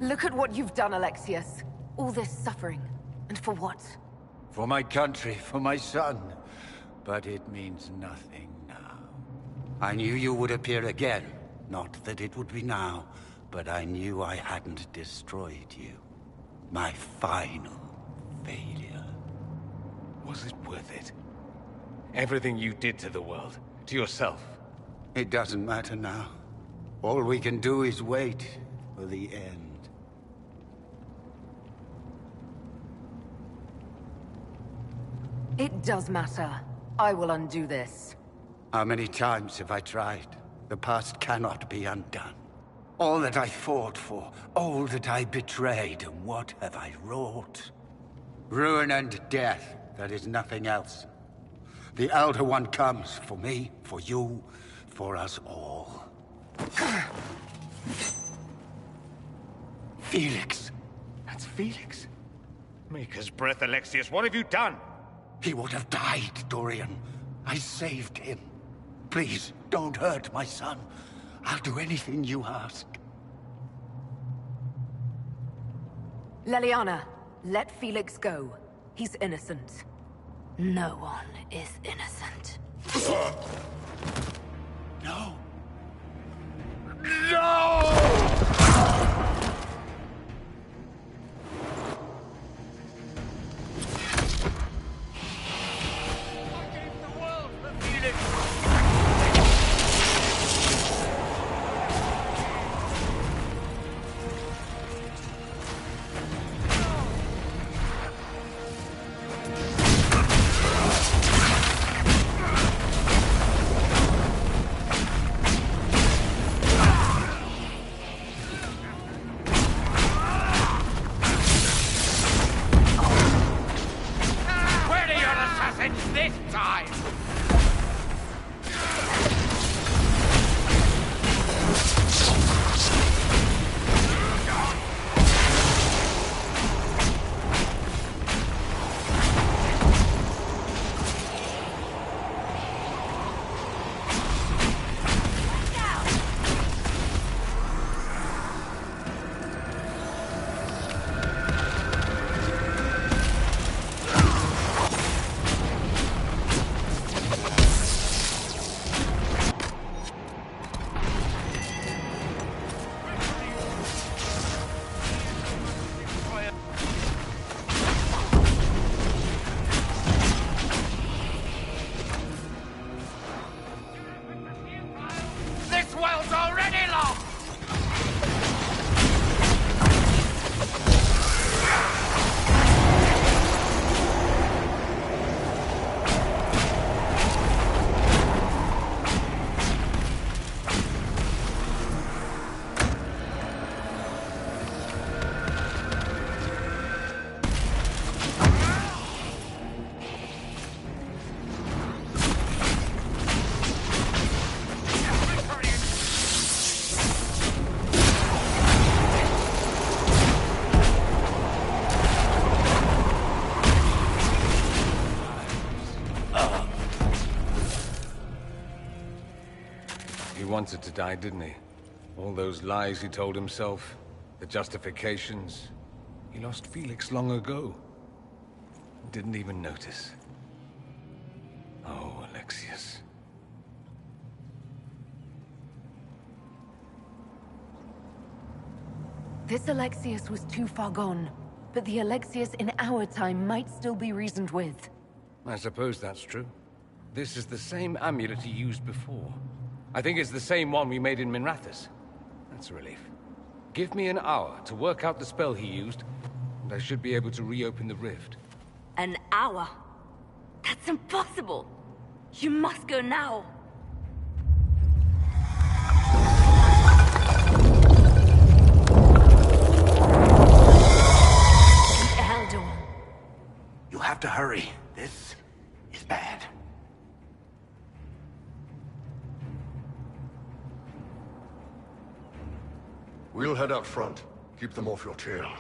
Look at what you've done, Alexius. All this suffering. And for what? For my country, for my son. But it means nothing now. I knew you would appear again. Not that it would be now, but I knew I hadn't destroyed you. My final failure. Was it worth it? Everything you did to the world, to yourself. It doesn't matter now. All we can do is wait for the end. It does matter. I will undo this. How many times have I tried? The past cannot be undone. All that I fought for, all that I betrayed, and what have I wrought? Ruin and death, there is nothing else. The Elder One comes for me, for you, for us all. Felix. That's Felix. Maker's breath, Alexius, what have you done? He would have died, Dorian. I saved him. Please, don't hurt my son. I'll do anything you ask. Leliana, let Felix go. He's innocent. No one is innocent. No. No! He wanted to die, didn't he? All those lies he told himself, the justifications. He lost Felix long ago. Didn't even notice. Oh, Alexius. This Alexius was too far gone, but the Alexius in our time might still be reasoned with. I suppose that's true. This is the same amulet he used before. I think it's the same one we made in Minrathous. That's a relief. Give me an hour to work out the spell he used, and I should be able to reopen the rift. An hour? That's impossible! You must go now! The Elder One. You have to hurry. This is bad. We'll head out front. Keep them off your tail.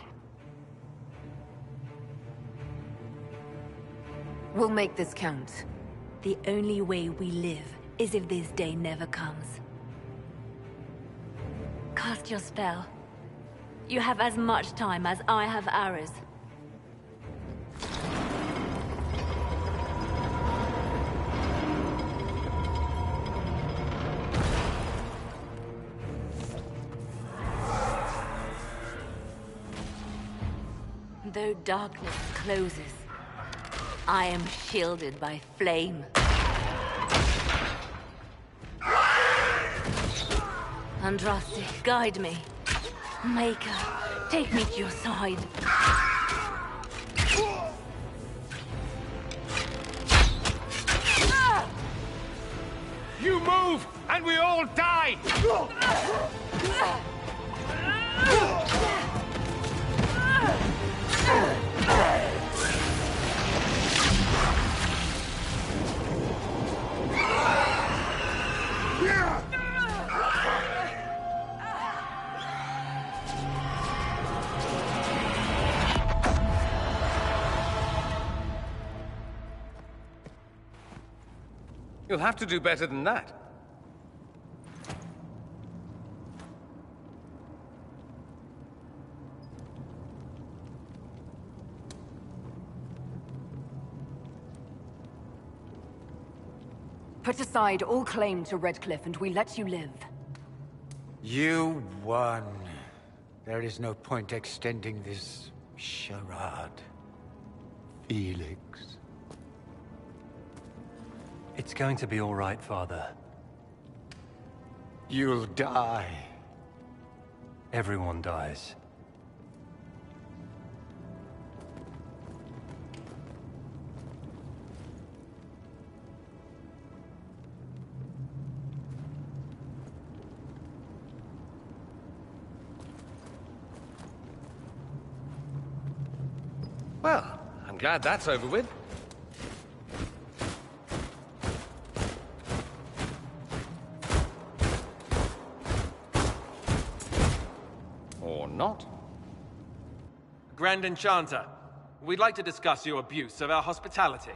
We'll make this count. The only way we live is if this day never comes. Cast your spell. You have as much time as I have hours. Though darkness closes, I am shielded by flame. Andraste, guide me. Maker, take me to your side. You move, and we all die! You'll have to do better than that. Put aside all claim to Redcliffe and we let you live. You won. There is no point extending this charade. Felix. It's going to be all right, Father. You'll die. Everyone dies. Well, I'm glad that's over with. Or not. Grand Enchanter, we'd like to discuss your abuse of our hospitality.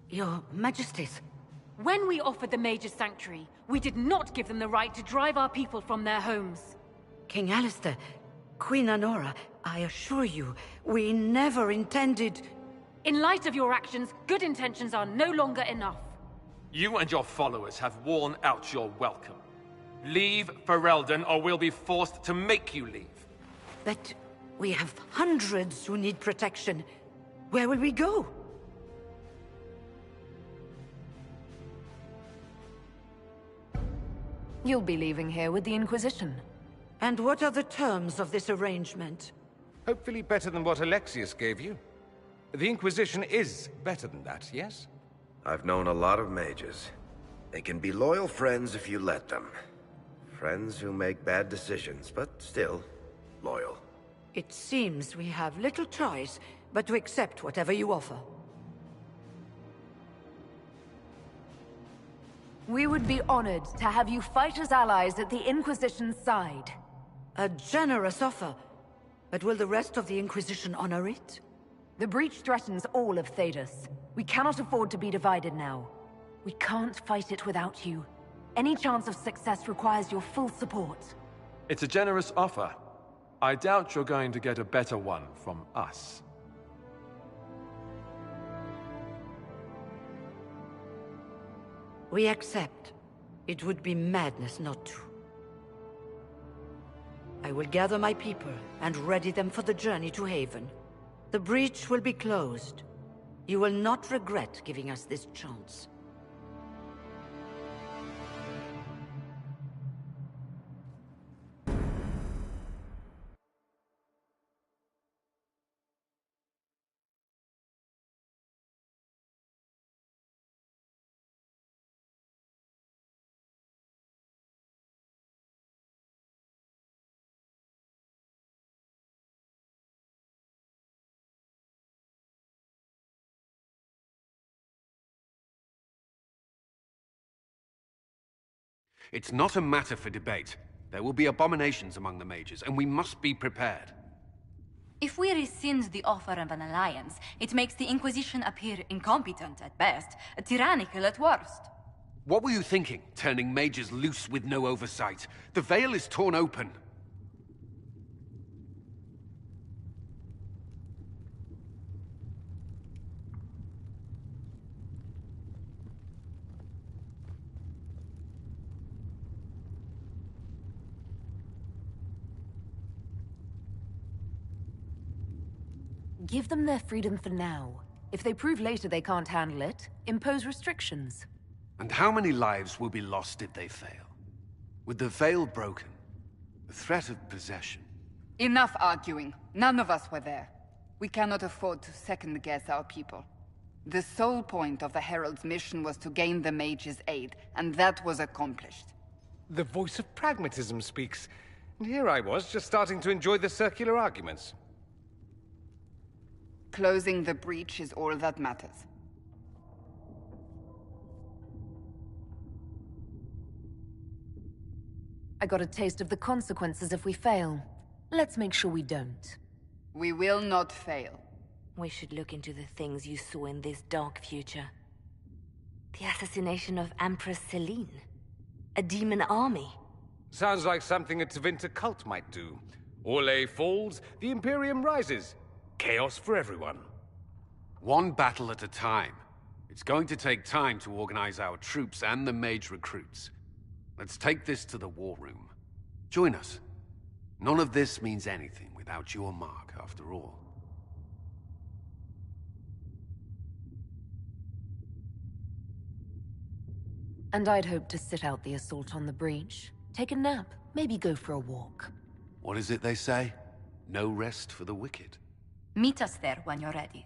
Your Majesties. When we offered the Mage's sanctuary, we did not give them the right to drive our people from their homes. King Alistair, Queen Anora, I assure you, we never intended... In light of your actions, good intentions are no longer enough. You and your followers have worn out your welcome. Leave Ferelden, or we'll be forced to make you leave. But we have hundreds who need protection. Where will we go? You'll be leaving here with the Inquisition. And what are the terms of this arrangement? Hopefully better than what Alexius gave you. The Inquisition is better than that, yes? I've known a lot of mages. They can be loyal friends if you let them. Friends who make bad decisions, but still loyal. It seems we have little choice but to accept whatever you offer. We would be honored to have you fight as allies at the Inquisition's side. A generous offer. But will the rest of the Inquisition honor it? The breach threatens all of Thedas. We cannot afford to be divided now. We can't fight it without you. Any chance of success requires your full support. It's a generous offer. I doubt you're going to get a better one from us. We accept. It would be madness not to. I will gather my people and ready them for the journey to Haven. The breach will be closed. You will not regret giving us this chance. It's not a matter for debate. There will be abominations among the mages, and we must be prepared. If we rescind the offer of an alliance, it makes the Inquisition appear incompetent at best, tyrannical at worst. What were you thinking, turning mages loose with no oversight? The veil is torn open. Give them their freedom for now. If they prove later they can't handle it, impose restrictions. And how many lives will be lost if they fail? With the veil broken, the threat of possession. Enough arguing. None of us were there. We cannot afford to second-guess our people. The sole point of the Herald's mission was to gain the Mage's aid, and that was accomplished. The voice of pragmatism speaks. And here I was, just starting to enjoy the circular arguments. Closing the breach is all that matters. I got a taste of the consequences if we fail. Let's make sure we don't. We will not fail. We should look into the things you saw in this dark future. The assassination of Empress Celine. A demon army. Sounds like something a Tevinter cult might do. Orlais falls, the Imperium rises. Chaos for everyone. One battle at a time. It's going to take time to organize our troops and the mage recruits. Let's take this to the war room. Join us. None of this means anything without your mark, after all. And I'd hoped to sit out the assault on the breach. Take a nap, maybe go for a walk. What is it they say? No rest for the wicked. Meet us there when you're ready.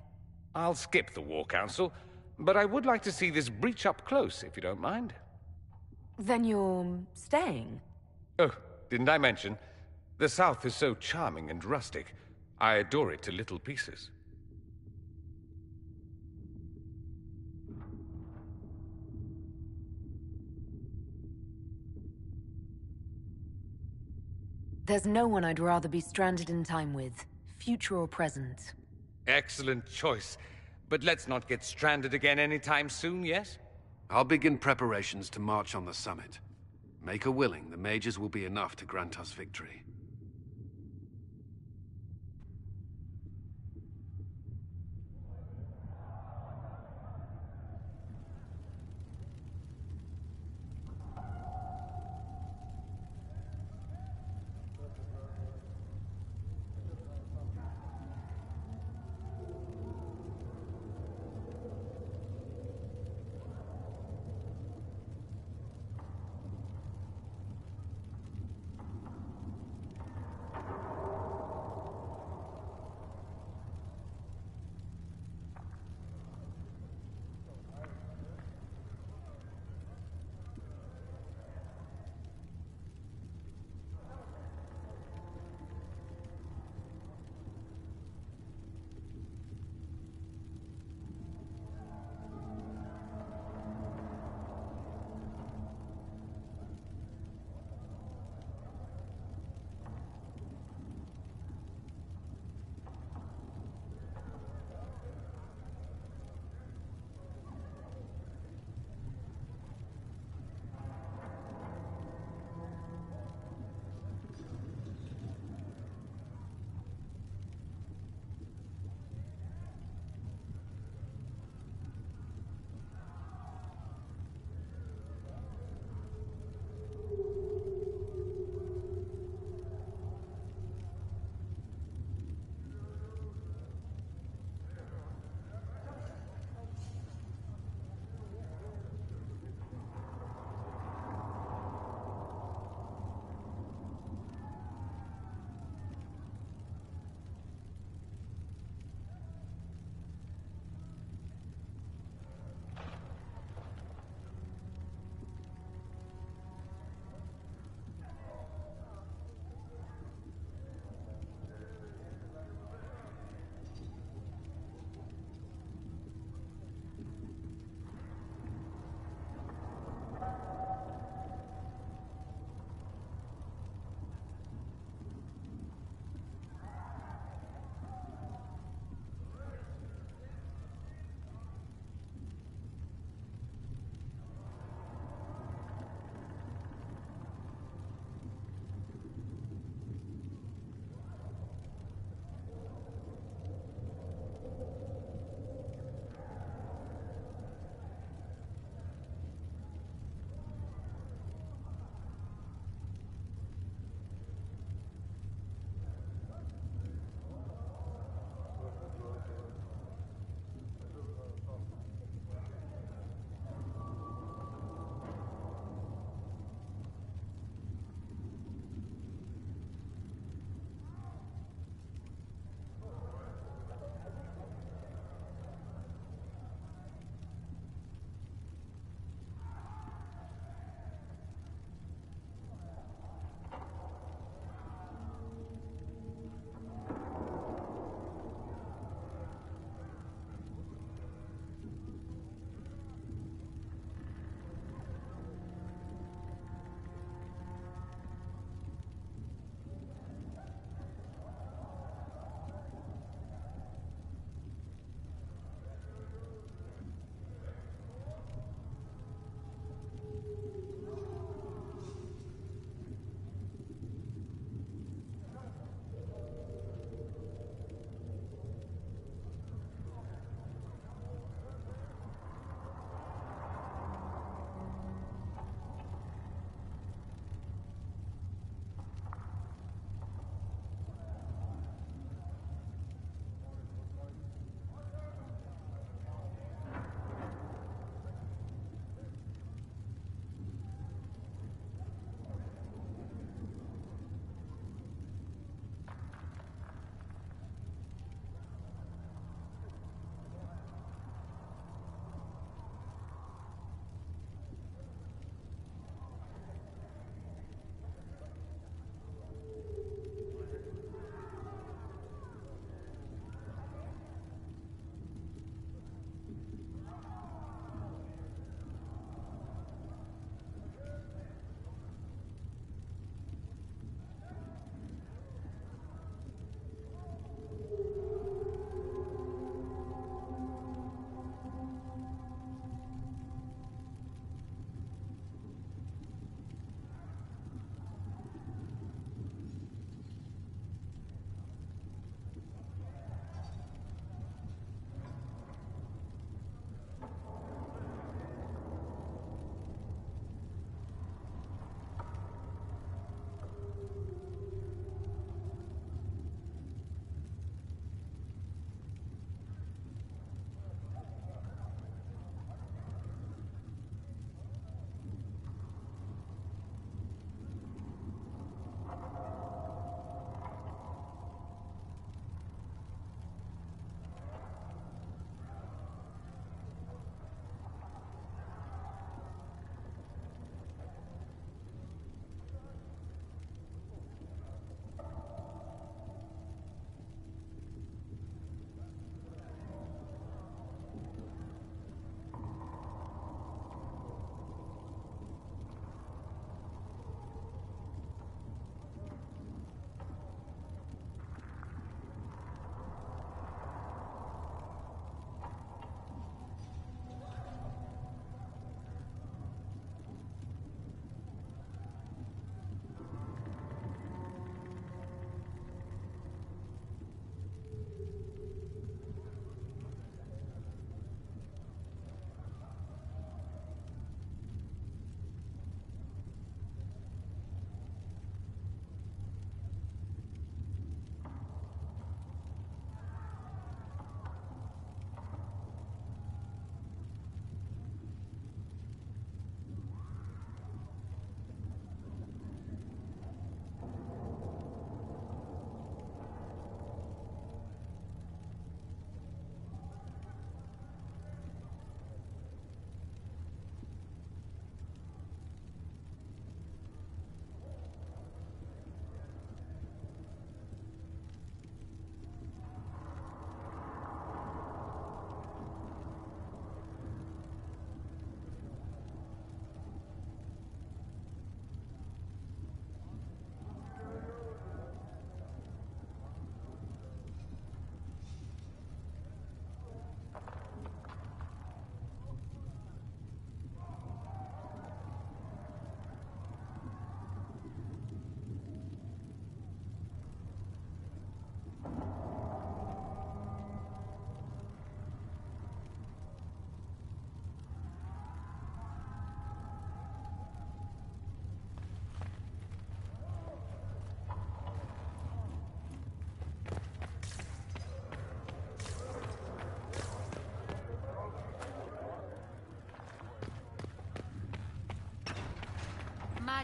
I'll skip the War Council, but I would like to see this breach up close, if you don't mind. Then you're staying? Oh, didn't I mention? The South is so charming and rustic. I adore it to little pieces. There's no one I'd rather be stranded in time with, future or present. Excellent choice. But let's not get stranded again anytime soon, yes? I'll begin preparations to march on the summit. Make a willing, the mages will be enough to grant us victory.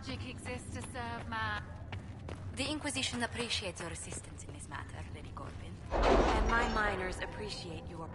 magic exists to serve man. The Inquisition appreciates your assistance in this matter, Lady Corbin. And my miners appreciate your...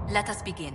Let us begin.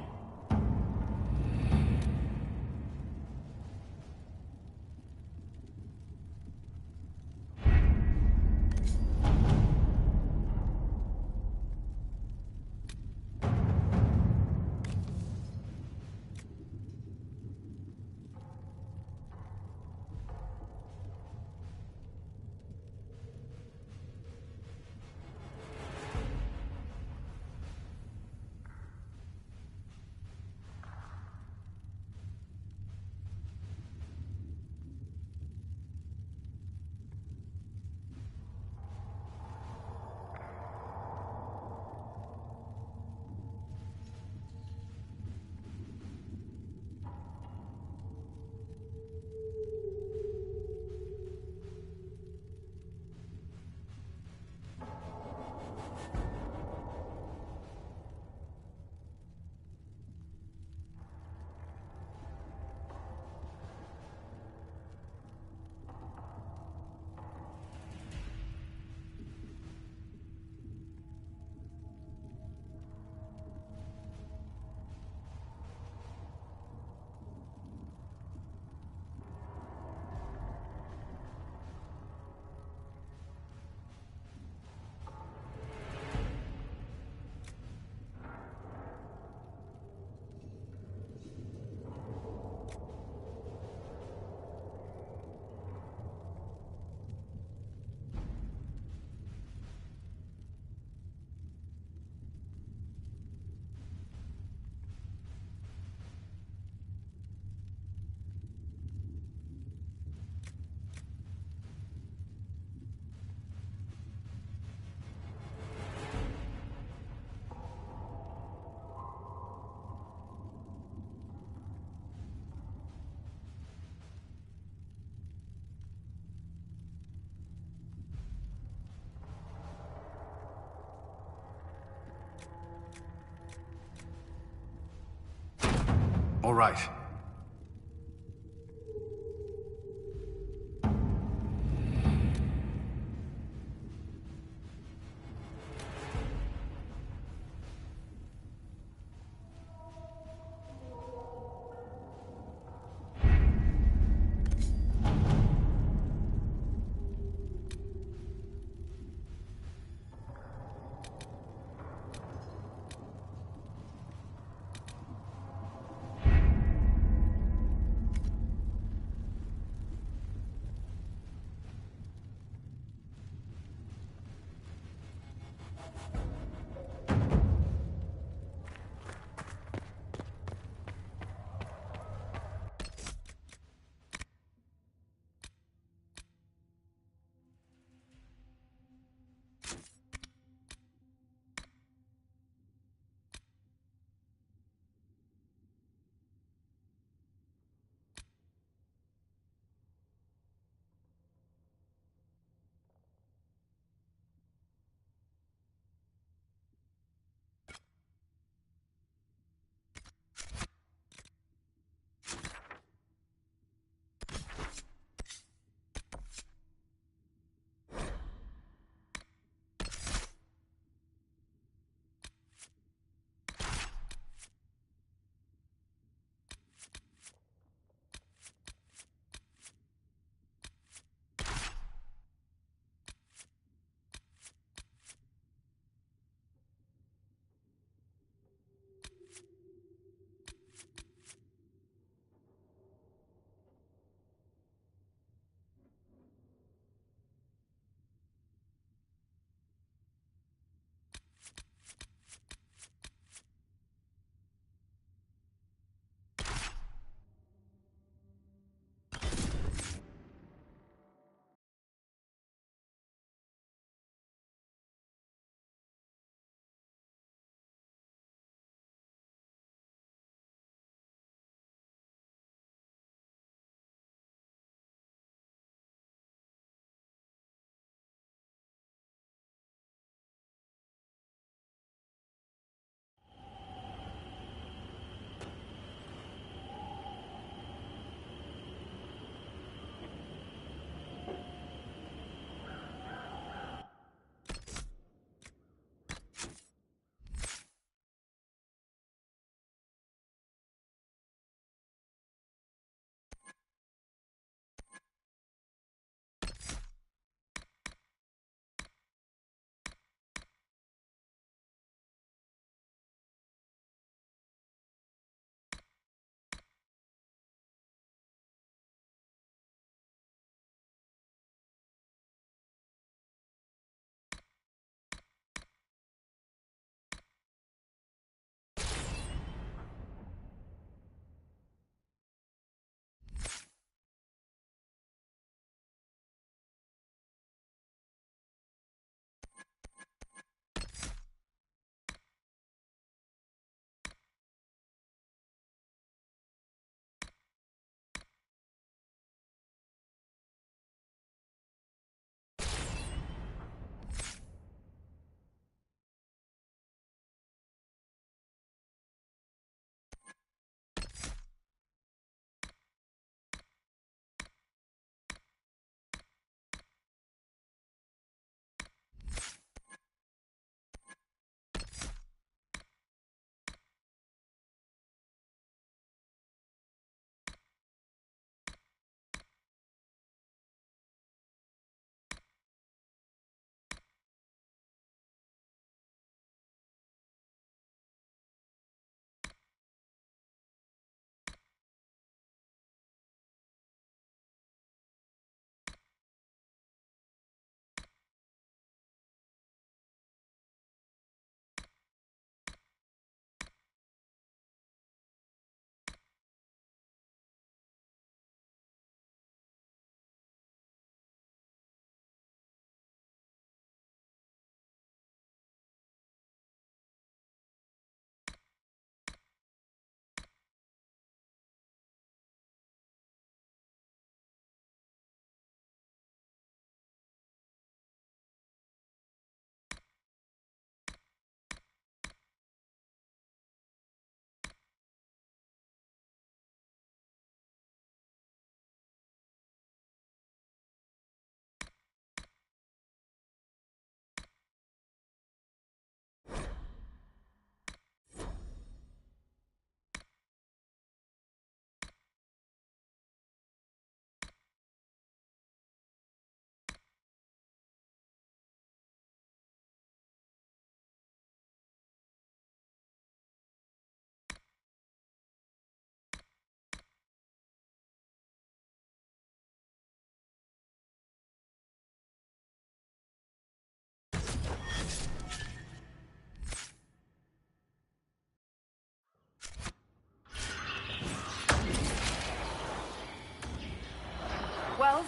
All right.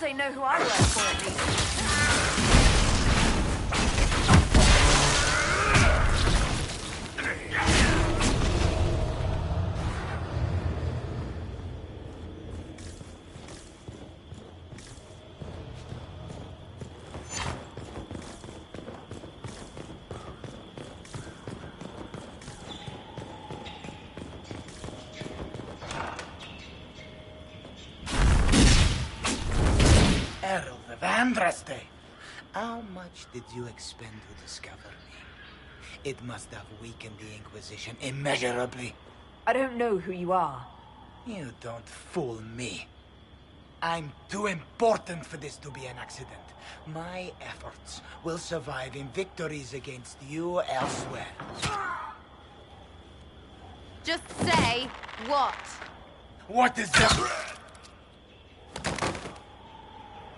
they know who I work for, at least. Herald of Andraste, how much did you expend to discover me? It must have weakened the Inquisition immeasurably. I don't know who you are. You don't fool me. I'm too important for this to be an accident. My efforts will survive in victories against you elsewhere. Just say what? What is that?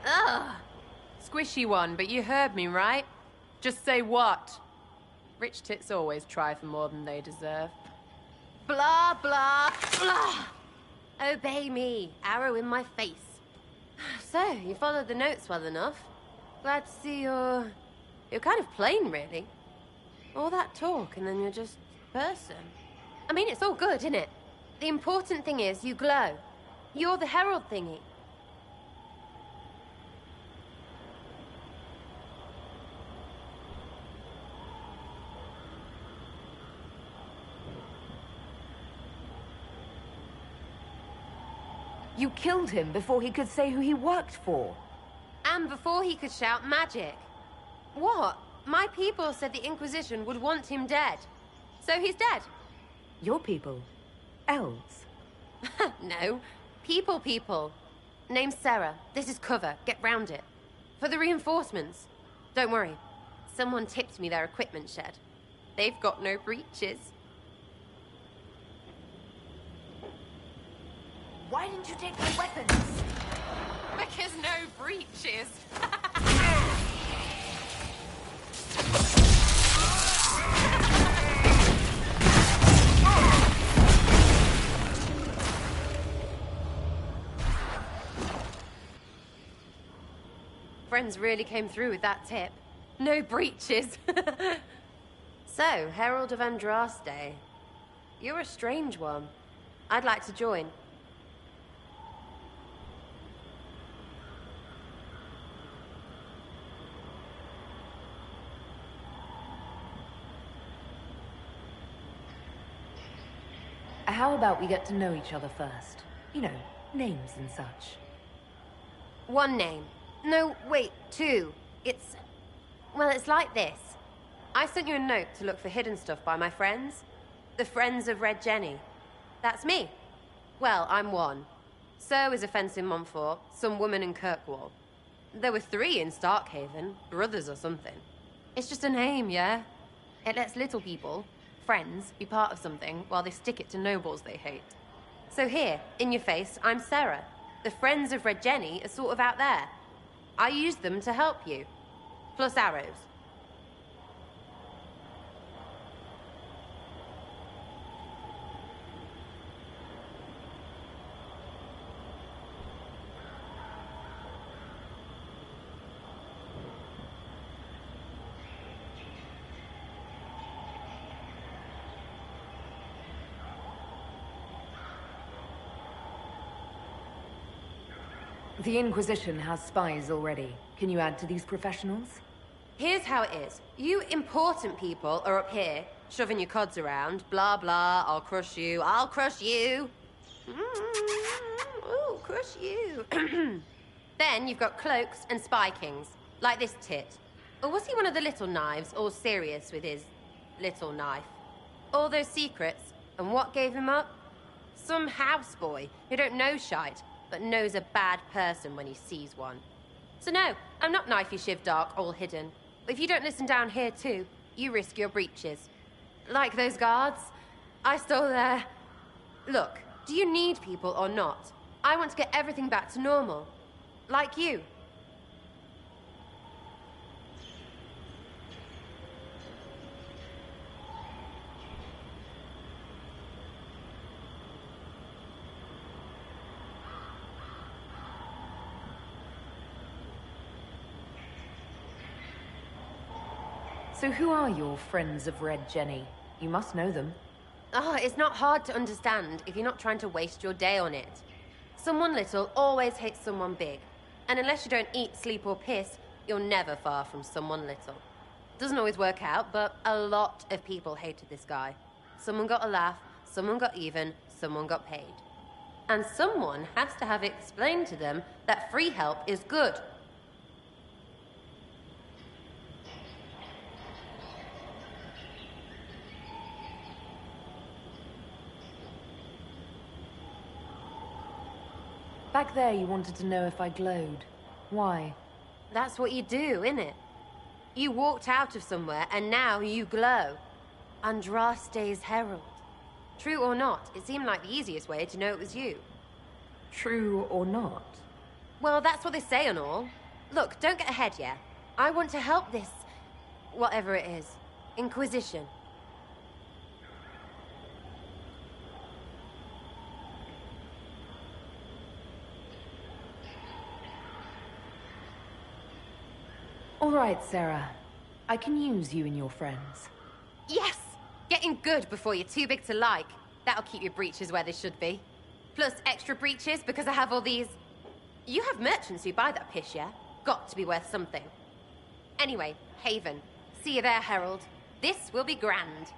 Ugh. Squishy one, but you heard me, right? Just say what? Rich tits always try for more than they deserve. Blah, blah, blah. Obey me. Arrow in my face. So, you followed the notes well enough. Glad to see you're kind of plain, really. All that talk, and then you're just a person. I mean, it's all good, isn't it? The important thing is you glow. You're the herald thingy. You killed him before he could say who he worked for. And before he could shout magic. What? My people said the Inquisition would want him dead. So he's dead. Your people? Elves? No. People. Name's Sarah. This is cover. Get round it. For the reinforcements. Don't worry. Someone tipped me their equipment shed. They've got no breaches. Why didn't you take my weapons? Because no breaches. Friends really came through with that tip. No breaches. So, Herald of Andraste. You're a strange one. I'd like to join. How about we get to know each other first? You know, names and such. One name. No, wait, two. Well, it's like this. I sent you a note to look for hidden stuff by my friends. The Friends of Red Jenny. That's me. Well, I'm one. So is a fence in Montfort, some woman in Kirkwall. There were 3 in Starkhaven, brothers or something. It's just a name, yeah? It lets little people, friends, be part of something while they stick it to nobles they hate. So here, in your face, I'm Sarah. The Friends of Red Jenny are sort of out there. I use them to help you. Plus arrows. The Inquisition has spies already. Can you add to these professionals? Here's how it is. You important people are up here, shoving your cods around. Blah, blah, I'll crush you. Ooh, crush you. Then you've got cloaks and spy kings, like this tit. Or was he one of the little knives, all serious with his little knife? All those secrets, and what gave him up? Some houseboy who don't know shite, but knows a bad person when he sees one. So no, I'm not knifey shiv dark, all hidden. But if you don't listen down here too, you risk your breeches. Like those guards, I stole their... Look, do you need people or not? I want to get everything back to normal. Like you. So who are your friends of Red Jenny? You must know them. Oh, it's not hard to understand if you're not trying to waste your day on it. Someone little always hates someone big. And unless you don't eat, sleep, or piss, you're never far from someone little. Doesn't always work out, but a lot of people hated this guy. Someone got a laugh, someone got even, someone got paid. And someone has to have explained to them that free help is good. Back there you wanted to know if I glowed. Why? That's what you do, innit? You walked out of somewhere and now you glow. Andraste's herald. True or not, it seemed like the easiest way to know it was you. True or not? Well, that's what they say and all. Look, don't get ahead yet. I want to help this... whatever it is. Inquisition. All right, Sarah. I can use you and your friends. Yes! Getting good before you're too big to like. That'll keep your breeches where they should be. Plus extra breeches because I have all these... You have merchants who buy that piss, yeah? Got to be worth something. Anyway, Haven. See you there, Herald. This will be grand.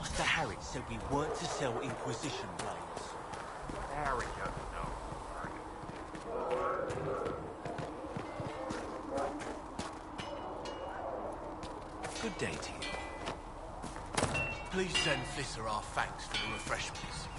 Master Harry said we weren't to sell Inquisition blades. Harry doesn't know. Good day to you. Please send Flisser our thanks for the refreshments.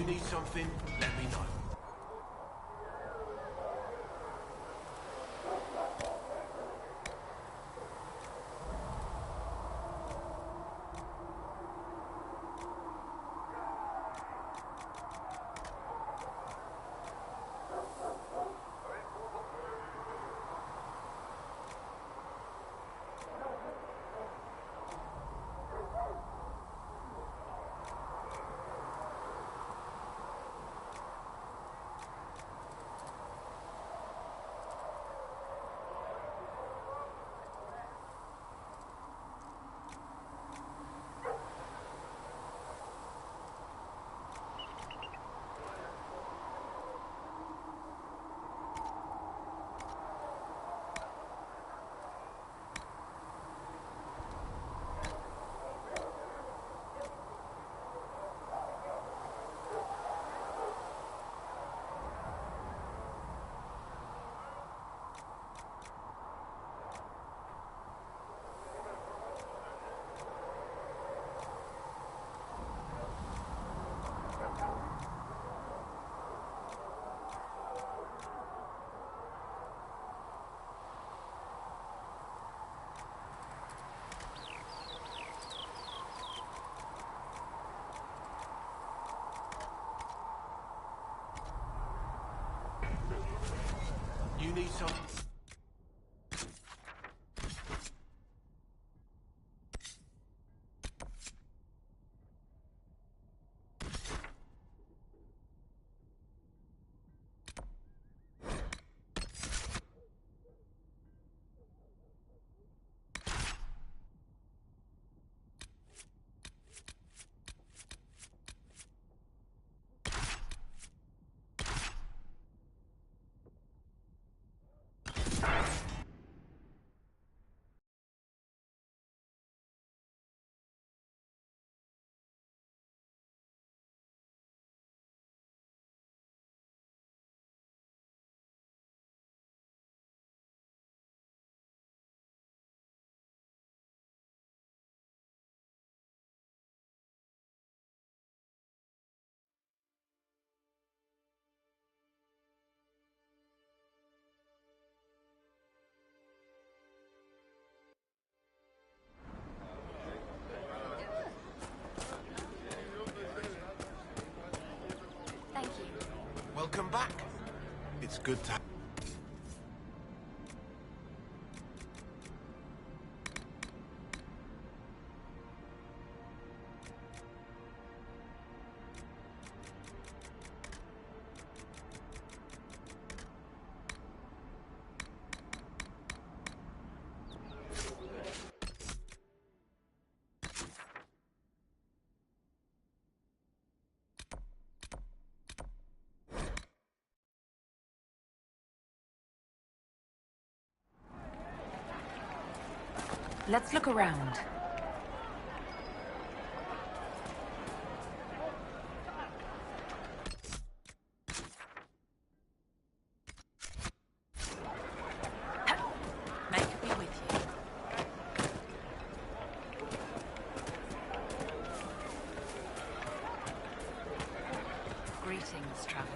need something, let me know. You need some... Welcome back. It's good to... Let's look around. May it be with you. Greetings, traveler.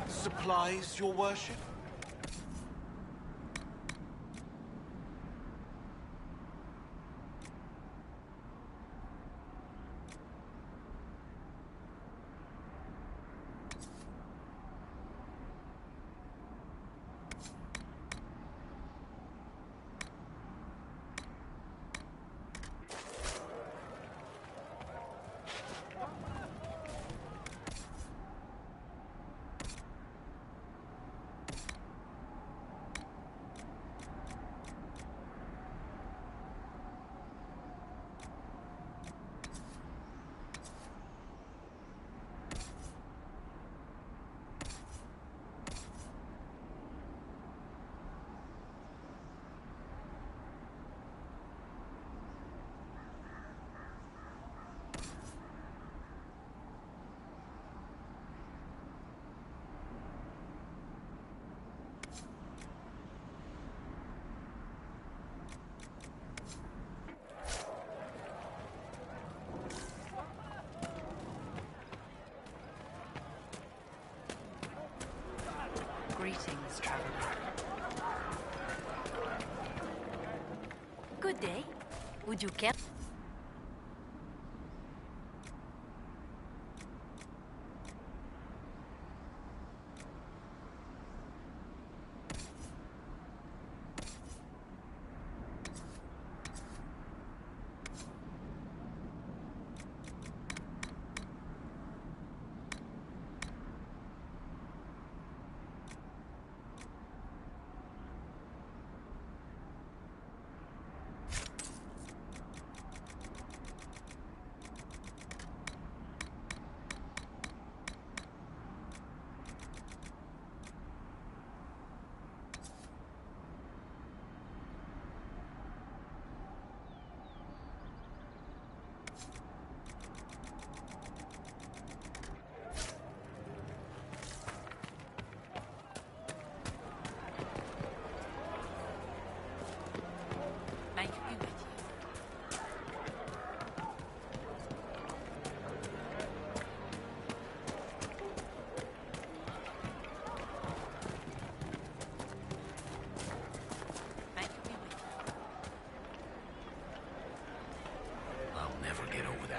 Supplies, your worship? Good day. Would you care?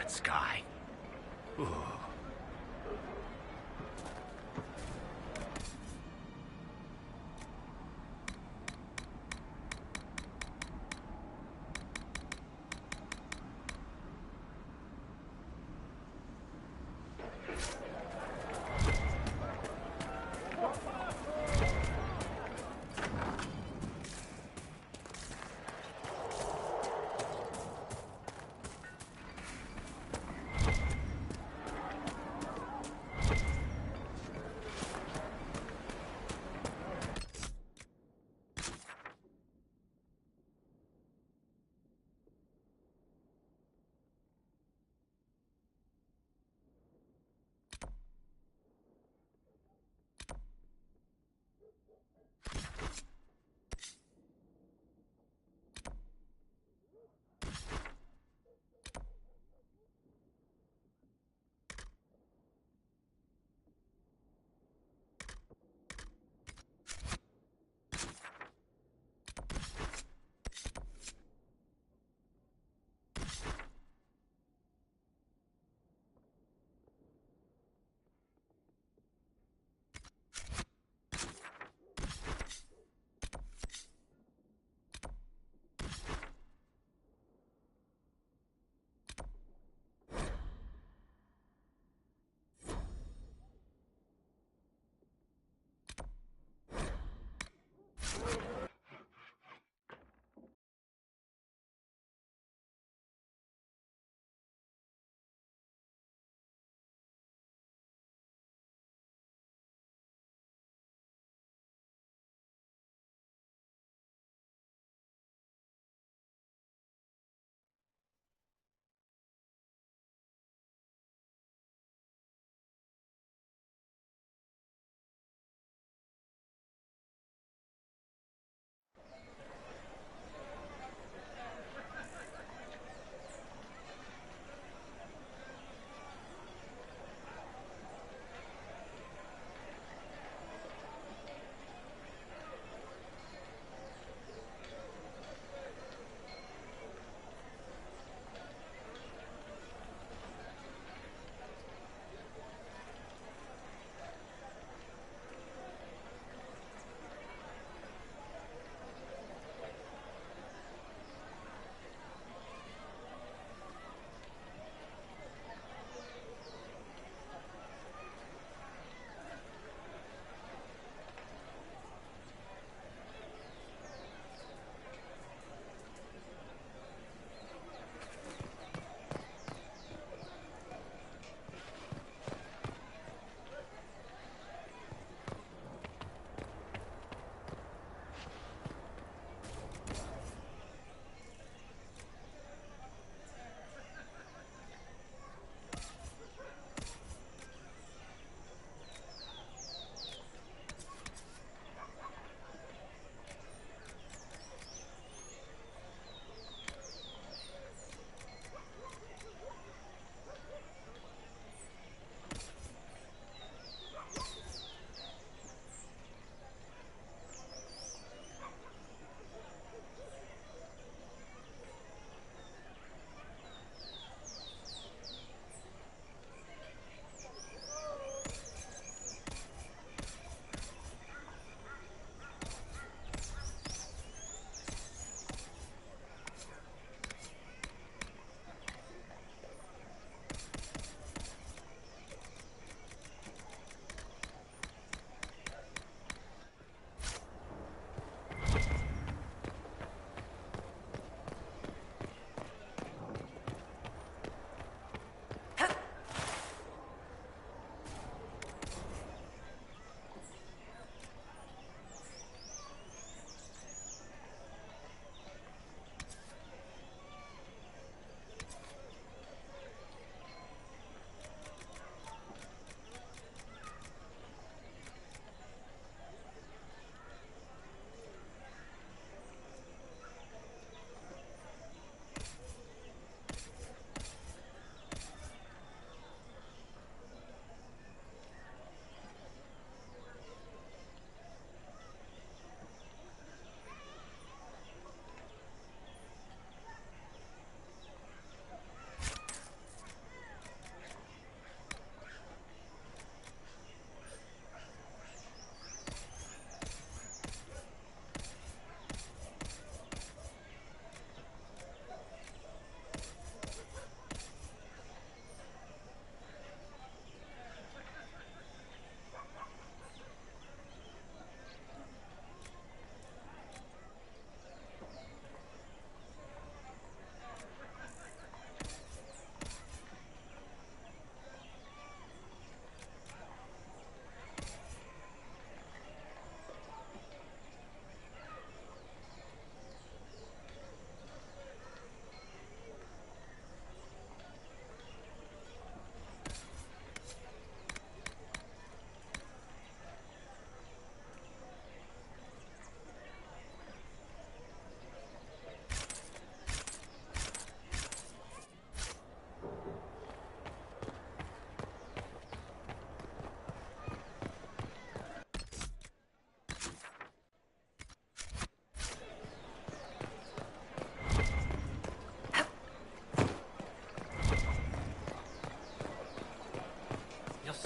Sky. Ooh.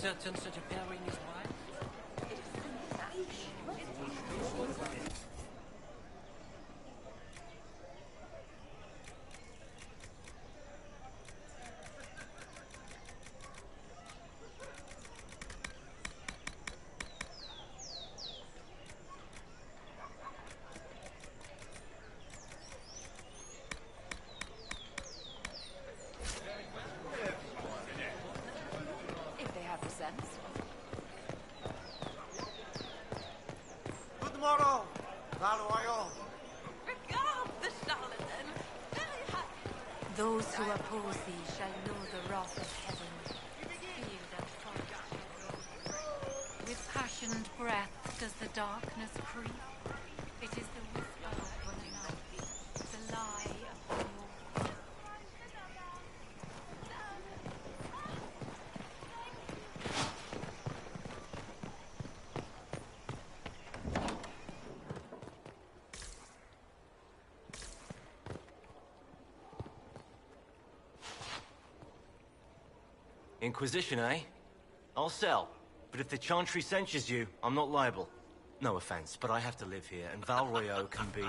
certain such a pairing is wise? If they have the sense. Good morrow, Valoyo. Regard the charlatan. Those who oppose thee shall know the wrath of heaven. Feel that fortune. With passionate breath does the darkness creep. It is the whisper of the night, the lie of the morn. Inquisition, eh? I'll sell. But if the Chantry censures you, I'm not liable. No offense, but I have to live here, and Val Royeaux can be...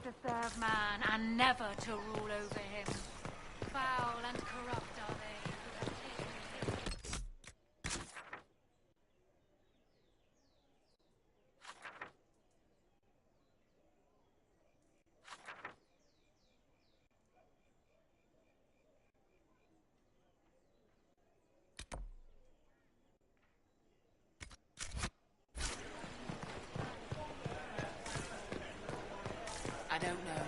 to serve man and never to rule over him. Foul and corrupt are they who have taken him. I don't know.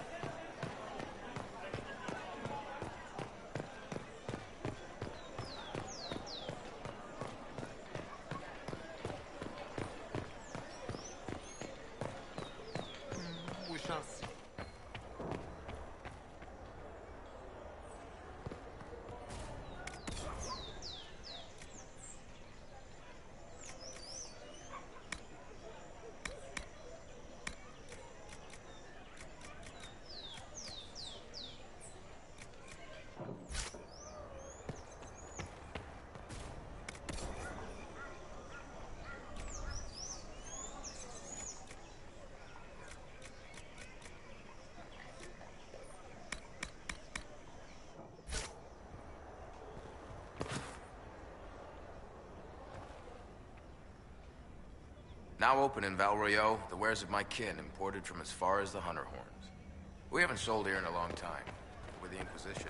We shall see. Now open in Valroyo, the wares of my kin imported from as far as the Hunter Horns. We haven't sold here in a long time. We're the Inquisition.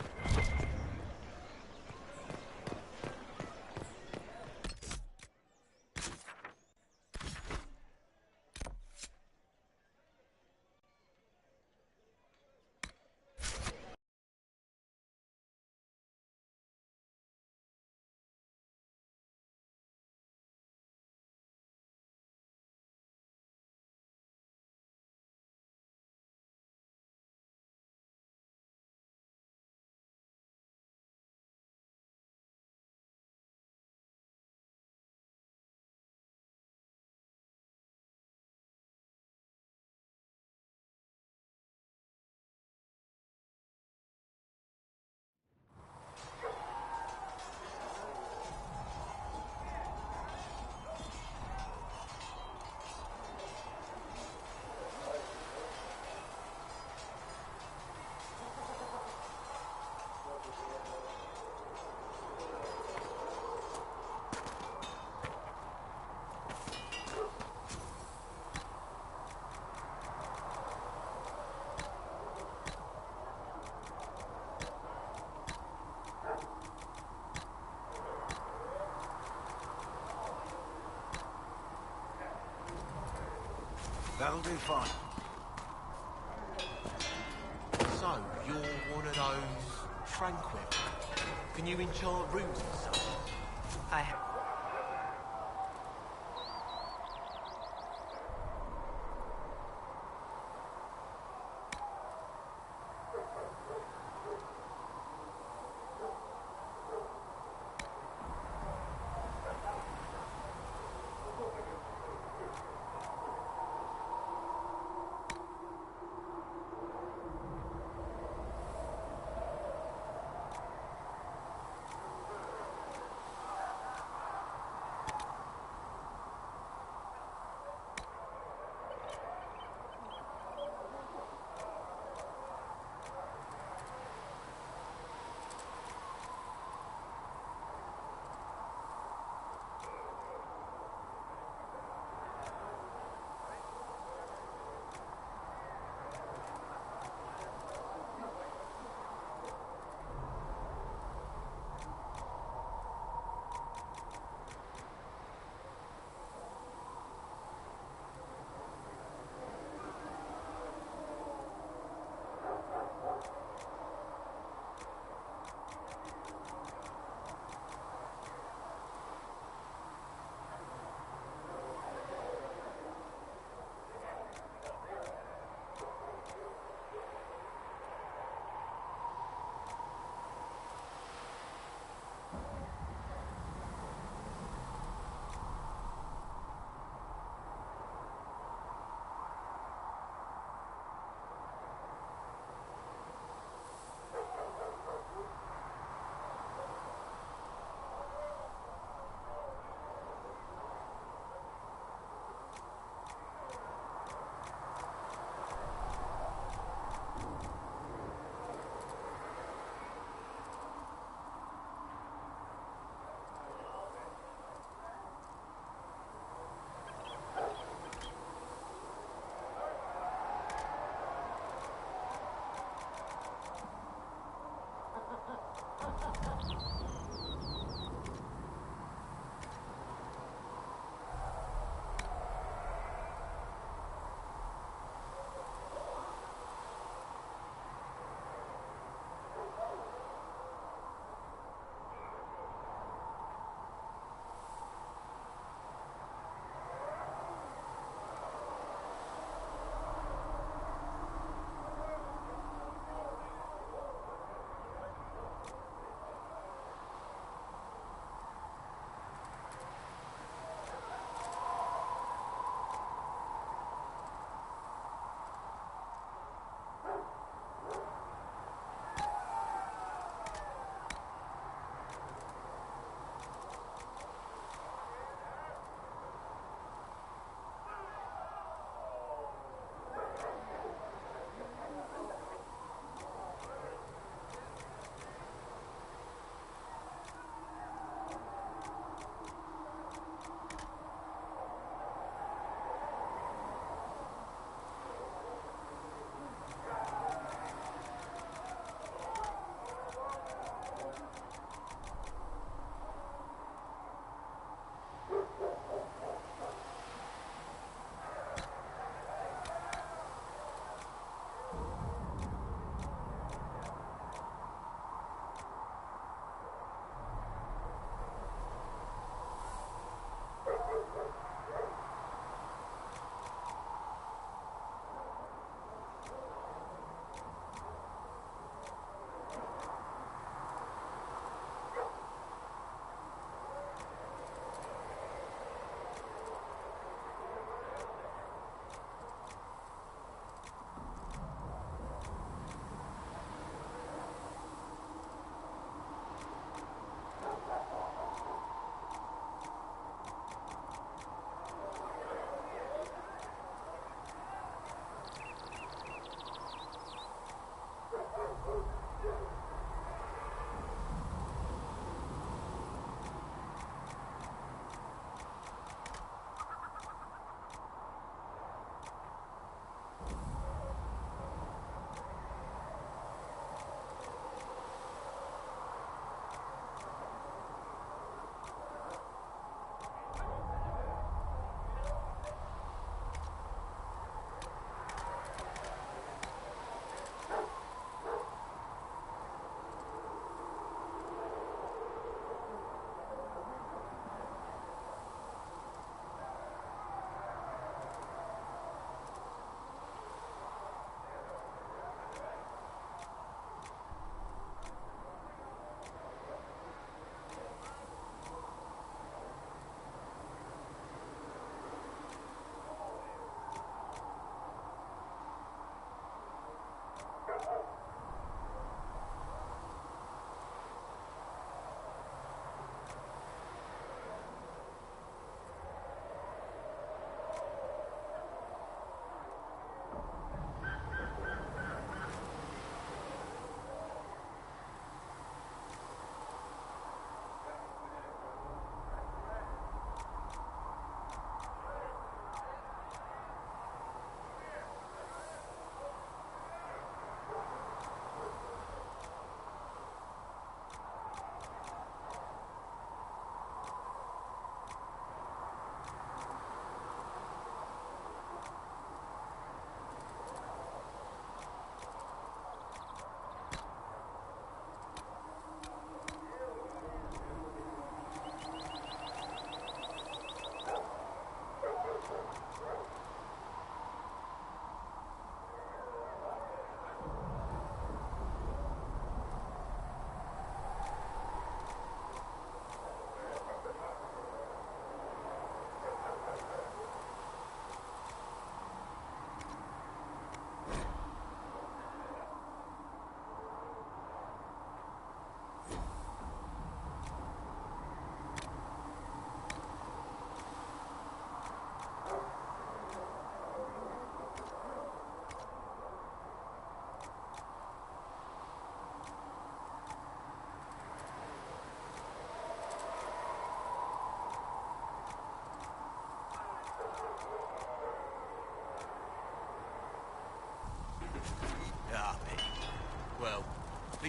That'll do fine. So, you're one of those tranquil. Can you enchant runes and such? I have.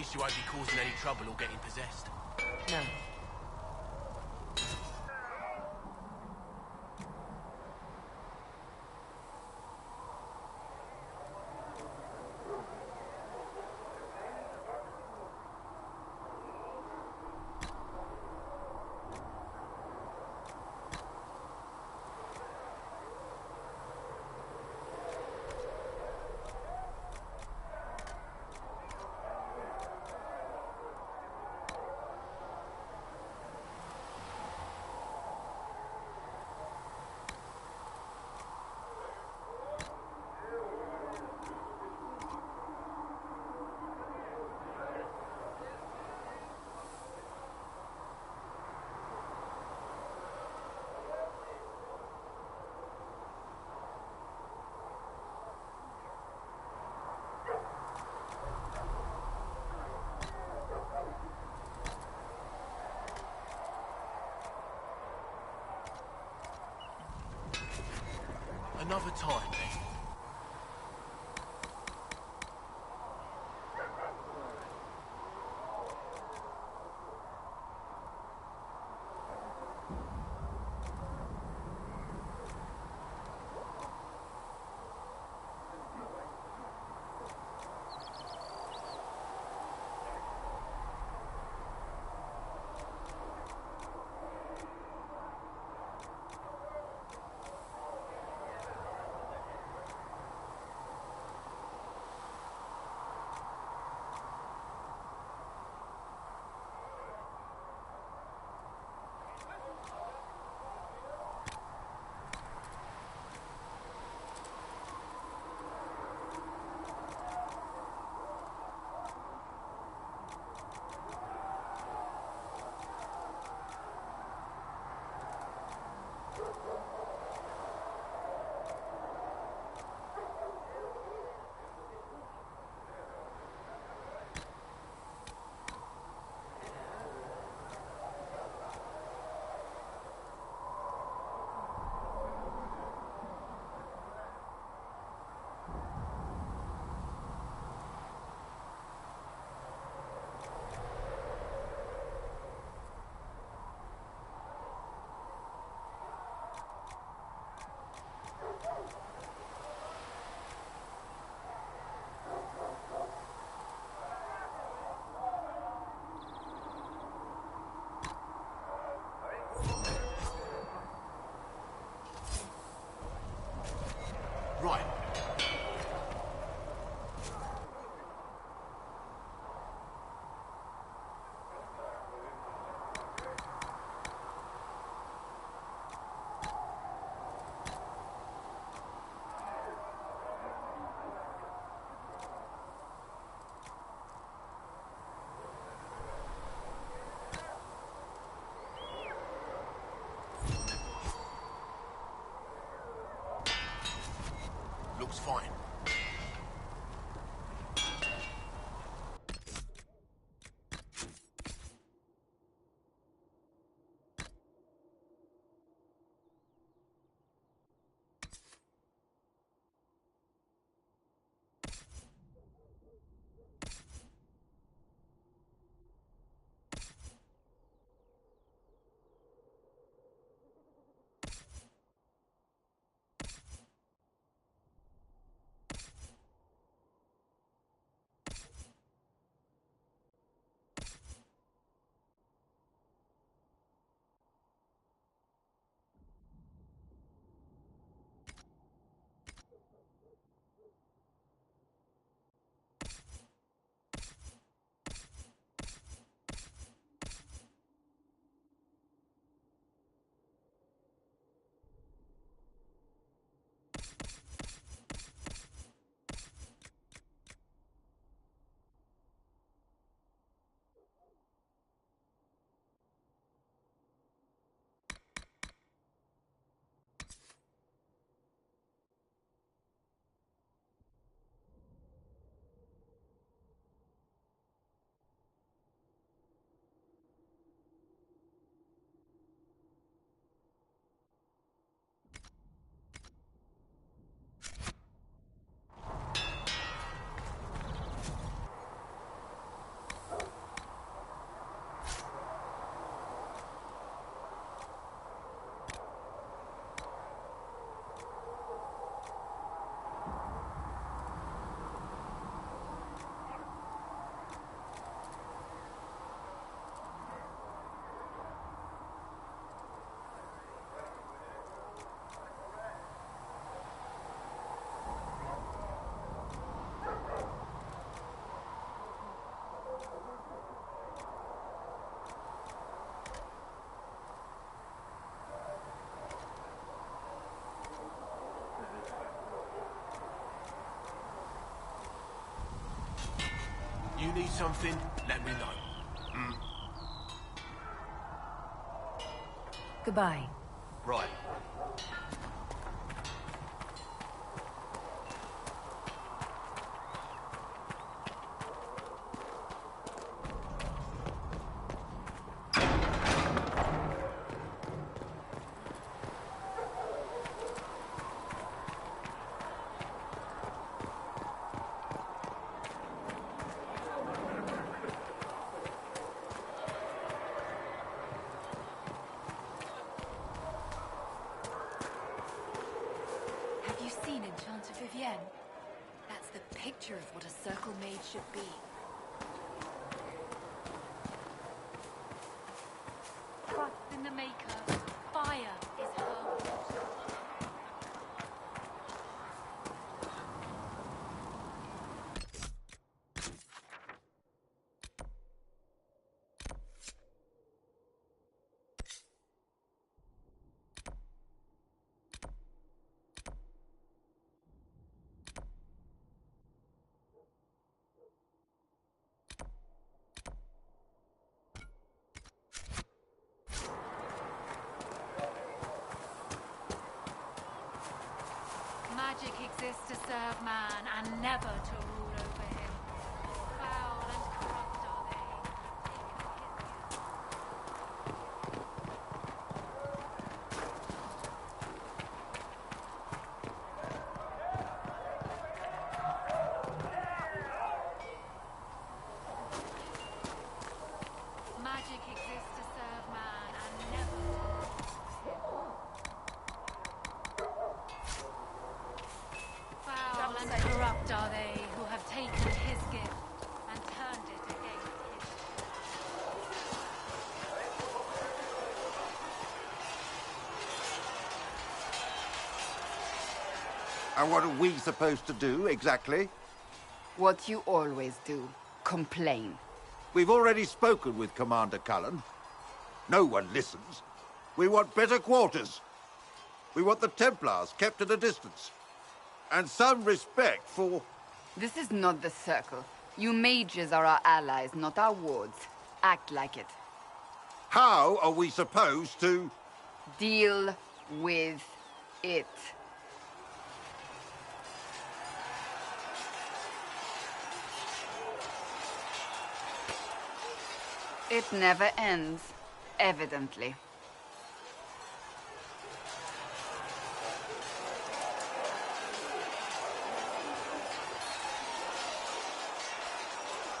least you won't be causing any trouble or getting possessed. No. Another time, eh? Right. Looks fine. you need something, let me know. Goodbye. Right. Have you seen Enchanter Vivienne? That's the picture of what a circle mage should be. Trust in the Maker. Fire is her water. Magic exists to serve man and never to rule over him. Foul and corrupt are they. Magic exists to serve man and never to rule Foul and corrupt are they who have taken his gift and turned it against his. And what are we supposed to do, exactly? What you always do. Complain. We've already spoken with Commander Cullen. No one listens. We want better quarters. We want the Templars kept at a distance. And some respect for... This is not the Circle. You mages are our allies, not our wards. Act like it. How are we supposed to... Deal with it. It never ends, evidently.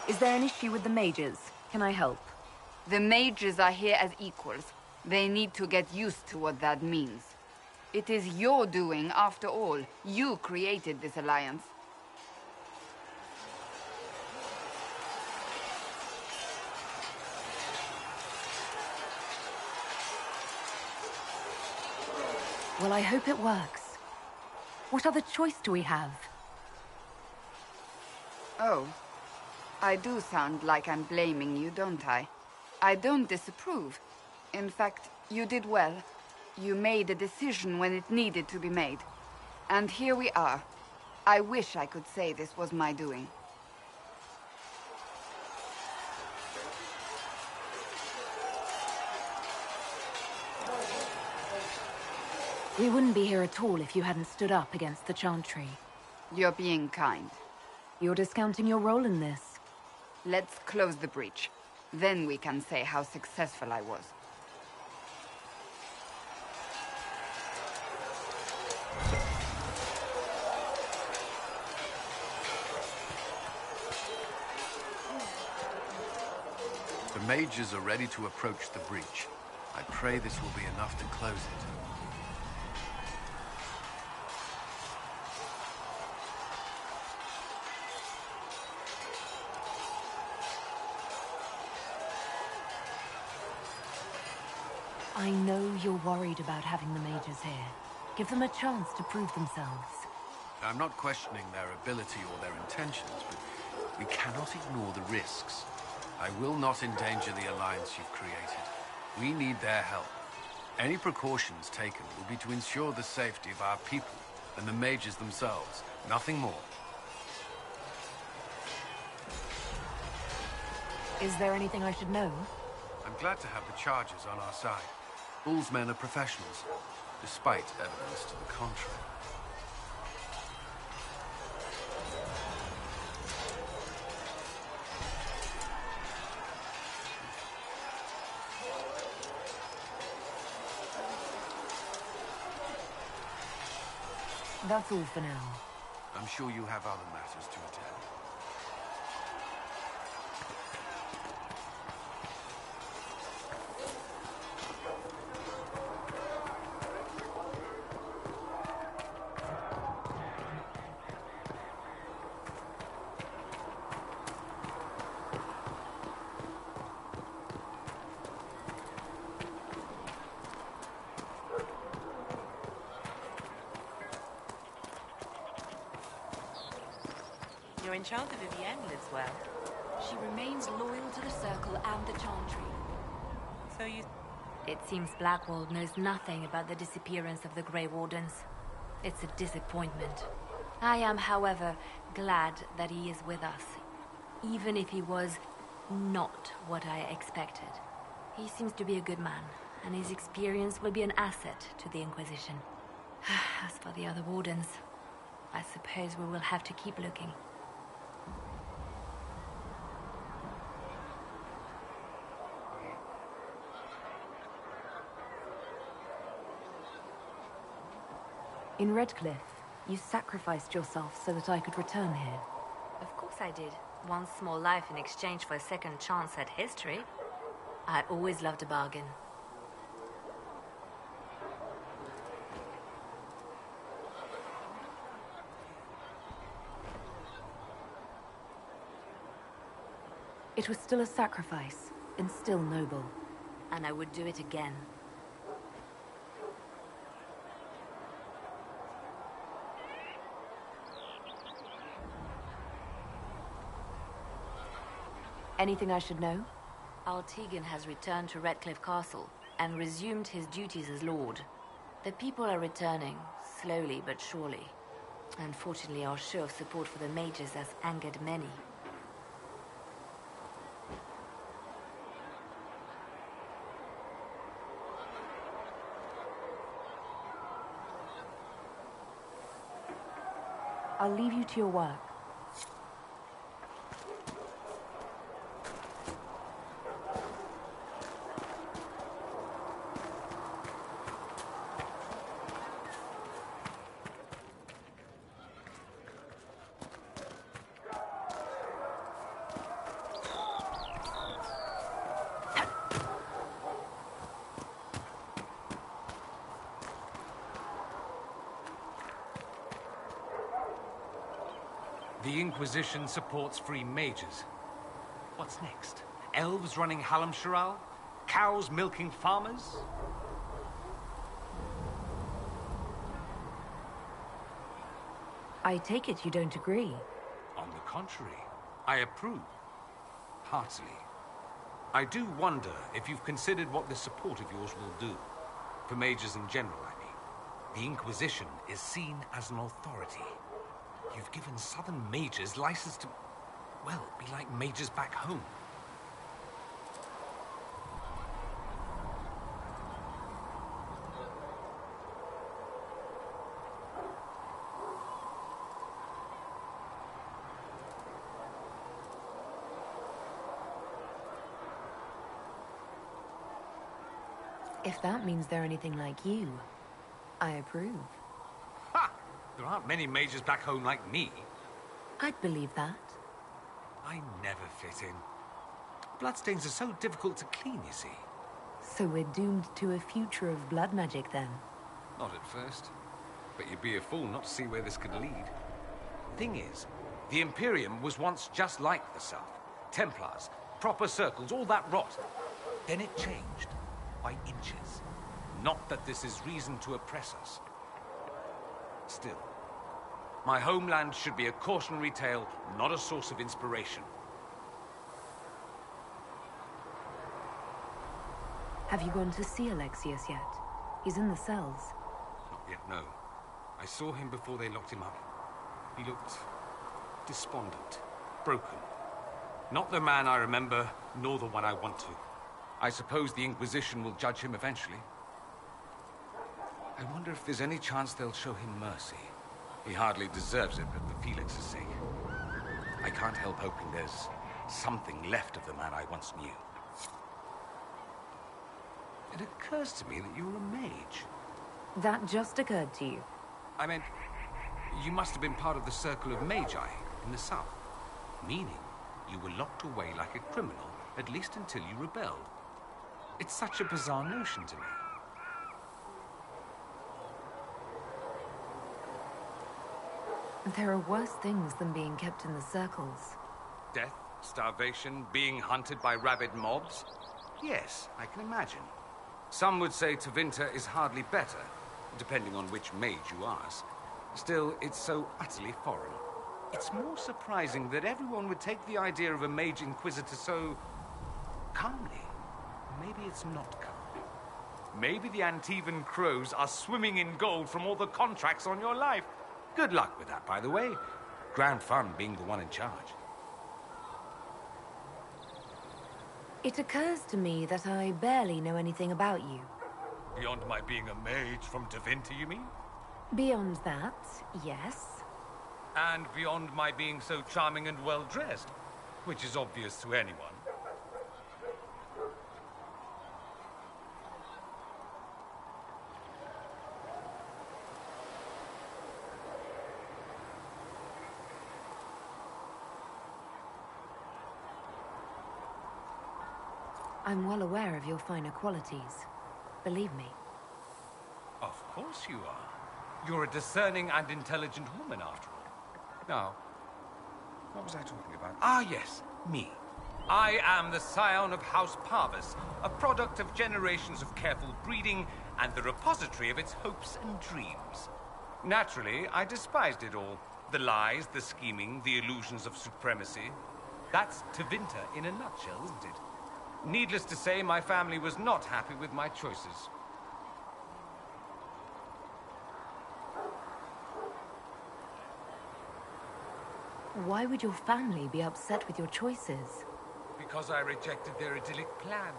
Is there an issue with the mages? Can I help? The mages are here as equals. They need to get used to what that means. It is your doing, after all. You created this alliance. Well, I hope it works. What other choice do we have? Oh. I do sound like I'm blaming you, don't I? I don't disapprove. In fact, you did well. You made a decision when it needed to be made. And here we are. I wish I could say this was my doing. We wouldn't be here at all if you hadn't stood up against the Chantry. You're being kind. You're discounting your role in this. Let's close the breach. Then we can say how successful I was. The mages are ready to approach the breach. I pray this will be enough to close it. I know you're worried about having the mages here. Give them a chance to prove themselves. I'm not questioning their ability or their intentions, but we cannot ignore the risks. I will not endanger the alliance you've created. We need their help. Any precautions taken will be to ensure the safety of our people and the mages themselves. Nothing more. Is there anything I should know? I'm glad to have the charges on our side. Bull's men are professionals, despite evidence to the contrary. That's all for now. I'm sure you have other matters to attend. Your enchanter Vivienne lives well. She remains loyal to the Circle and the Chantry. So you... It seems Blackwall knows nothing about the disappearance of the Grey Wardens. It's a disappointment. I am, however, glad that he is with us, even if he was not what I expected. He seems to be a good man, and his experience will be an asset to the Inquisition. As for the other Wardens, I suppose we will have to keep looking. In Redcliffe, you sacrificed yourself so that I could return here. Of course I did. One small life in exchange for a second chance at history. I always loved a bargain. It was still a sacrifice, and still noble. And I would do it again. Anything I should know? Altegan has returned to Redcliffe Castle and resumed his duties as Lord. The people are returning, slowly but surely. Unfortunately, our show of support for the Mages has angered many. I'll leave you to your work. The Inquisition supports free mages. What's next? Elves running Hallam-Sharal? Cows milking farmers? I take it you don't agree. On the contrary, I approve. Heartily. I do wonder if you've considered what this support of yours will do. For mages in general, I mean. The Inquisition is seen as an authority. You've given southern mages license to, well, be like mages back home. If that means they're anything like you, I approve. Ha! There aren't many mages back home like me. I'd believe that. I never fit in. Bloodstains are so difficult to clean, you see. So we're doomed to a future of blood magic, then? Not at first. But you'd be a fool not to see where this could lead. Thing is, the Imperium was once just like the South. Templars, proper circles, all that rot. Then it changed. By inches. Not that this is reason to oppress us. Still, my homeland should be a cautionary tale, not a source of inspiration. Have you gone to see Alexius yet? He's in the cells. Not yet, no. I saw him before they locked him up. He looked despondent, broken. Not the man I remember, nor the one I want to. I suppose the Inquisition will judge him eventually. I wonder if there's any chance they'll show him mercy. He hardly deserves it, but for Felix's sake. I can't help hoping there's something left of the man I once knew. It occurs to me that you're a mage. That just occurred to you? I meant, you must have been part of the circle of Magi in the south. Meaning, you were locked away like a criminal, at least until you rebelled. It's such a bizarre notion to me. There are worse things than being kept in the circles. Death, starvation, being hunted by rabid mobs? Yes, I can imagine. Some would say Tevinter is hardly better, depending on which mage you ask. Still, it's so utterly foreign. It's more surprising that everyone would take the idea of a mage inquisitor so calmly. Maybe it's not calm. Maybe the Antivan crows are swimming in gold from all the contracts on your life. Good luck with that, by the way. Grand fun being the one in charge. It occurs to me that I barely know anything about you. Beyond my being a mage from Tevinter, you mean? Beyond that, yes. And beyond my being so charming and well-dressed, which is obvious to anyone. I'm well aware of your finer qualities. Believe me. Of course you are. You're a discerning and intelligent woman, after all. Now, what was I talking about? Ah, yes, me. I am the scion of House Parvis, a product of generations of careful breeding and the repository of its hopes and dreams. Naturally, I despised it all. The lies, the scheming, the illusions of supremacy. That's Tevinter in a nutshell, isn't it? Needless to say, my family was not happy with my choices. Why would your family be upset with your choices? Because I rejected their idyllic plan.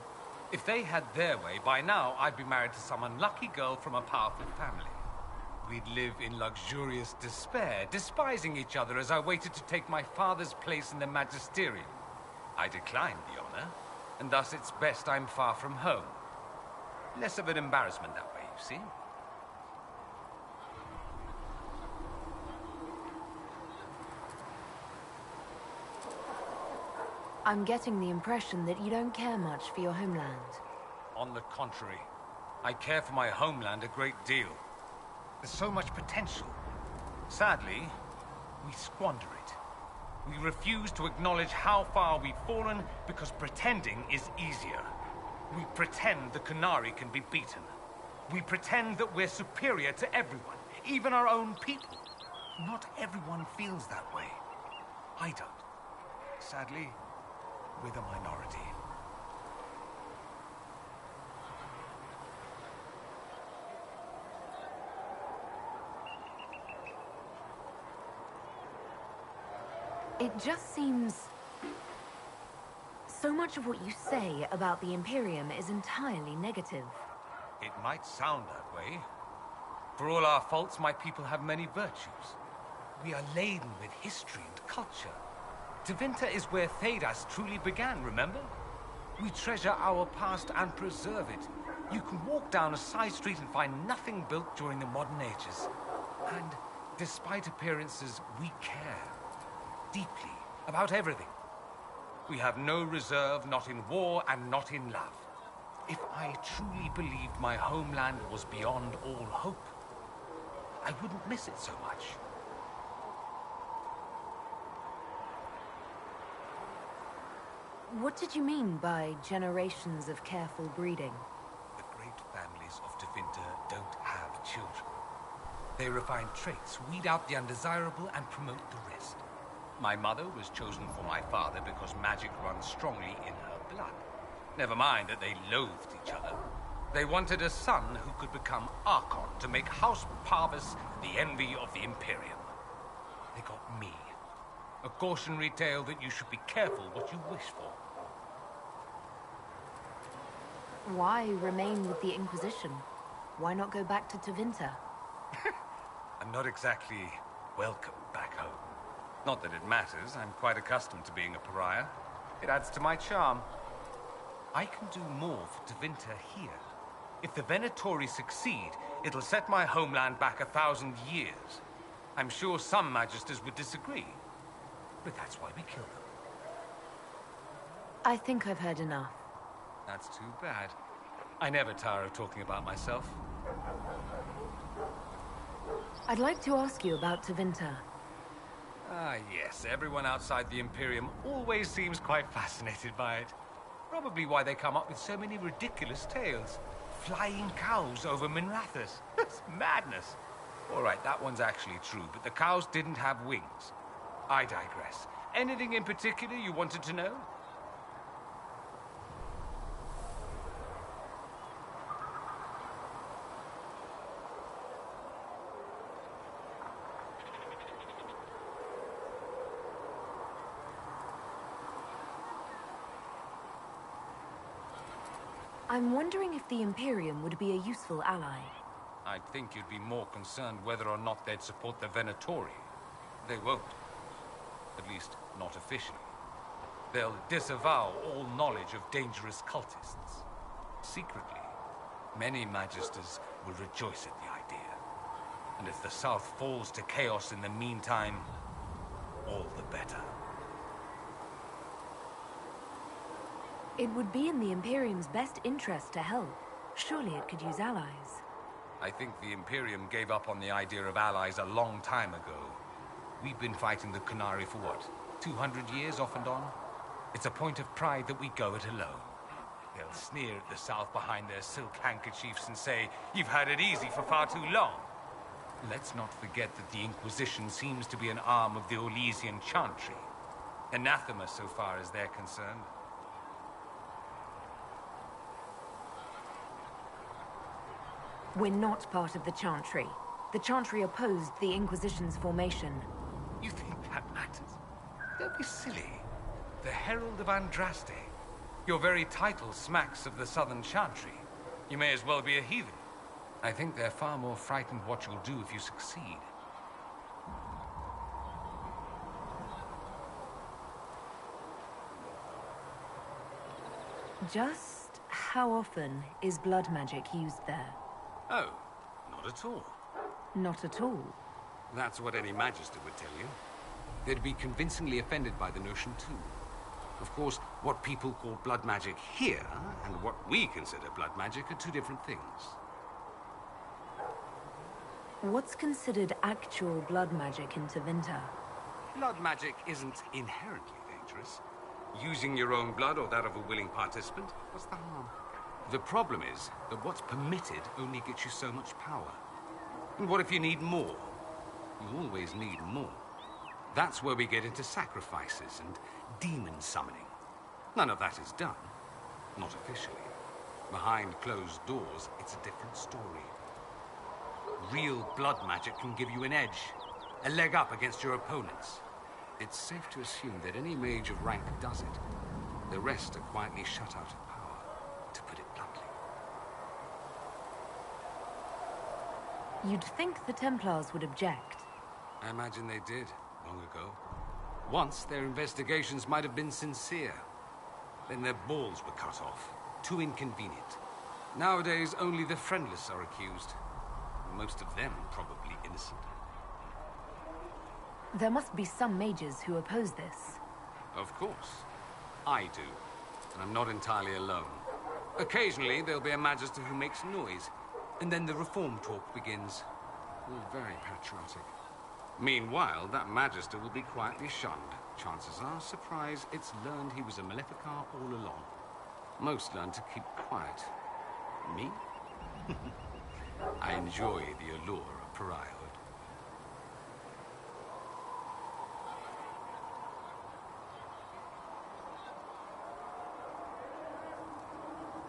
If they had their way, by now I'd be married to some unlucky girl from a powerful family. We'd live in luxurious despair, despising each other as I waited to take my father's place in the magisterium. I declined the honor, and thus it's best I'm far from home. Less of an embarrassment that way, you see? I'm getting the impression that you don't care much for your homeland. On the contrary, I care for my homeland a great deal. There's so much potential. Sadly, we squander it. We refuse to acknowledge how far we've fallen because pretending is easier. We pretend the Qunari can be beaten. We pretend that we're superior to everyone, even our own people. Not everyone feels that way. I don't. Sadly, we're the minority. It just seems... so much of what you say about the Imperium is entirely negative. It might sound that way. For all our faults, my people have many virtues. We are laden with history and culture. Tevinter is where Thedas truly began, remember? We treasure our past and preserve it. You can walk down a side street and find nothing built during the modern ages. And despite appearances, we care. Deeply. About everything. We have no reserve, not in war and not in love. If I truly believed my homeland was beyond all hope, I wouldn't miss it so much. What did you mean by generations of careful breeding? The great families of Tevinter don't have children. They refine traits, weed out the undesirable, and promote the rest. My mother was chosen for my father because magic runs strongly in her blood. Never mind that they loathed each other. They wanted a son who could become Archon to make House Parvis the envy of the Imperium. They got me. A cautionary tale that you should be careful what you wish for. Why remain with the Inquisition? Why not go back to Tevinter? I'm not exactly welcome back home. Not that it matters, I'm quite accustomed to being a pariah. It adds to my charm. I can do more for Tevinter here. If the Venatori succeed, it'll set my homeland back 1,000 years. I'm sure some Magisters would disagree, but that's why we kill them. I think I've heard enough. That's too bad. I never tire of talking about myself. I'd like to ask you about Tevinter. Ah, yes. Everyone outside the Imperium always seems quite fascinated by it. Probably why they come up with so many ridiculous tales. Flying cows over Minrathous. That's madness. All right, that one's actually true, but the cows didn't have wings. I digress. Anything in particular you wanted to know? I'm wondering if the Imperium would be a useful ally. I'd think you'd be more concerned whether or not they'd support the Venatori. They won't. At least, not officially. They'll disavow all knowledge of dangerous cultists. Secretly, many Magisters will rejoice at the idea. And if the South falls to chaos in the meantime, all the better. It would be in the Imperium's best interest to help. Surely it could use allies. I think the Imperium gave up on the idea of allies a long time ago. We've been fighting the Qunari for what, 200 years off and on? It's a point of pride that we go it alone. They'll sneer at the South behind their silk handkerchiefs and say, "You've had it easy for far too long." Let's not forget that the Inquisition seems to be an arm of the Orlesian Chantry. Anathema so far as they're concerned. We're not part of the Chantry. The Chantry opposed the Inquisition's formation. You think that matters? Don't be silly. The Herald of Andraste. Your very title smacks of the Southern Chantry. You may as well be a heathen. I think they're far more frightened what you'll do if you succeed. Just how often is blood magic used there? Oh, not at all. Not at all. That's what any Magister would tell you. They'd be convincingly offended by the notion, too. Of course, what people call blood magic here, and what we consider blood magic, are two different things. What's considered actual blood magic in Tevinter? Blood magic isn't inherently dangerous. Using your own blood or that of a willing participant, what's the harm? The problem is that what's permitted only gets you so much power. And what if you need more? You always need more. That's where we get into sacrifices and demon summoning. None of that is done. Not officially. Behind closed doors, it's a different story. Real blood magic can give you an edge, a leg up against your opponents. It's safe to assume that any mage of rank does it. The rest are quietly shut out of power, to put it bluntly. You'd think the Templars would object. I imagine they did, long ago. Once, their investigations might have been sincere. Then their balls were cut off. Too inconvenient. Nowadays, only the friendless are accused. Most of them probably innocent. There must be some mages who oppose this. Of course. I do. And I'm not entirely alone. Occasionally, there'll be a Magister who makes noise. And then the reform talk begins. All very patriotic. Meanwhile, that Magister will be quietly shunned. Chances are, surprise, it's learned he was a Maleficar all along. Most learn to keep quiet. Me? I enjoy the allure of pariahhood.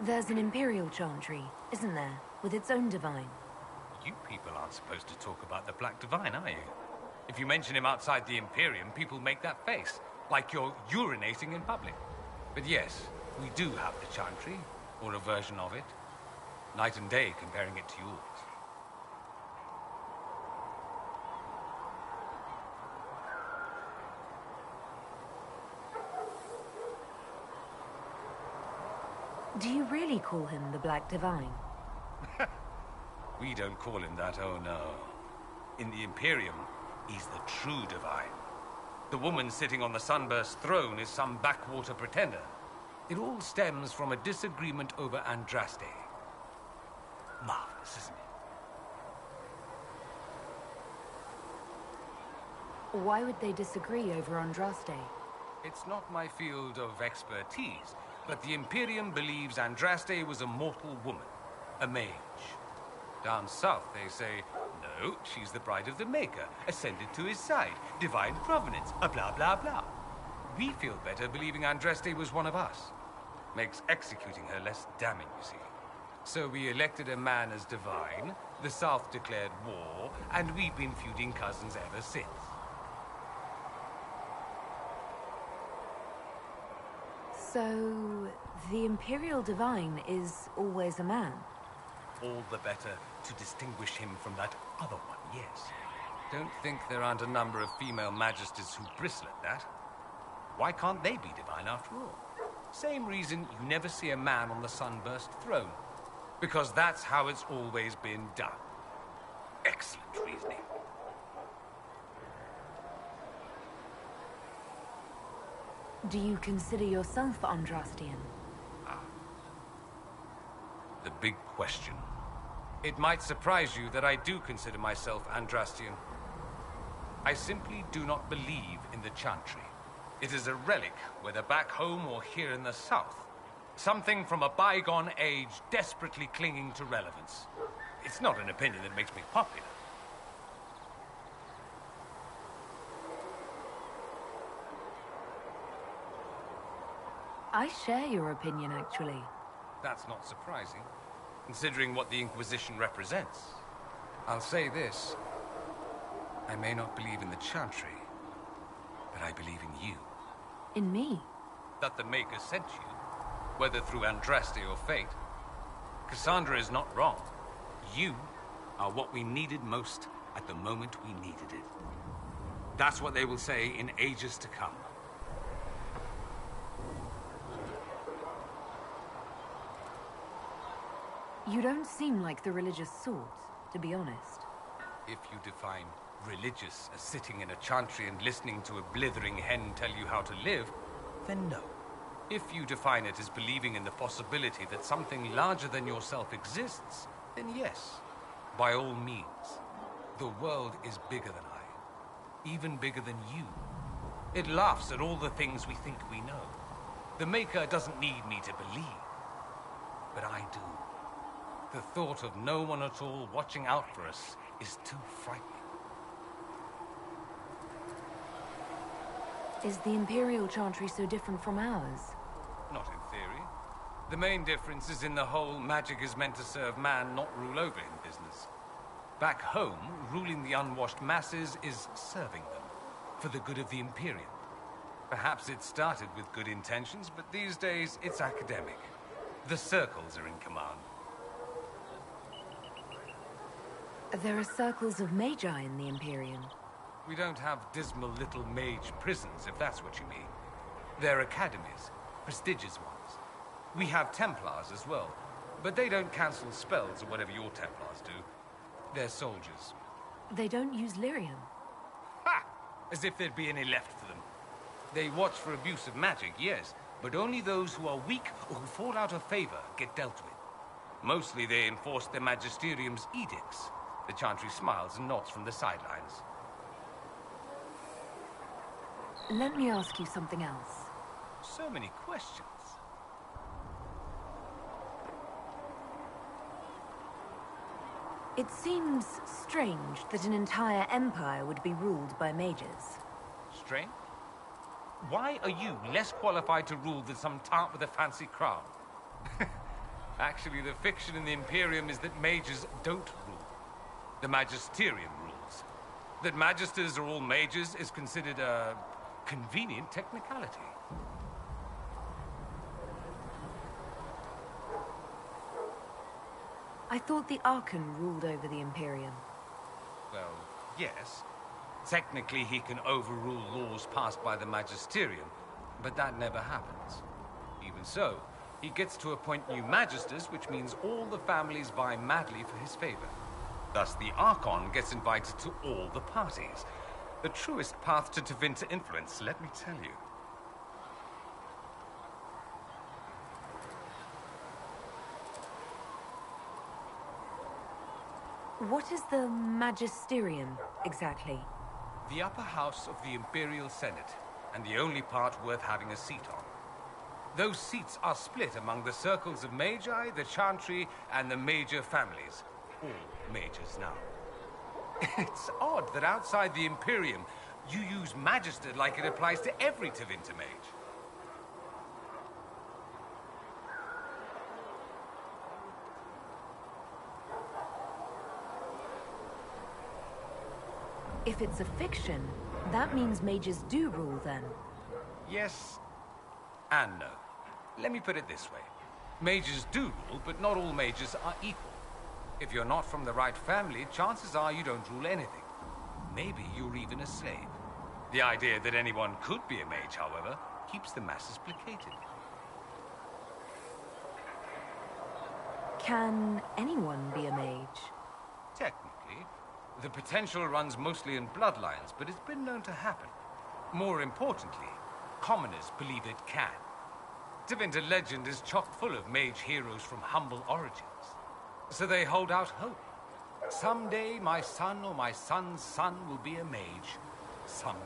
There's an Imperial Chantry, isn't there? With its own divine. You people aren't supposed to talk about the Black Divine, are you? If you mention him outside the Imperium, people make that face, like you're urinating in public. But yes, we do have the Chantry, or a version of it. Night and day comparing it to yours. Do you really call him the Black Divine? We don't call him that, oh no. In the Imperium, he's the true Divine. The woman sitting on the Sunburst throne is some backwater pretender. It all stems from a disagreement over Andraste. Marvelous, isn't it? Why would they disagree over Andraste? It's not my field of expertise, but the Imperium believes Andraste was a mortal woman, a mage. Down south, they say, no, she's the bride of the Maker, ascended to his side, divine provenance, a blah blah blah. We feel better believing Andraste was one of us. Makes executing her less damning, you see. So we elected a man as divine, the South declared war, and we've been feuding cousins ever since. So, the Imperial Divine is always a man? All the better to distinguish him from that other one, yes. Don't think there aren't a number of female magistes who bristle at that. Why can't they be divine after all? Same reason you never see a man on the Sunburst throne. Because that's how it's always been done. Excellent reasoning. Do you consider yourself Andrastian? The big question. It might surprise you that I do consider myself Andrastian. I simply do not believe in the Chantry. It is a relic, whether back home or here in the south. Something from a bygone age desperately clinging to relevance. It's not an opinion that makes me popular. I share your opinion, actually. That's not surprising, considering what the Inquisition represents. I'll say this. I may not believe in the Chantry, but I believe in you. In me? That the Maker sent you, whether through Andraste or fate. Cassandra is not wrong. You are what we needed most at the moment we needed it. That's what they will say in ages to come. You don't seem like the religious sort, to be honest. If you define religious as sitting in a chantry and listening to a blithering hen tell you how to live, then no. If you define it as believing in the possibility that something larger than yourself exists, then yes, by all means. The world is bigger than I, even bigger than you. It laughs at all the things we think we know. The Maker doesn't need me to believe, but I do. The thought of no one at all watching out for us is too frightening. Is the Imperial Chantry so different from ours? Not in theory. The main difference is in the whole magic is meant to serve man, not rule over him business. Back home, ruling the unwashed masses is serving them, for the good of the Imperium. Perhaps it started with good intentions, but these days it's academic. The circles are in command. There are circles of Magi in the Imperium. We don't have dismal little mage prisons, if that's what you mean. They're academies, prestigious ones. We have Templars as well, but they don't cancel spells or whatever your Templars do. They're soldiers. They don't use lyrium. Ha! As if there'd be any left for them. They watch for abuse of magic, yes, but only those who are weak or who fall out of favor get dealt with. Mostly they enforce the Magisterium's edicts. The Chantry smiles and nods from the sidelines. Let me ask you something else. So many questions. It seems strange that an entire empire would be ruled by mages. Strange? Why are you less qualified to rule than some tart with a fancy crown? Actually, the fiction in the Imperium is that mages don't rule. The Magisterium rules. That magisters are all mages is considered a convenient technicality. I thought the Archon ruled over the Imperium. Well, yes. Technically, he can overrule laws passed by the Magisterium, but that never happens. Even so, he gets to appoint new magisters, which means all the families vie madly for his favor. Thus, the Archon gets invited to all the parties. The truest path to Tevinter influence, let me tell you. What is the Magisterium, exactly? The upper house of the Imperial Senate, and the only part worth having a seat on. Those seats are split among the circles of Magi, the Chantry, and the major families. All mages now. It's odd that outside the Imperium, you use Magister like it applies to every Tevinter mage. If it's a fiction, that means mages do rule then. Yes and no. Let me put it this way. Mages do rule, but not all mages are equal. If you're not from the right family, chances are you don't rule anything. Maybe you're even a slave. The idea that anyone could be a mage, however, keeps the masses placated. Can anyone be a mage? Technically. The potential runs mostly in bloodlines, but it's been known to happen. More importantly, commoners believe it can. Tevinter legend is chock full of mage heroes from humble origins. So they hold out hope. Someday my son or my son's son will be a mage. Someday.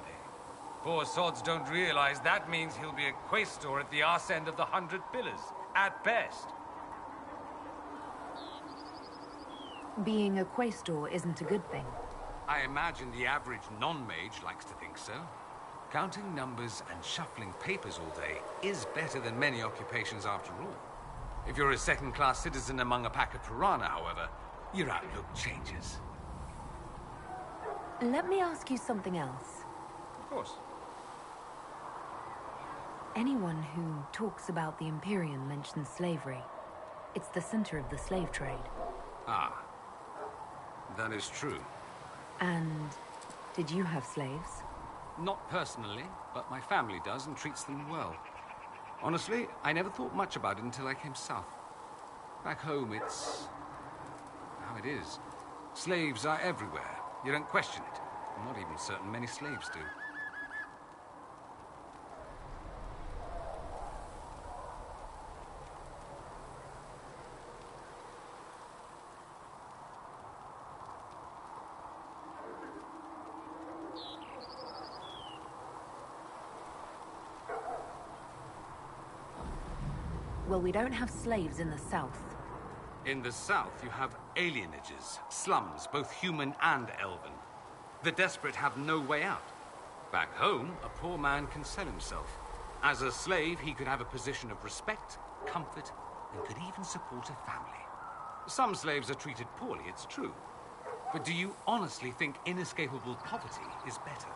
Poor sods don't realize that means he'll be a quaestor at the arse end of the 100 Pillars, at best. Being a quaestor isn't a good thing. I imagine the average non-mage likes to think so. Counting numbers and shuffling papers all day is better than many occupations after all. If you're a second-class citizen among a pack of piranha, however, your outlook changes. Let me ask you something else. Of course. Anyone who talks about the Imperium mentions slavery. It's the center of the slave trade. Ah. That is true. And did you have slaves? Not personally, but my family does and treats them well. Honestly, I never thought much about it until I came south. Back home, it's how it is. Slaves are everywhere. You don't question it. I'm not even certain many slaves do. Well, we don't have slaves in the south. In the south, you have alienages, slums, both human and elven. The desperate have no way out. Back home, a poor man can sell himself. As a slave, he could have a position of respect, comfort, and could even support a family. Some slaves are treated poorly, it's true. But do you honestly think inescapable poverty is better?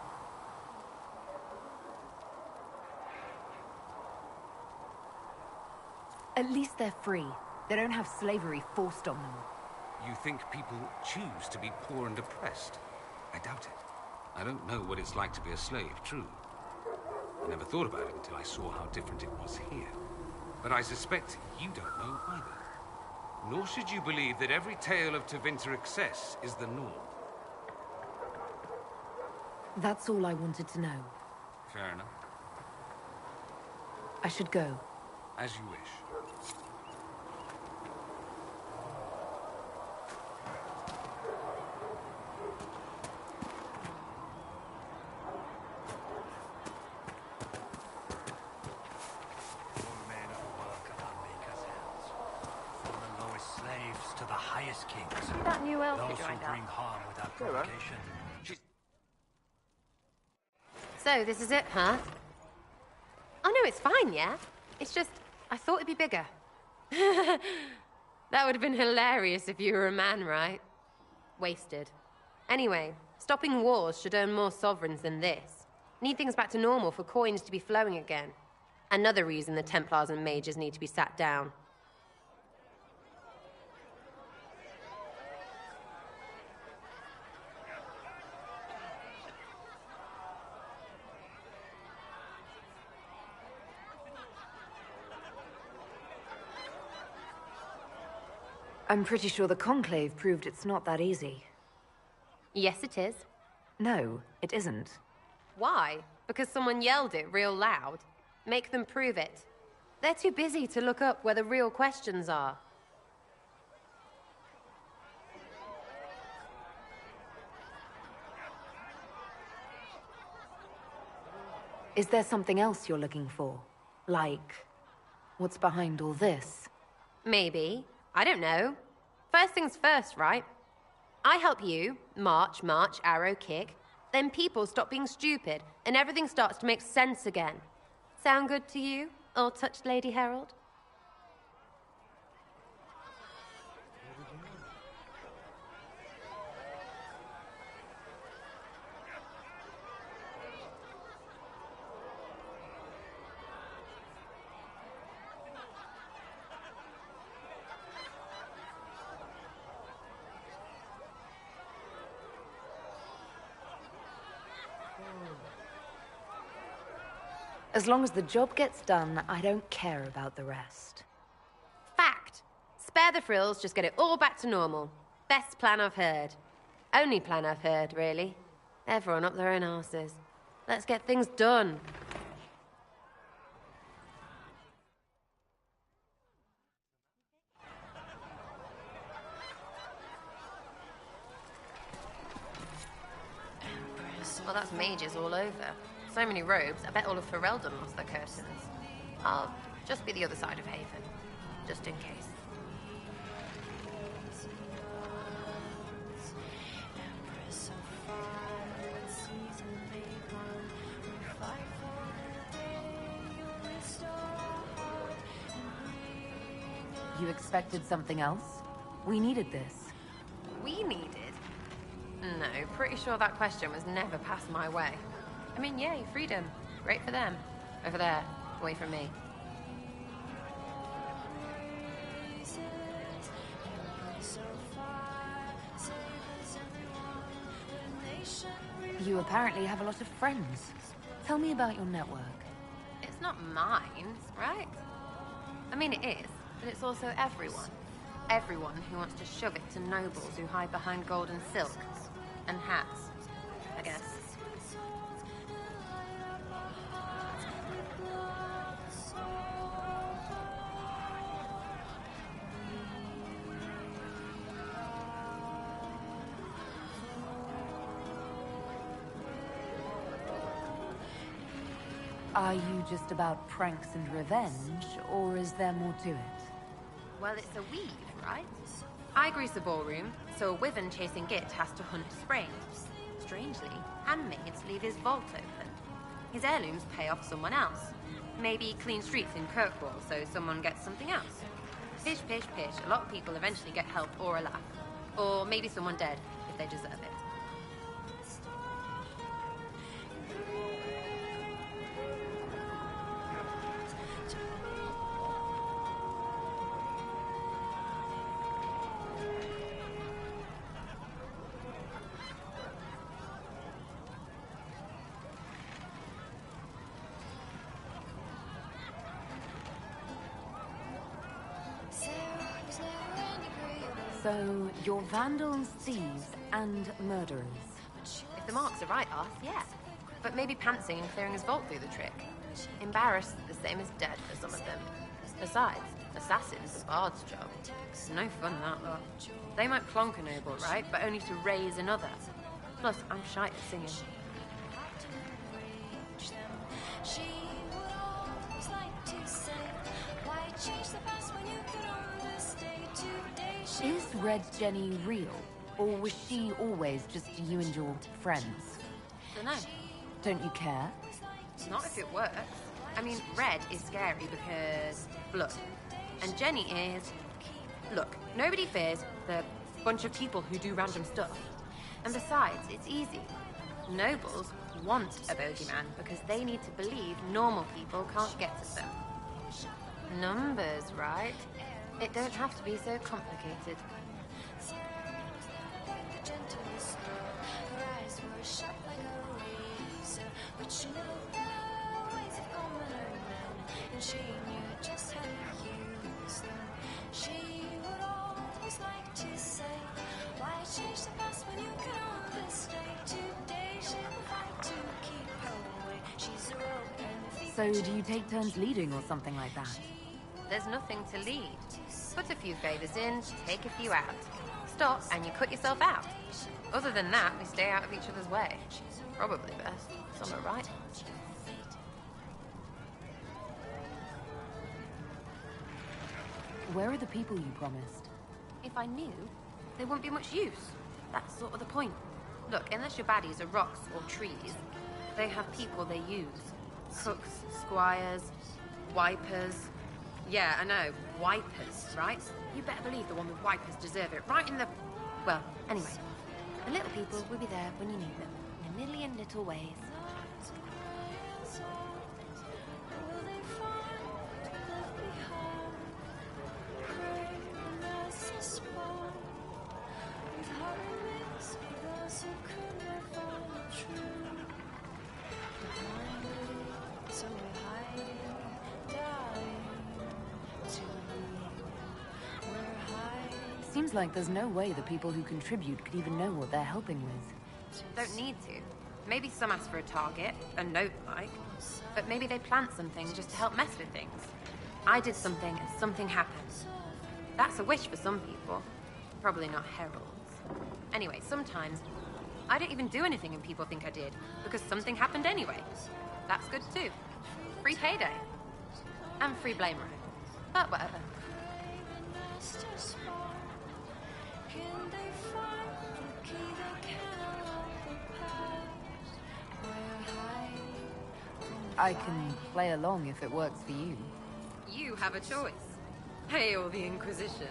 At least they're free. They don't have slavery forced on them. You think people choose to be poor and oppressed? I doubt it. I don't know what it's like to be a slave, true. I never thought about it until I saw how different it was here. But I suspect you don't know either. Nor should you believe that every tale of Tevinter excess is the norm. That's all I wanted to know. Fair enough. I should go. As you wish. That new elf Those you who joined bring up. harm without provocation. So, this is it, huh? Oh no, it's fine, yeah? It's just, I thought it'd be bigger. That would have been hilarious if you were a man, right? Wasted. Anyway, Stopping wars should earn more sovereigns than this. Need things back to normal for coins to be flowing again. Another reason the Templars and Mages need to be sat down. I'm pretty sure the Conclave proved it's not that easy. Yes, it is. No, it isn't. Why? Because someone yelled it real loud? Make them prove it. They're too busy to look up where the real questions are. Is there something else you're looking for? Like, what's behind all this? Maybe. I don't know. First things first, right? I help you, march, arrow, kick. Then people stop being stupid, and everything starts to make sense again. Sound good to you, all-touched Lady Herald? As long as the job gets done, I don't care about the rest. Fact. Spare the frills, just get it all back to normal. Best plan I've heard. Only plan I've heard, really. Everyone up their own arses. Let's get things done. Well, that's mages all over. So many robes, I bet all of Ferelden lost their curtains. I'll just be the other side of Haven, just in case. You expected something else? We needed this. We needed? No, pretty sure that question was never passed my way. I mean, yay, freedom. Great for them. Over there, away from me. You apparently have a lot of friends. Tell me about your network. It's not mine, right? I mean, it is, but it's also everyone. Everyone who wants to shove it to nobles who hide behind gold and silk. And hats, I guess. Are you just about pranks and revenge, or is there more to it? Well, it's a weave, right? I grease the ballroom, so a wyvern chasing Git has to hunt Sprain. Strangely, handmaids leave his vault open. His heirlooms pay off someone else. Maybe clean streets in Kirkwall, so someone gets something else. Pish, pish, pish, a lot of people eventually get help or a laugh. Or maybe someone dead, if they deserve it. So, you're vandals, thieves, and murderers. If the marks are right, Arth, yeah. But maybe pantsing and clearing his vault through the trick. Embarrassed the same as dead for some of them. Besides, assassin's a bard's job. No fun, that lot. They might clonk a noble, right? But only to raise another. Plus, I'm shy at singing. Is Red Jenny real? Or was she always just you and your friends? Dunno. Don't you care? Not if it works. I mean, Red is scary because blood. And Jenny is... Look, nobody fears the bunch of people who do random stuff. And besides, it's easy. Nobles want a bogeyman because they need to believe normal people can't get to them. Numbers, right? It don't have to be so complicated. So, do you take turns leading or something like that? There's nothing to lead. Put a few favors in, take a few out. Stop, and you cut yourself out. Other than that, we stay out of each other's way. Probably best. Some are right. Where are the people you promised? If I knew, there wouldn't be much use. That's sort of the point. Look, unless your baddies are rocks or trees, they have people they use. Cooks, squires, wipers. Yeah, I know, wipers, right? You better believe the one with wipers deserve it, right in the... Well, anyway, the little people will be there when you need them, in a million little ways. Seems like there's no way the people who contribute could even know what they're helping with. Don't need to. Maybe some ask for a target, a note like. But maybe they plant something just to help mess with things. I did something and something happened. That's a wish for some people. Probably not heralds. Anyway, sometimes I don't even do anything and people think I did, because something happened anyway. That's good too. Free payday. And free blame right. But whatever. I can play along if it works for you. You have a choice. Hail the Inquisition.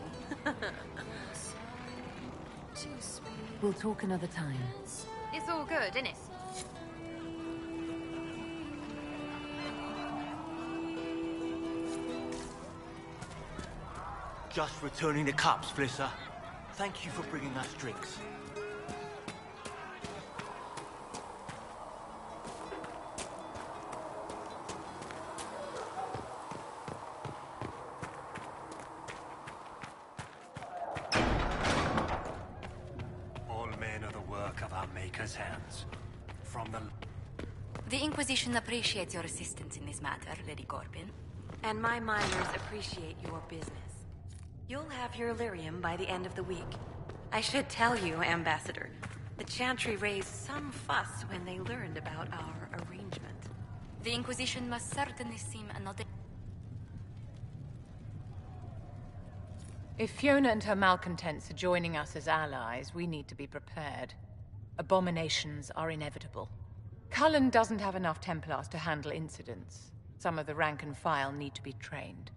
We'll talk another time. It's all good, innit? Just returning the cups, Flisser. Thank you for bringing us drinks. All men are the work of our Maker's hands. From The Inquisition appreciates your assistance in this matter, Lady Corbin. And my miners appreciate your business. You'll have your lyrium by the end of the week. I should tell you, Ambassador, the Chantry raised some fuss when they learned about our arrangement. The Inquisition must certainly seem another... If Fiona and her malcontents are joining us as allies, we need to be prepared. Abominations are inevitable. Cullen doesn't have enough Templars to handle incidents. Some of the rank and file need to be trained.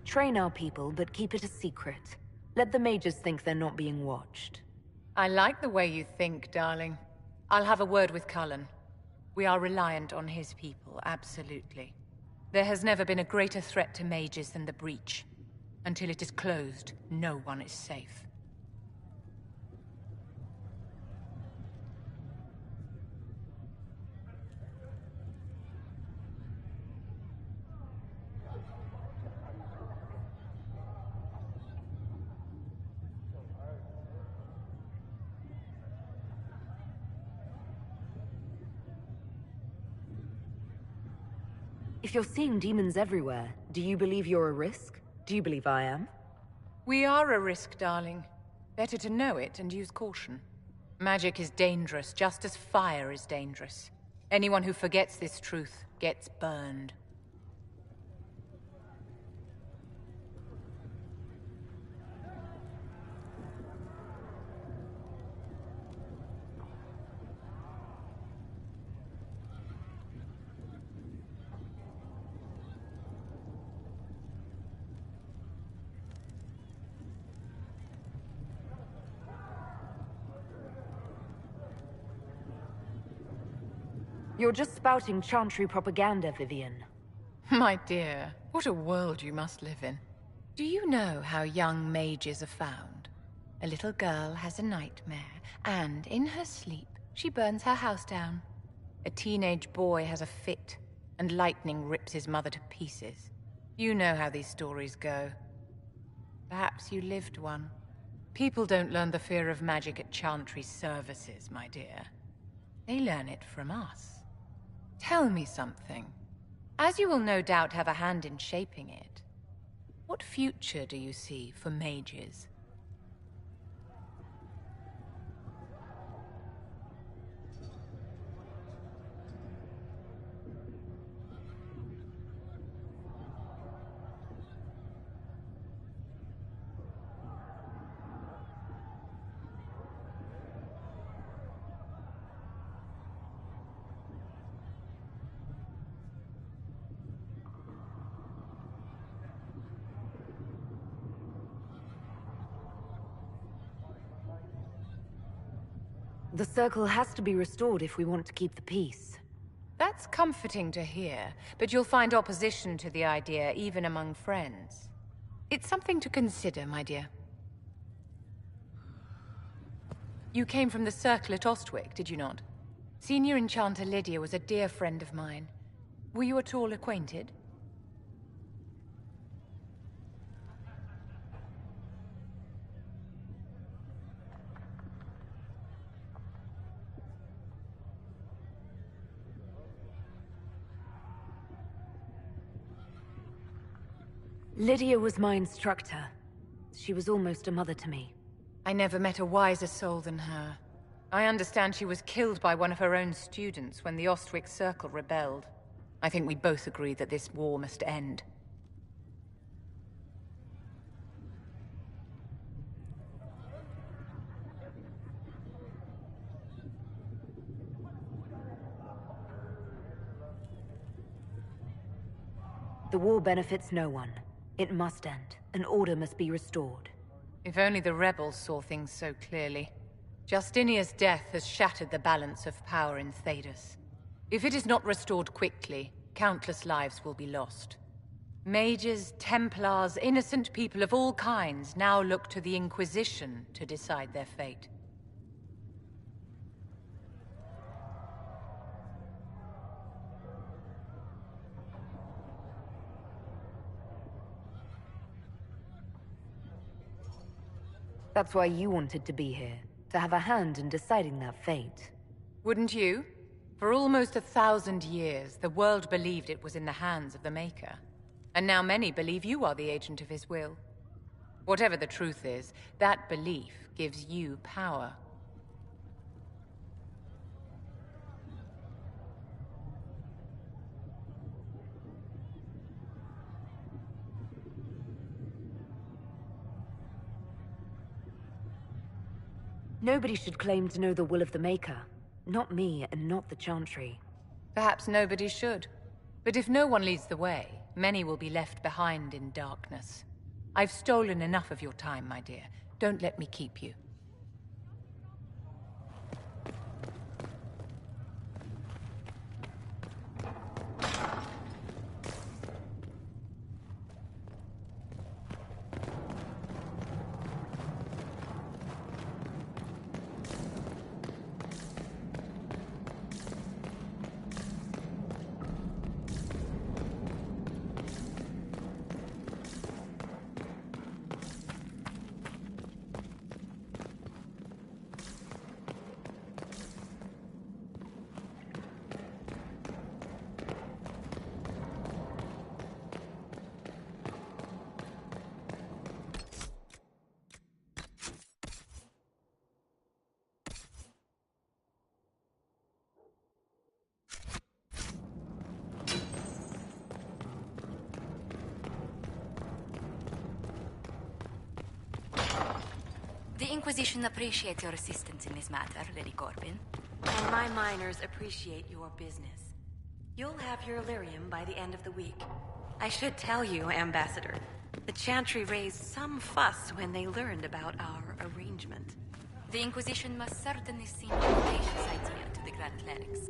Train our people, but keep it a secret. Let the mages think they're not being watched. I like the way you think, darling. I'll have a word with Cullen. We are reliant on his people, absolutely. There has never been a greater threat to mages than the Breach. Until it is closed, no one is safe. If you're seeing demons everywhere, do you believe you're a risk? Do you believe I am? We are a risk, darling. Better to know it and use caution. Magic is dangerous, just as fire is dangerous. Anyone who forgets this truth gets burned. You're just spouting Chantry propaganda, Vivian. My dear, what a world you must live in. Do you know how young mages are found? A little girl has a nightmare, and in her sleep, she burns her house down. A teenage boy has a fit, and lightning rips his mother to pieces. You know how these stories go. Perhaps you lived one. People don't learn the fear of magic at Chantry's services, my dear. They learn it from us. Tell me something. As you will no doubt have a hand in shaping it, what future do you see for mages? The circle has to be restored if we want to keep the peace. That's comforting to hear, but you'll find opposition to the idea even among friends. It's something to consider, my dear. You came from the circle at Ostwick, did you not? Senior Enchanter Lydia was a dear friend of mine. Were you at all acquainted? Lydia was my instructor. She was almost a mother to me. I never met a wiser soul than her. I understand she was killed by one of her own students when the Ostwick Circle rebelled. I think we both agree that this war must end. The war benefits no one. It must end, and order must be restored. If only the rebels saw things so clearly. Justinia's death has shattered the balance of power in Thedas. If it is not restored quickly, countless lives will be lost. Mages, Templars, innocent people of all kinds now look to the Inquisition to decide their fate. That's why you wanted to be here, to have a hand in deciding that fate. Wouldn't you? For almost 1,000 years, the world believed it was in the hands of the Maker. And now many believe you are the agent of his will. Whatever the truth is, that belief gives you power. Nobody should claim to know the will of the Maker. Not me, and not the Chantry. Perhaps nobody should. But if no one leads the way, many will be left behind in darkness. I've stolen enough of your time, my dear. Don't let me keep you. Inquisition appreciates your assistance in this matter, Lady Corbin. And my miners appreciate your business. You'll have your lyrium by the end of the week. I should tell you, Ambassador, the Chantry raised some fuss when they learned about our arrangement. The Inquisition must certainly seem an audacious idea to the Grand Clerics.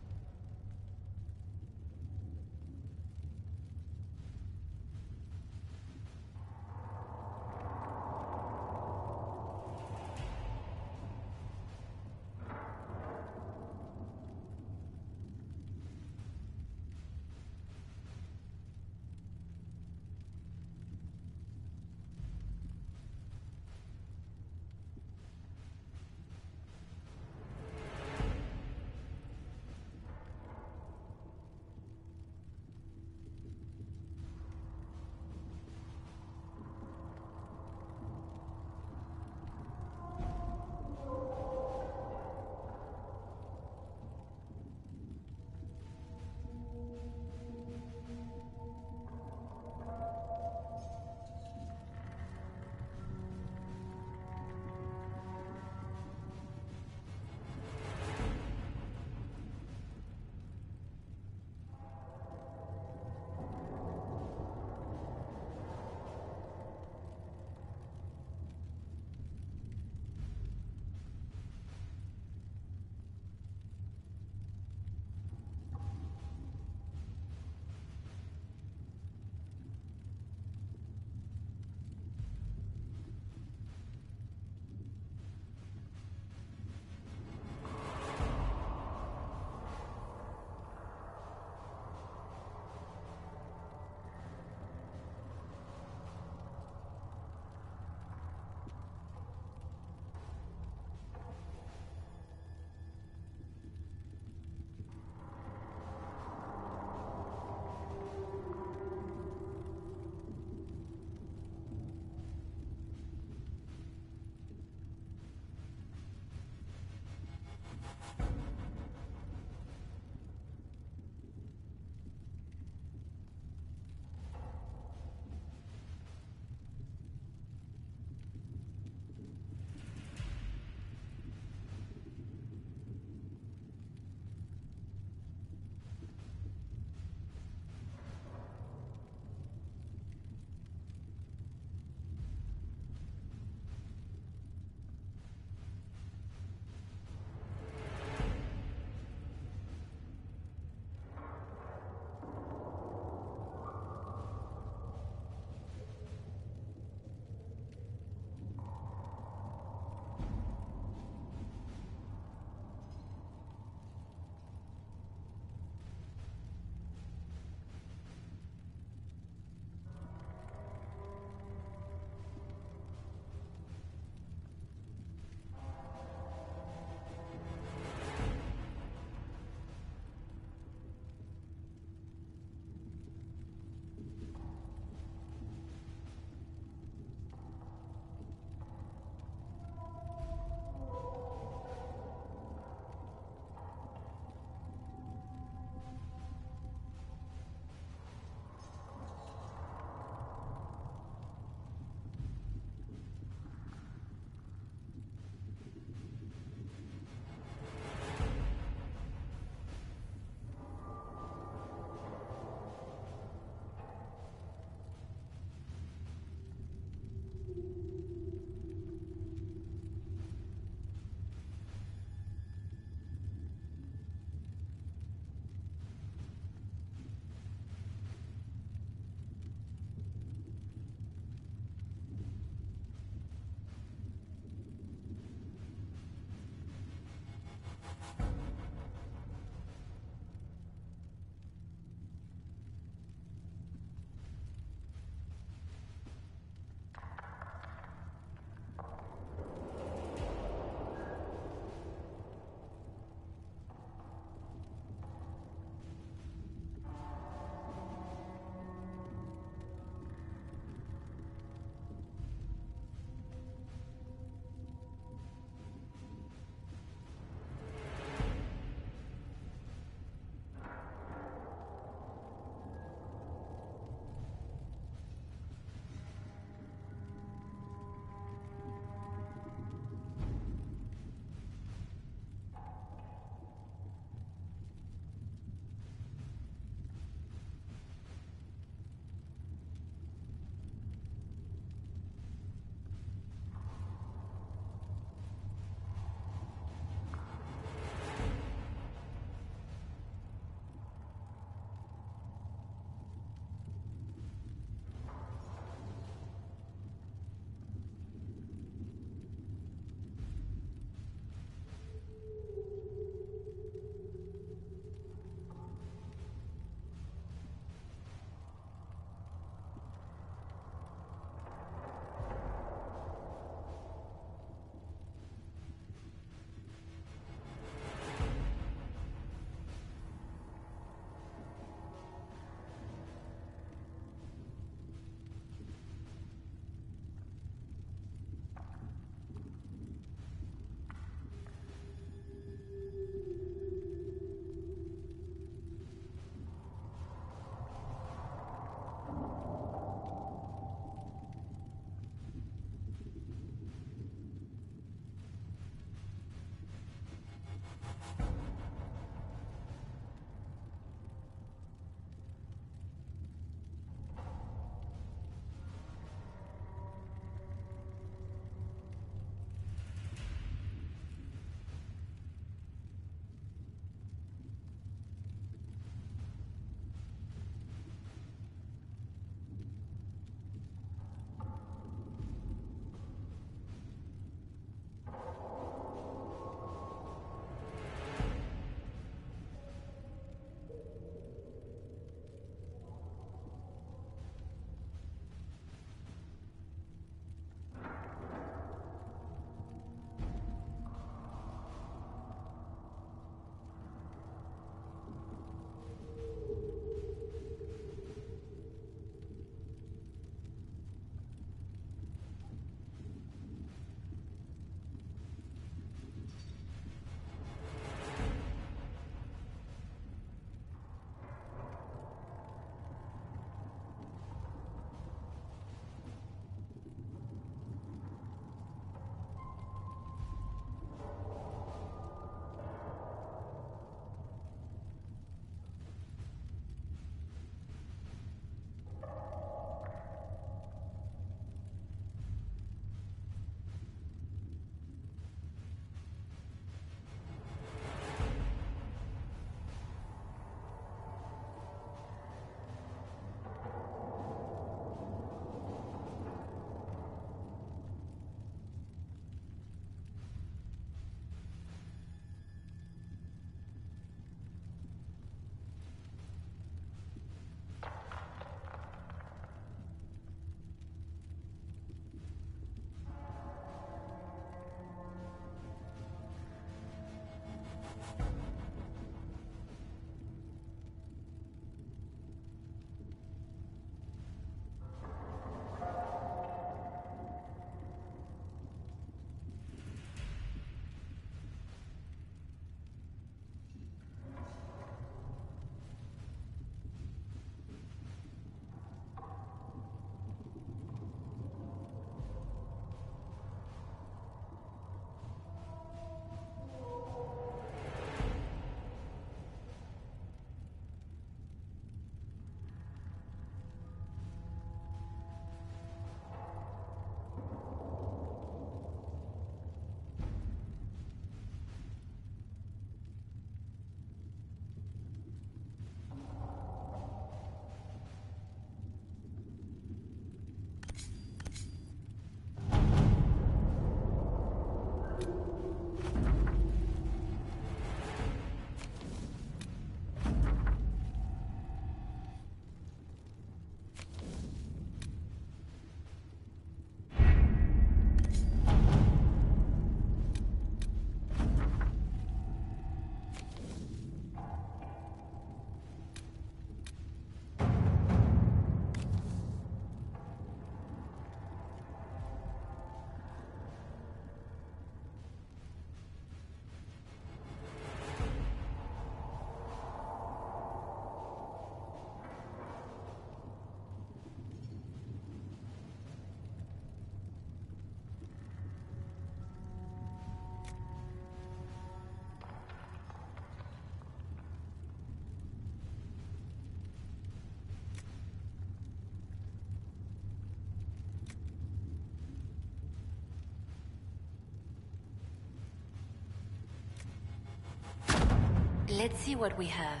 Let's see what we have.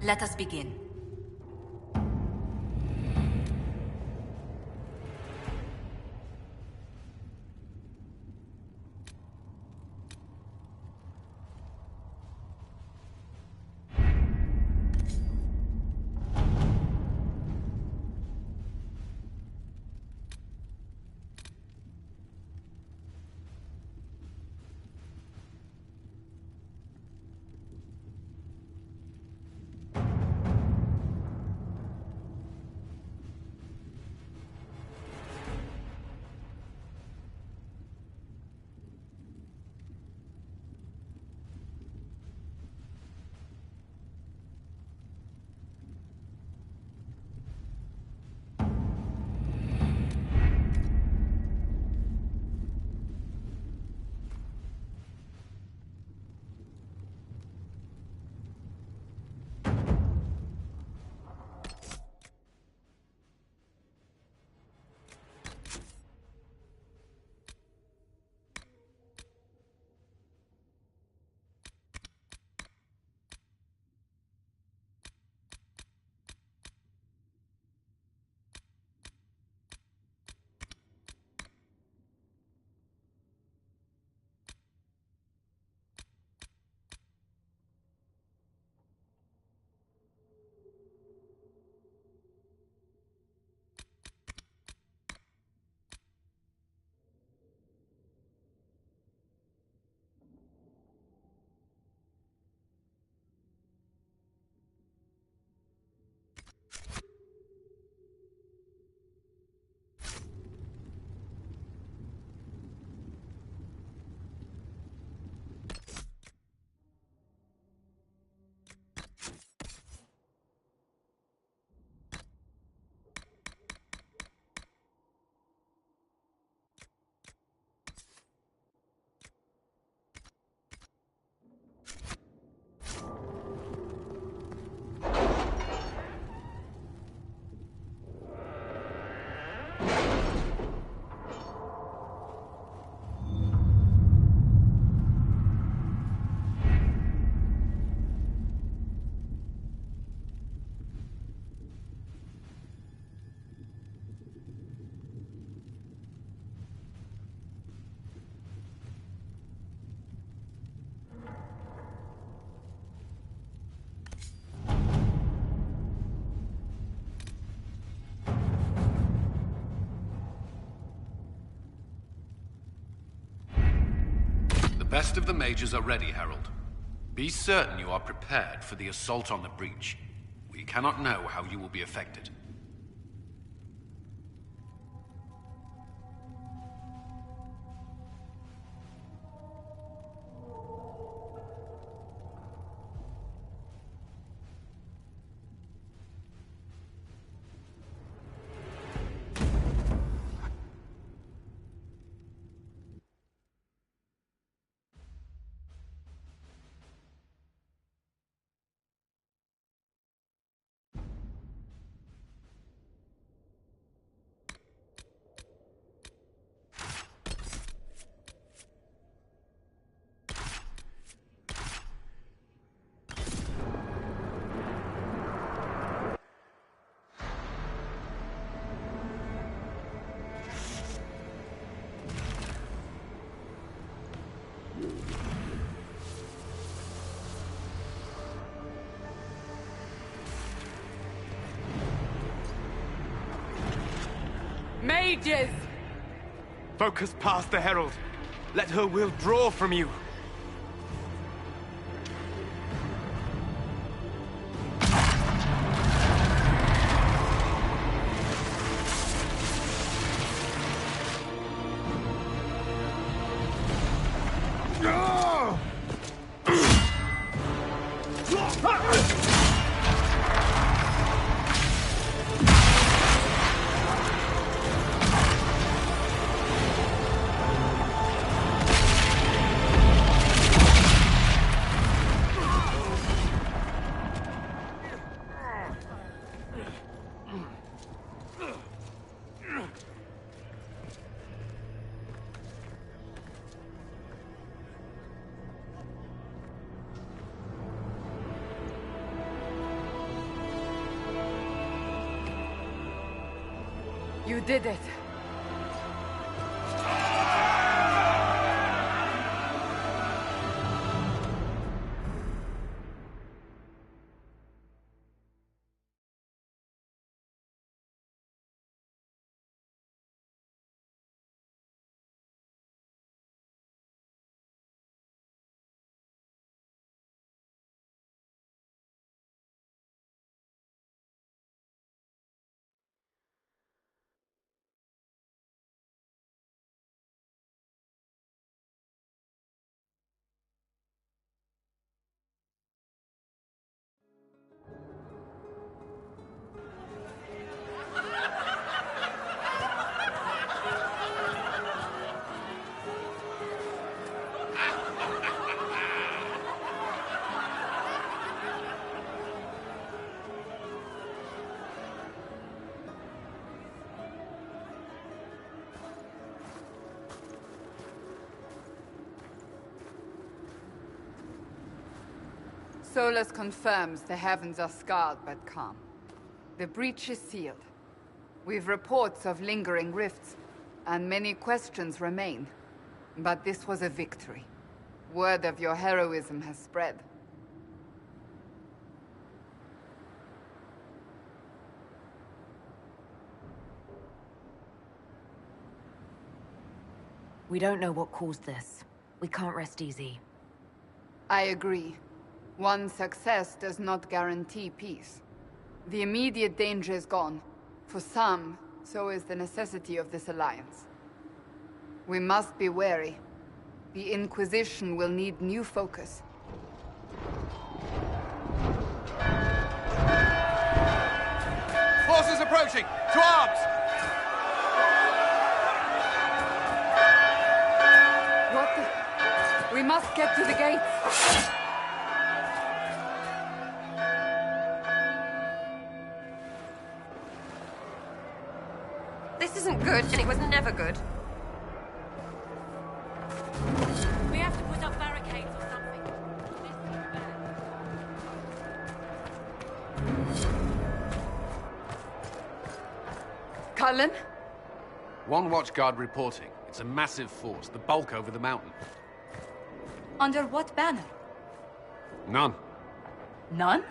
Let us begin. best of the mages are ready, Herald. Be certain you are prepared for the assault on the breach. We cannot know how you will be affected. Mages! Focus past the Herald. Let her will draw from you. You did it. Solus confirms the heavens are scarred but calm. The breach is sealed. We've reports of lingering rifts, and many questions remain. But this was a victory. Word of your heroism has spread. We don't know what caused this. We can't rest easy. I agree. One success does not guarantee peace. The immediate danger is gone. For some, so is the necessity of this alliance. We must be wary. The Inquisition will need new focus. Forces approaching! To arms! What the... We must get to the gates! This isn't good, and it was never good. We have to put up barricades or something. Cullen? One watchguard reporting. It's a massive force, the bulk over the mountain. Under what banner? None. None?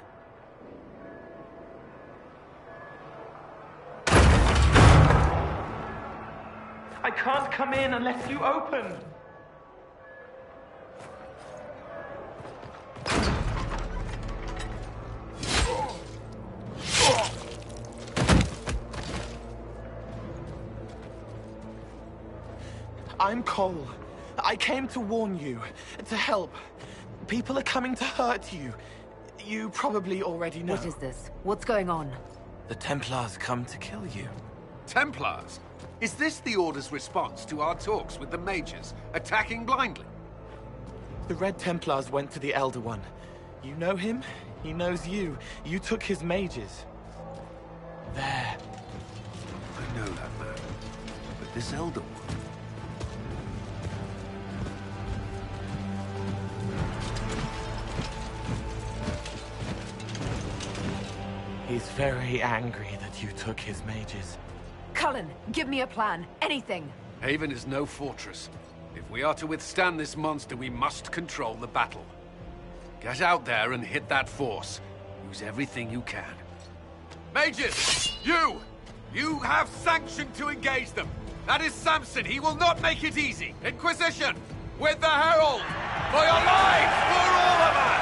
I can't come in unless you open! I'm Cole. I came to warn you, to help. People are coming to hurt you. You probably already know. What is this? What's going on? The Templars come to kill you. Templars? Is this the Order's response to our talks with the Mages, attacking blindly? The Red Templars went to the Elder One. You know him, he knows you. You took his mages. There. I know that man. But this Elder One... He's very angry that you took his mages. Cullen, give me a plan. Anything. Haven is no fortress. If we are to withstand this monster, we must control the battle. Get out there and hit that force. Use everything you can. Mages! You have sanction to engage them. That is Samson. He will not make it easy. Inquisition! With the Herald! For your lives! For all of us!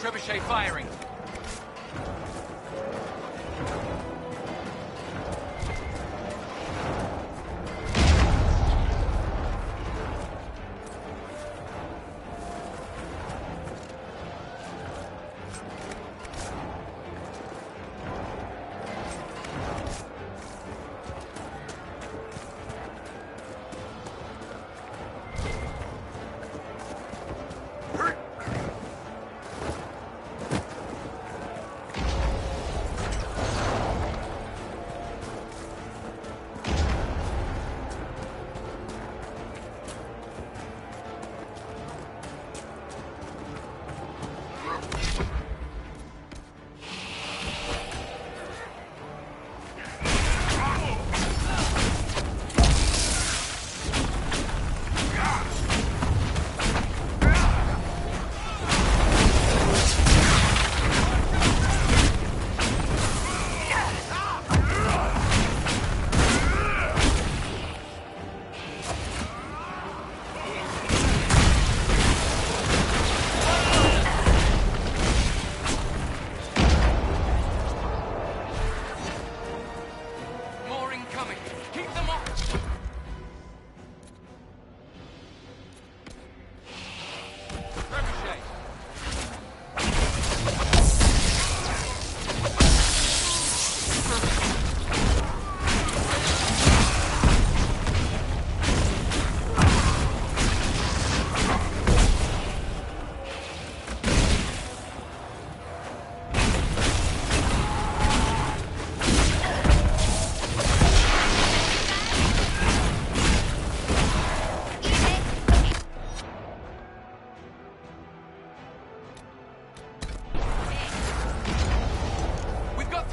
Trebuchet firing.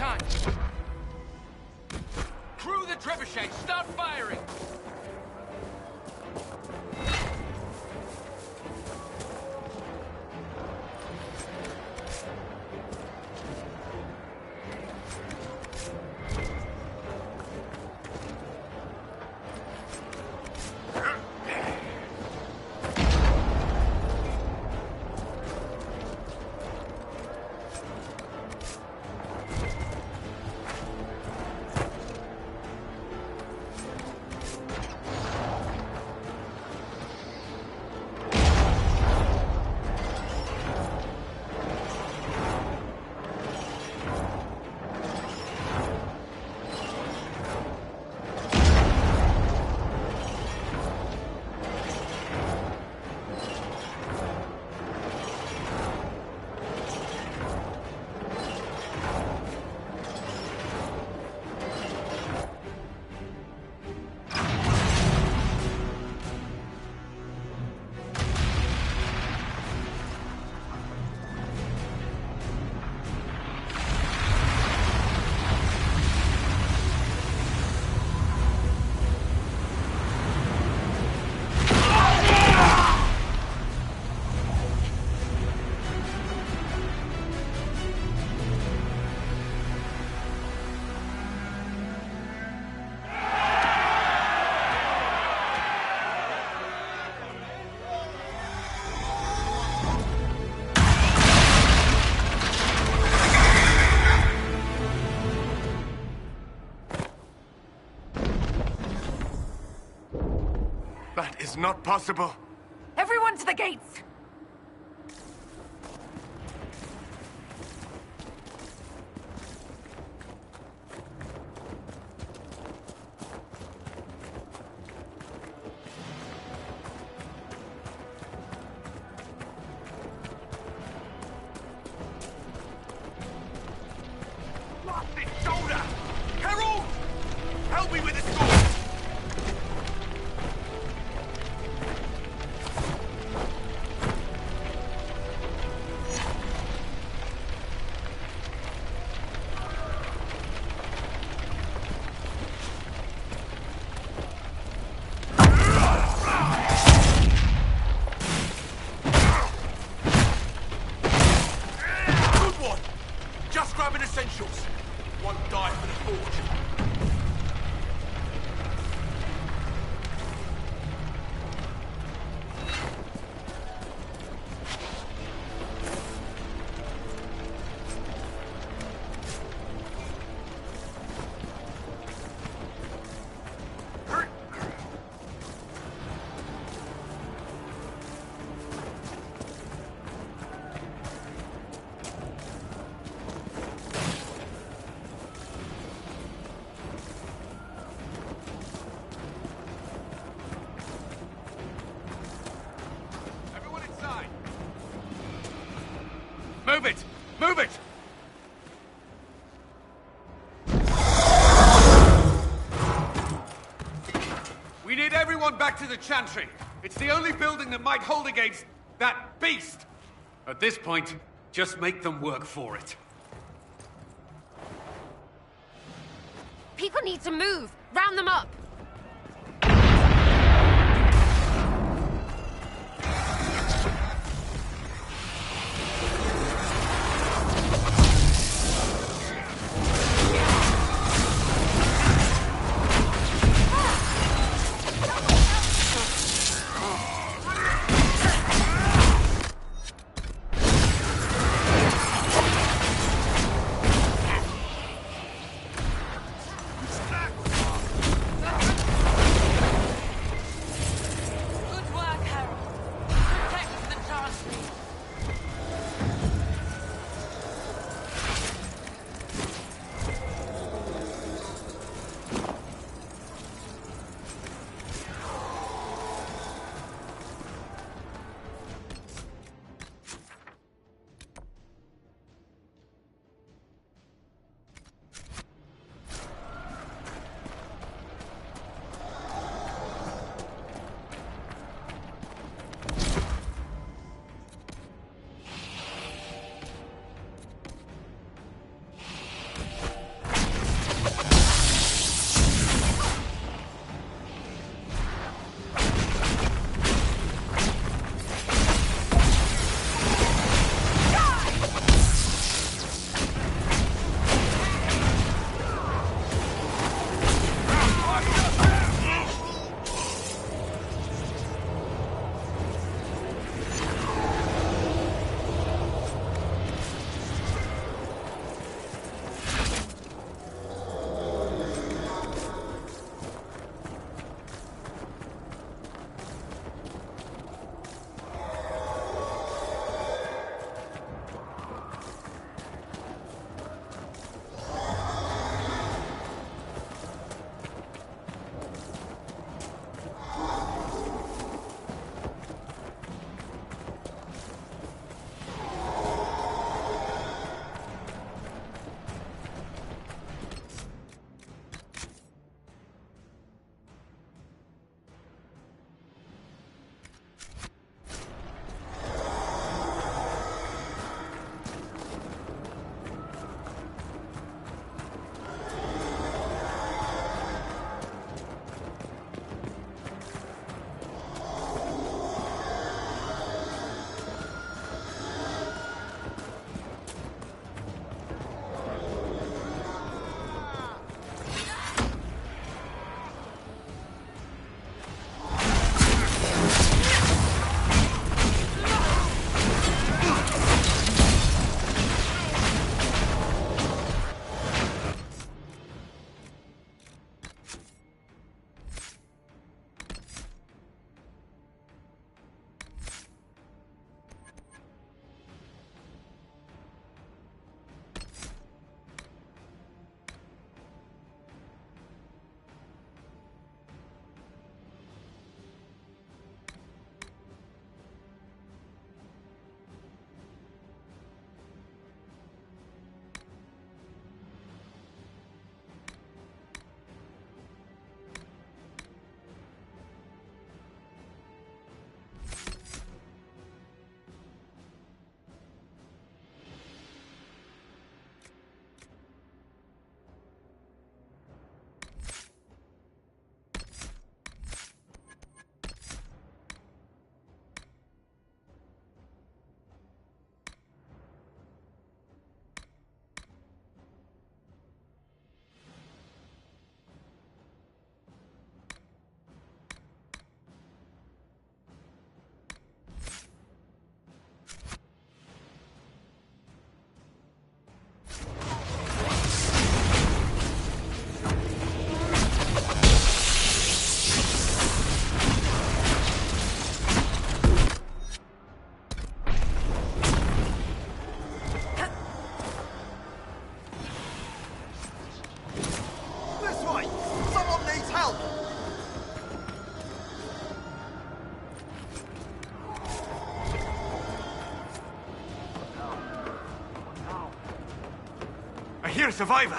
time! Crew the trebuchet, start firing! That is not possible. Everyone to the gates! Lost his shoulder! Herald! Help me with this sword! Essentials. Won't die for the forge. Move it! Move it! We need everyone back to the Chantry. It's the only building that might hold against that beast. At this point, just make them work for it. People need to move! Round them up! hear a survivor!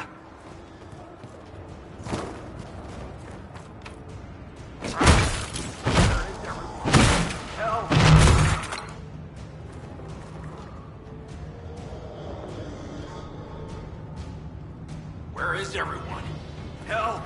Where is everyone? Help!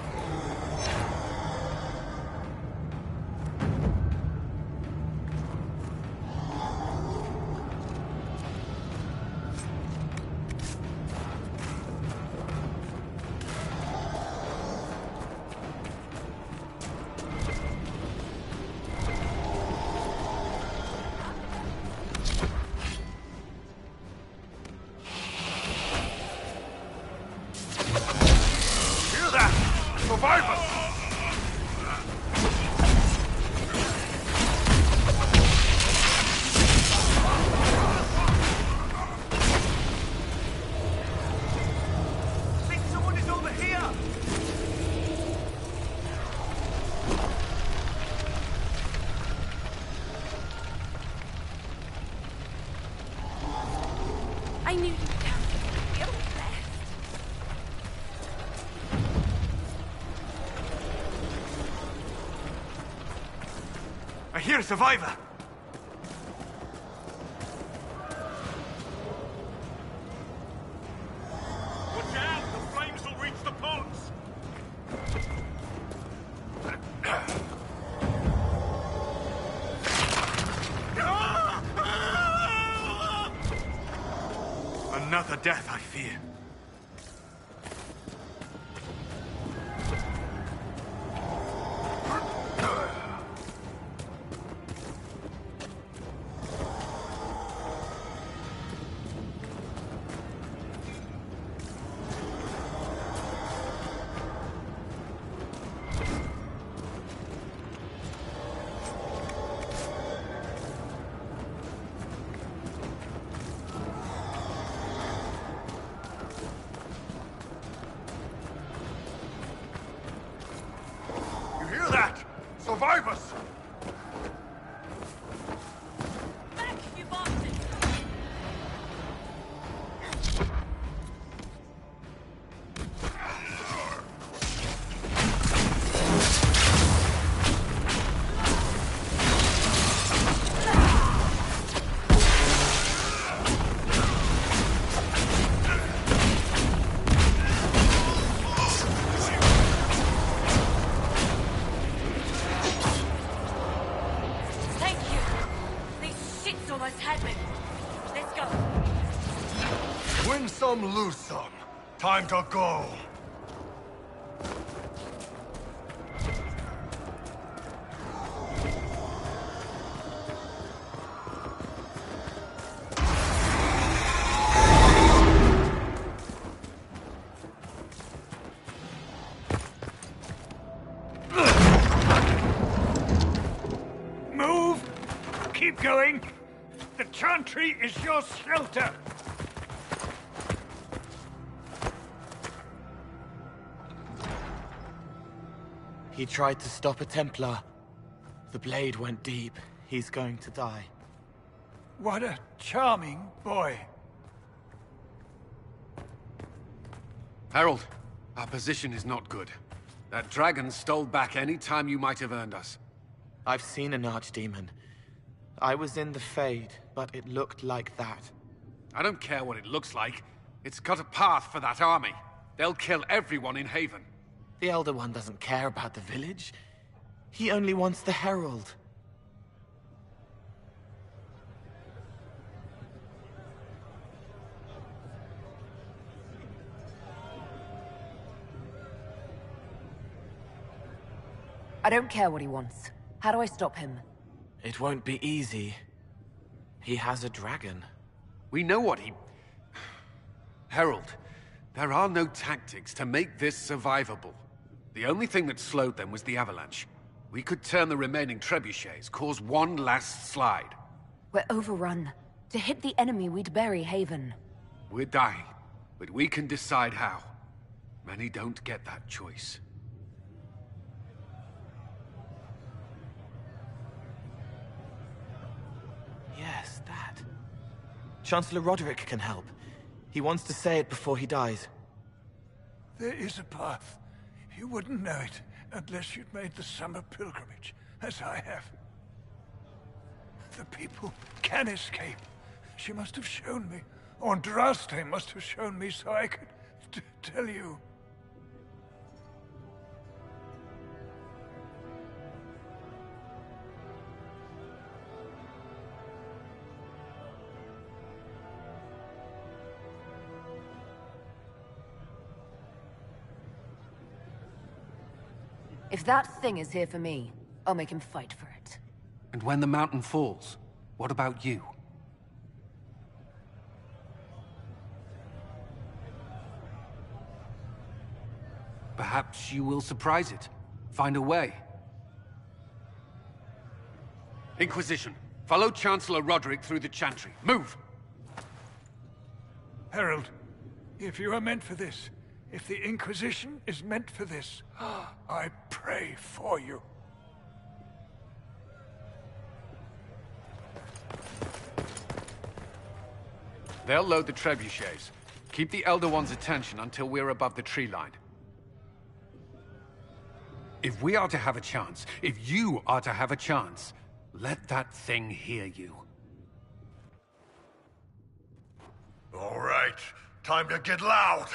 I knew you'd come. You're blessed. I hear a survivor! Watch out! The flames will reach the pots! Another death, I fear. Survivors! Back, you bastard! Win some, lose some. Time to go. Move! Keep going! The chantry is your shelter! He tried to stop a Templar. The blade went deep. He's going to die. What a charming boy. Harold, our position is not good. That dragon stole back any time you might have earned us. I've seen an archdemon. I was in the Fade, but it looked like that. I don't care what it looks like. It's got a path for that army. They'll kill everyone in Haven. The Elder One doesn't care about the village. He only wants the Herald. I don't care what he wants. How do I stop him? It won't be easy. He has a dragon. We know what he... Herald, there are no tactics to make this survivable. The only thing that slowed them was the avalanche. We could turn the remaining trebuchets, cause one last slide. We're overrun. To hit the enemy, we'd bury Haven. We're dying, but we can decide how. Many don't get that choice. Yes, that. Chancellor Roderick can help. He wants to say it before he dies. There is a path. You wouldn't know it unless you'd made the summer pilgrimage, as I have. The people can escape. She must have shown me. Andraste must have shown me so I could tell you. If that thing is here for me, I'll make him fight for it. And when the mountain falls, what about you? Perhaps you will surprise it. Find a way. Inquisition, follow Chancellor Roderick through the Chantry. Move! Herald, if you are meant for this, if the Inquisition is meant for this, I pray for you. They'll load the trebuchets. Keep the Elder One's attention until we're above the tree line. If we are to have a chance, if you are to have a chance, let that thing hear you. All right, time to get loud.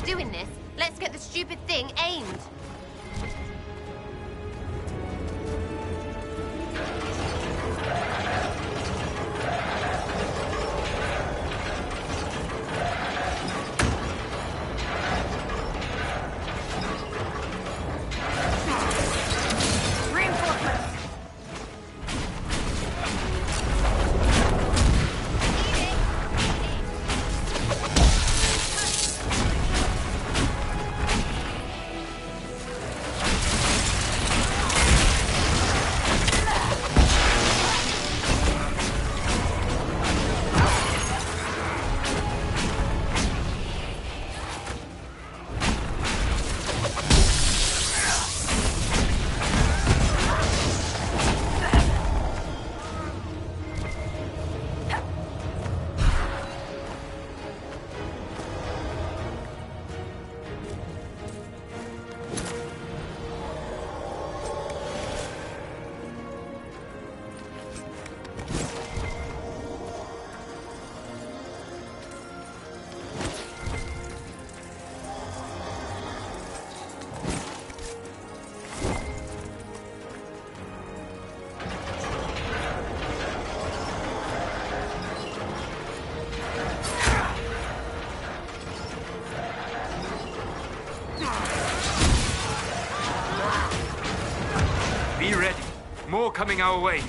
Doing this, let's get the stupid thing aimed. Reinforcements! coming our way.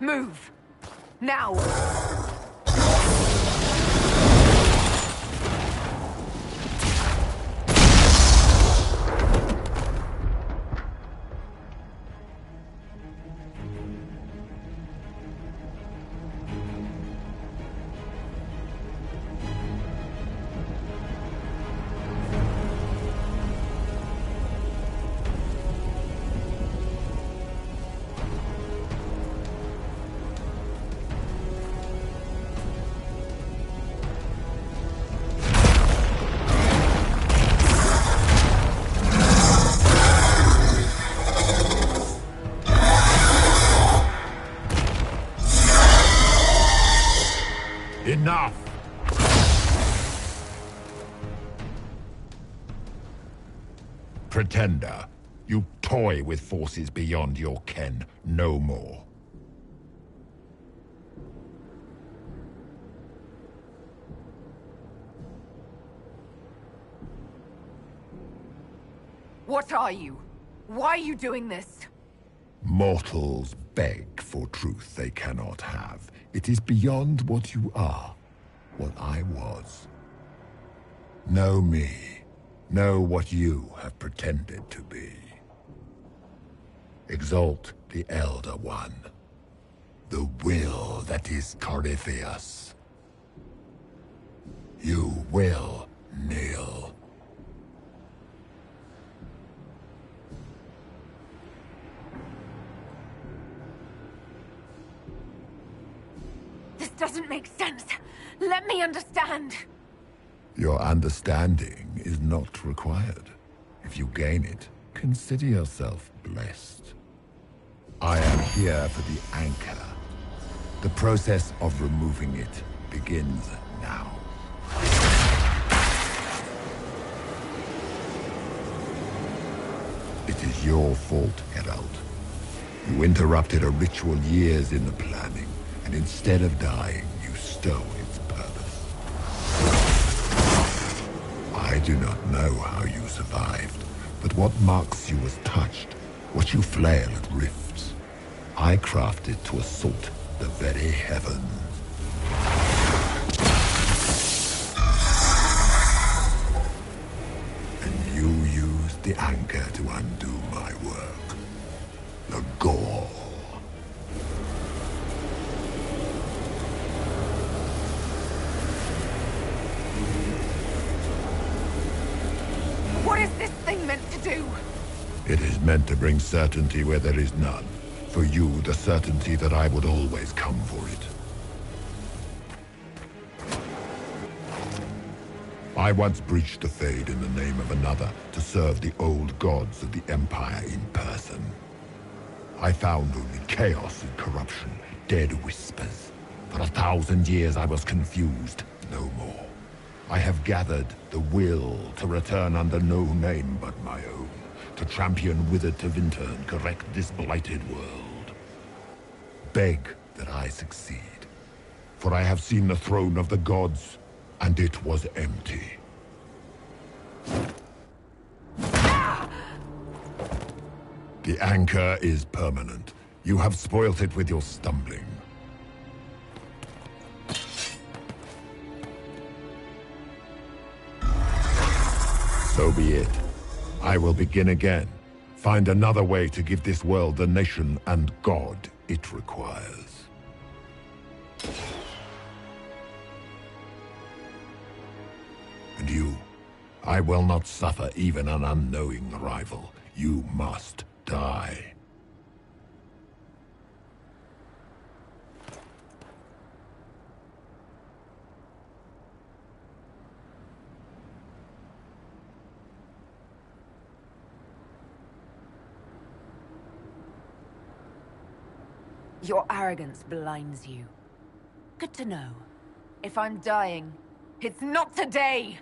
Move! Now! Enough! Pretender, you toy with forces beyond your ken, no more. What are you? Why are you doing this? Mortals beg for truth they cannot have. It is beyond what you are, what I was. Know me. Know what you have pretended to be. Exalt the Elder One. The will that is Corypheus. You will kneel. doesn't make sense. Let me understand. Your understanding is not required. If you gain it, consider yourself blessed. I am here for the anchor. The process of removing it begins now. It is your fault, Herald. You interrupted a ritual years in the planning, and instead of dying, you stole its purpose. I do not know how you survived, but what marks you as touched, what you flail at rifts, I crafted to assault the very heavens. And you used the anchor to undo my work. The gore. What is this thing meant to do? It is meant to bring certainty where there is none. For you, the certainty that I would always come for it. I once breached the Fade in the name of another to serve the old gods of the Empire in person. I found only chaos and corruption, dead whispers. For 1,000 years I was confused, no more. I have gathered the will to return under no name but my own, to champion withered to winter and correct this blighted world. Beg that I succeed, for I have seen the throne of the gods, and it was empty. The anchor is permanent. You have spoilt it with your stumbling. So be it. I will begin again. Find another way to give this world the nation and God it requires. And you, I will not suffer even an unknowing rival. You must die. Your arrogance blinds you. Good to know. If I'm dying, it's not today!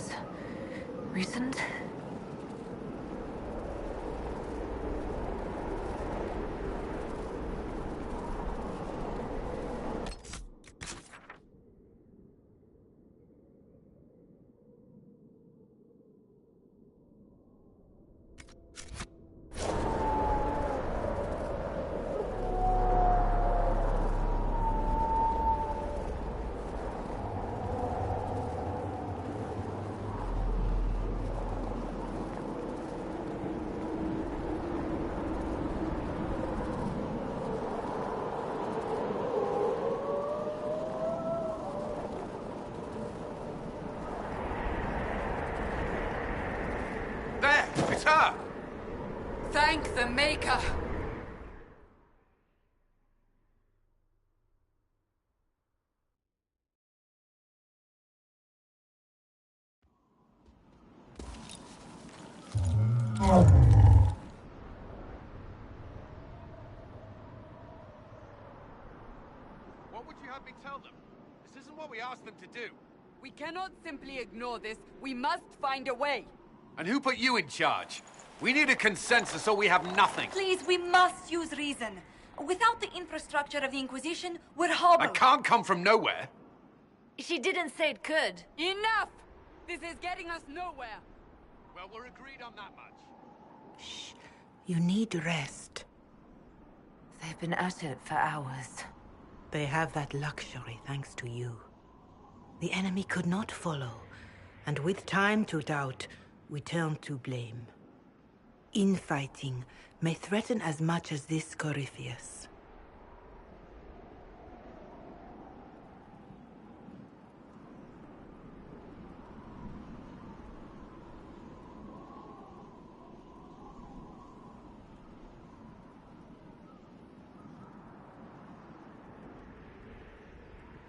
was recent. There! It's her! Thank the Maker! What would you have me tell them? This isn't what we asked them to do. We cannot simply ignore this. We must find a way. And who put you in charge? We need a consensus or we have nothing. Please, we must use reason. Without the infrastructure of the Inquisition, we're hobbled. I can't come from nowhere. She didn't say it could. Enough! This is getting us nowhere. Well, we're agreed on that much. Shh. You need rest. They've been at it for hours. They have that luxury thanks to you. The enemy could not follow, and with time to doubt, we turn to blame. Infighting may threaten as much as this Corypheus.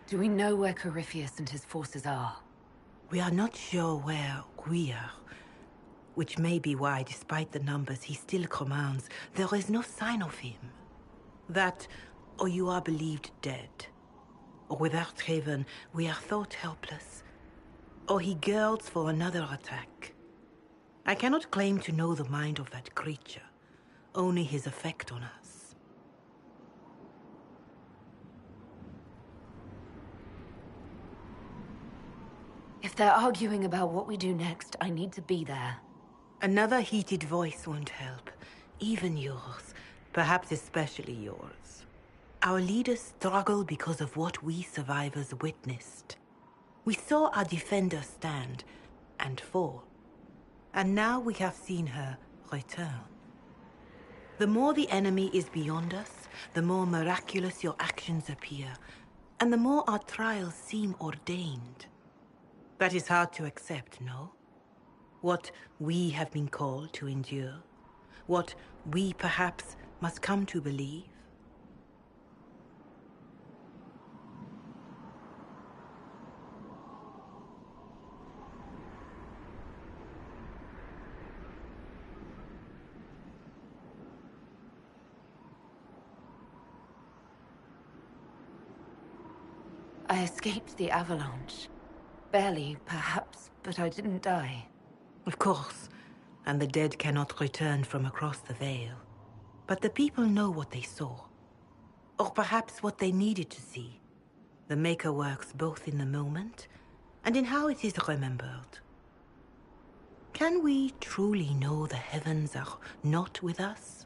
Do we know where Corypheus and his forces are? We are not sure where we are, which may be why, despite the numbers he still commands, there is no sign of him. That, or you are believed dead. Or without Haven, we are thought helpless. Or he girds for another attack. I cannot claim to know the mind of that creature, only his effect on us. If they're arguing about what we do next, I need to be there. Another heated voice won't help. Even yours. Perhaps especially yours. Our leaders struggle because of what we survivors witnessed. We saw our defender stand and fall. And now we have seen her return. The more the enemy is beyond us, the more miraculous your actions appear, and the more our trials seem ordained. That is hard to accept, no? What we have been called to endure, what we perhaps must come to believe. I escaped the avalanche. Barely, perhaps, but I didn't die. Of course, and the dead cannot return from across the veil. But the people know what they saw. Or perhaps what they needed to see. The Maker works both in the moment and in how it is remembered. Can we truly know the heavens are not with us?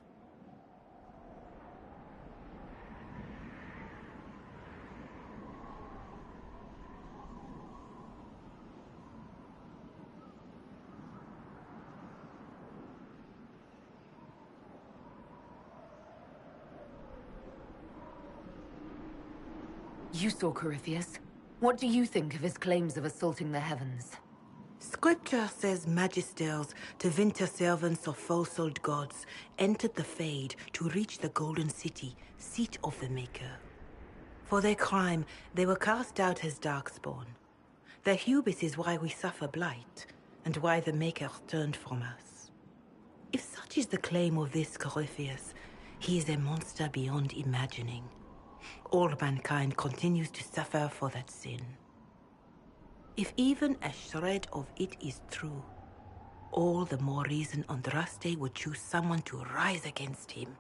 You saw Corypheus. What do you think of his claims of assaulting the heavens? Scripture says magisters, divinter servants of false-old gods, entered the Fade to reach the Golden City, seat of the Maker. For their crime, they were cast out as darkspawn. Their hubris is why we suffer blight, and why the Maker turned from us. If such is the claim of this Corypheus, he is a monster beyond imagining. All mankind continues to suffer for that sin. If even a shred of it is true, all the more reason Andraste would choose someone to rise against him.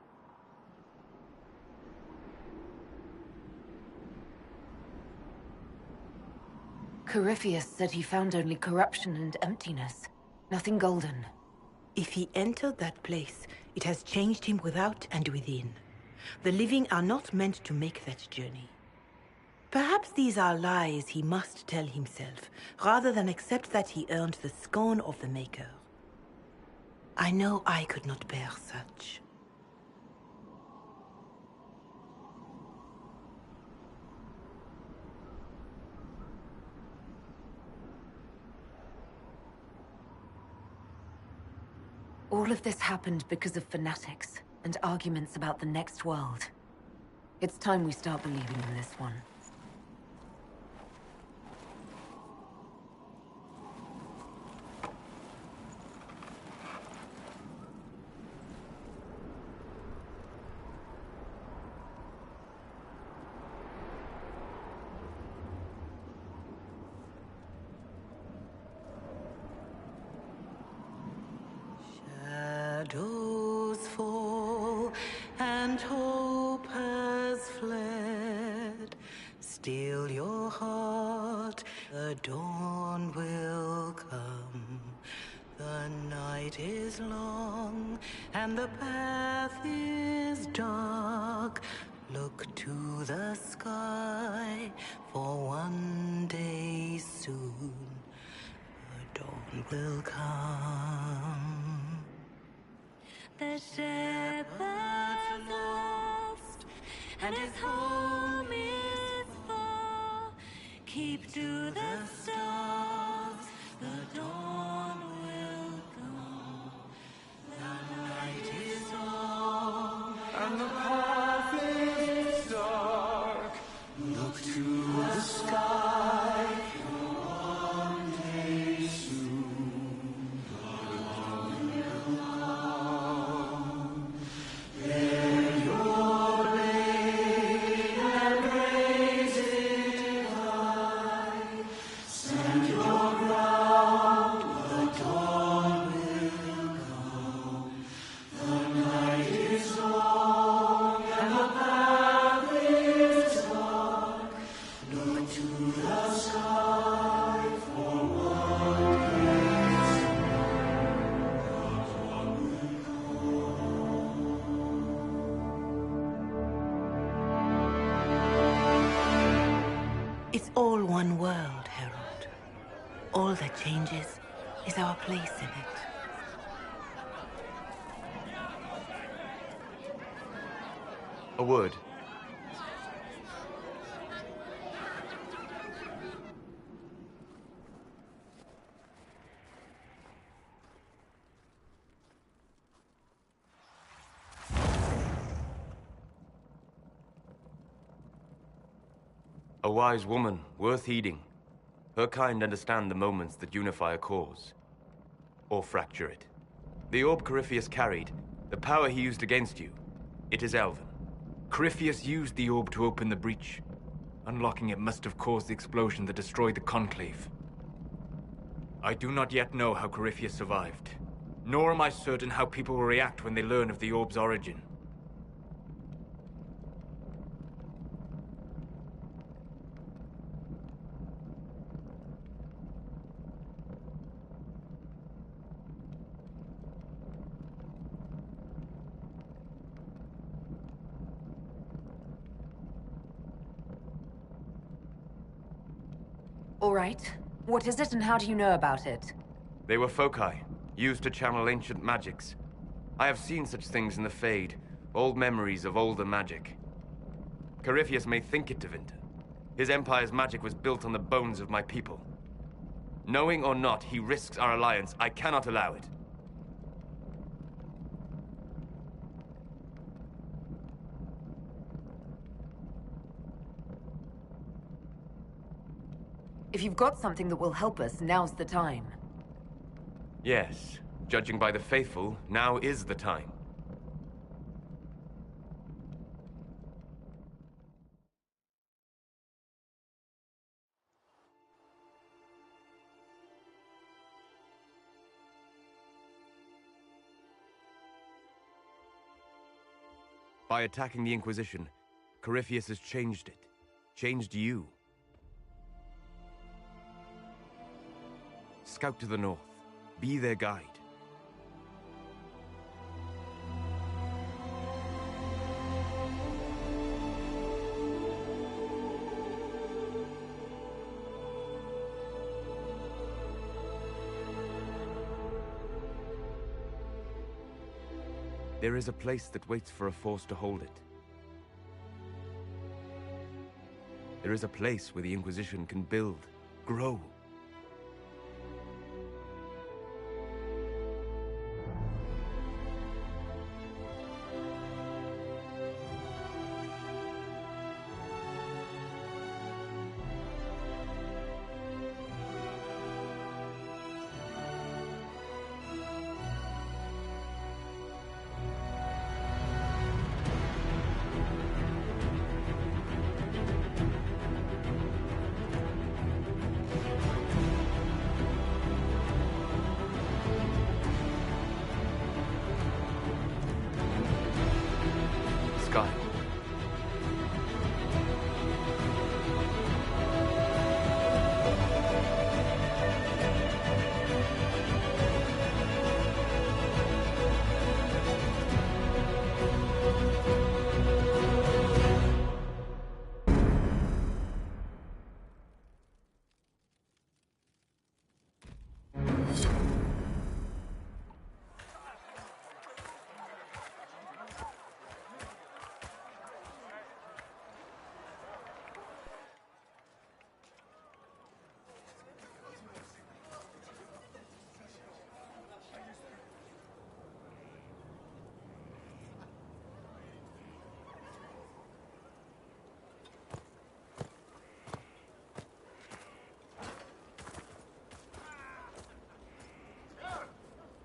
Corypheus said he found only corruption and emptiness. Nothing golden. If he entered that place, it has changed him without and within. The living are not meant to make that journey. Perhaps these are lies he must tell himself, rather than accept that he earned the scorn of the Maker. I know I could not bear such. All of this happened because of fanatics and arguments about the next world. It's time we start believing in this one. Shadows fall and hope has fled. Still your heart, the dawn will come. The night is long and the path is dark. Look to the sky, for one day soon the dawn will come. The shepherd's lost, and his home is far. Keep to the stars, the dawn will come. The night is long, and the path is dark. Look to the sky, for one day soon the dawn will come. Bear your blade and raise it high. Stand your ground, the dawn will come. The night is long and the path is dark. Look to the sky, for one day soon the dawn will It's all one world, Herald. All that changes is our place in it. A word. A wise woman, worth heeding. Her kind understand the moments that unify a cause. Or fracture it. The orb Corypheus carried, the power he used against you, it is Elven. Corypheus used the orb to open the breach. Unlocking it must have caused the explosion that destroyed the Conclave. I do not yet know how Corypheus survived, nor am I certain how people will react when they learn of the orb's origin. All right. What is it and how do you know about it? They were foci, used to channel ancient magics. I have seen such things in the Fade, old memories of older magic. Corypheus may think it Tevinter. His empire's magic was built on the bones of my people. Knowing or not, he risks our alliance. I cannot allow it. If you've got something that will help us, now's the time. Yes. Judging by the faithful, now is the time. By attacking the Inquisition, Corypheus has changed it. Changed you. Scout to the north. Be their guide. There is a place that waits for a force to hold it. There is a place where the Inquisition can build, grow.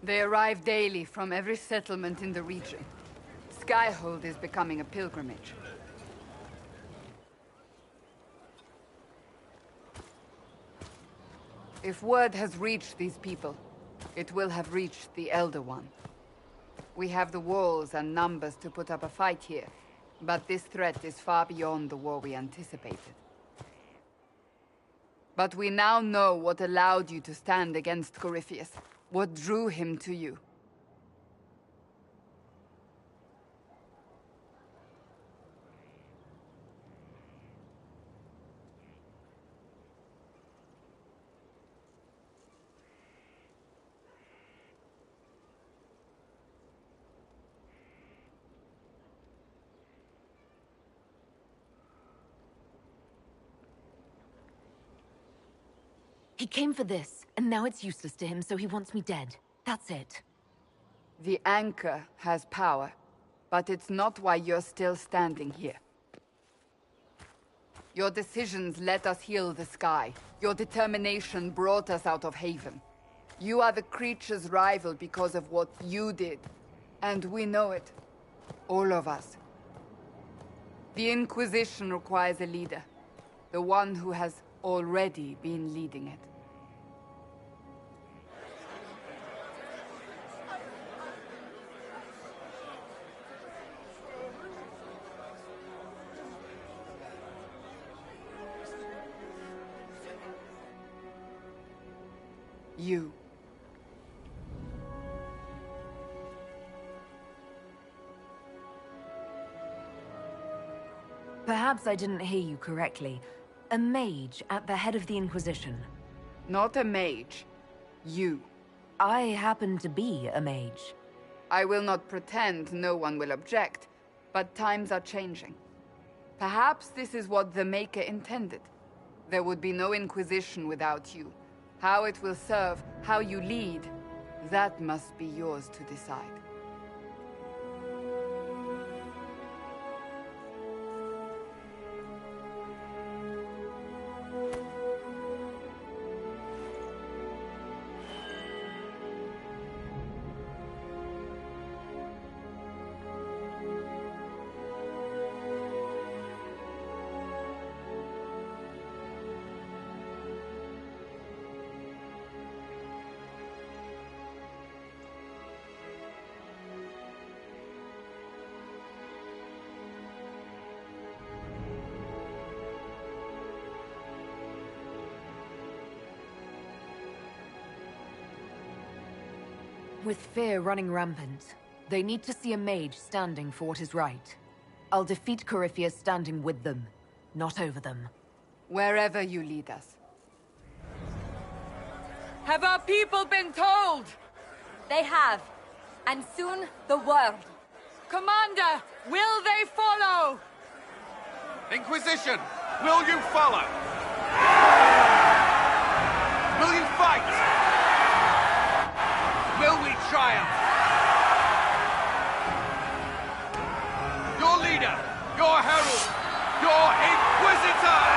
They arrive daily from every settlement in the region. Skyhold is becoming a pilgrimage. If word has reached these people, it will have reached the Elder One. We have the walls and numbers to put up a fight here, but this threat is far beyond the war we anticipated. But we now know what allowed you to stand against Corypheus. What drew him to you? He came for this, and now it's useless to him, so he wants me dead. That's it. The Anchor has power, but it's not why you're still standing here. Your decisions let us heal the sky. Your determination brought us out of Haven. You are the creature's rival because of what you did. And we know it. All of us. The Inquisition requires a leader. The one who has already been leading it. You. Perhaps I didn't hear you correctly. A mage at the head of the Inquisition. Not a mage. You. I happen to be a mage. I will not pretend no one will object, but times are changing. Perhaps this is what the Maker intended. There would be no Inquisition without you. How it will serve, how you lead, that must be yours to decide. With fear running rampant, they need to see a mage standing for what is right. I'll defeat Corypheus standing with them, not over them. Wherever you lead us. Have our people been told? They have. And soon, the world. Commander, will they follow? Inquisition, will you follow? Will you fight? Will we triumph? Your leader, your herald, your Inquisitor!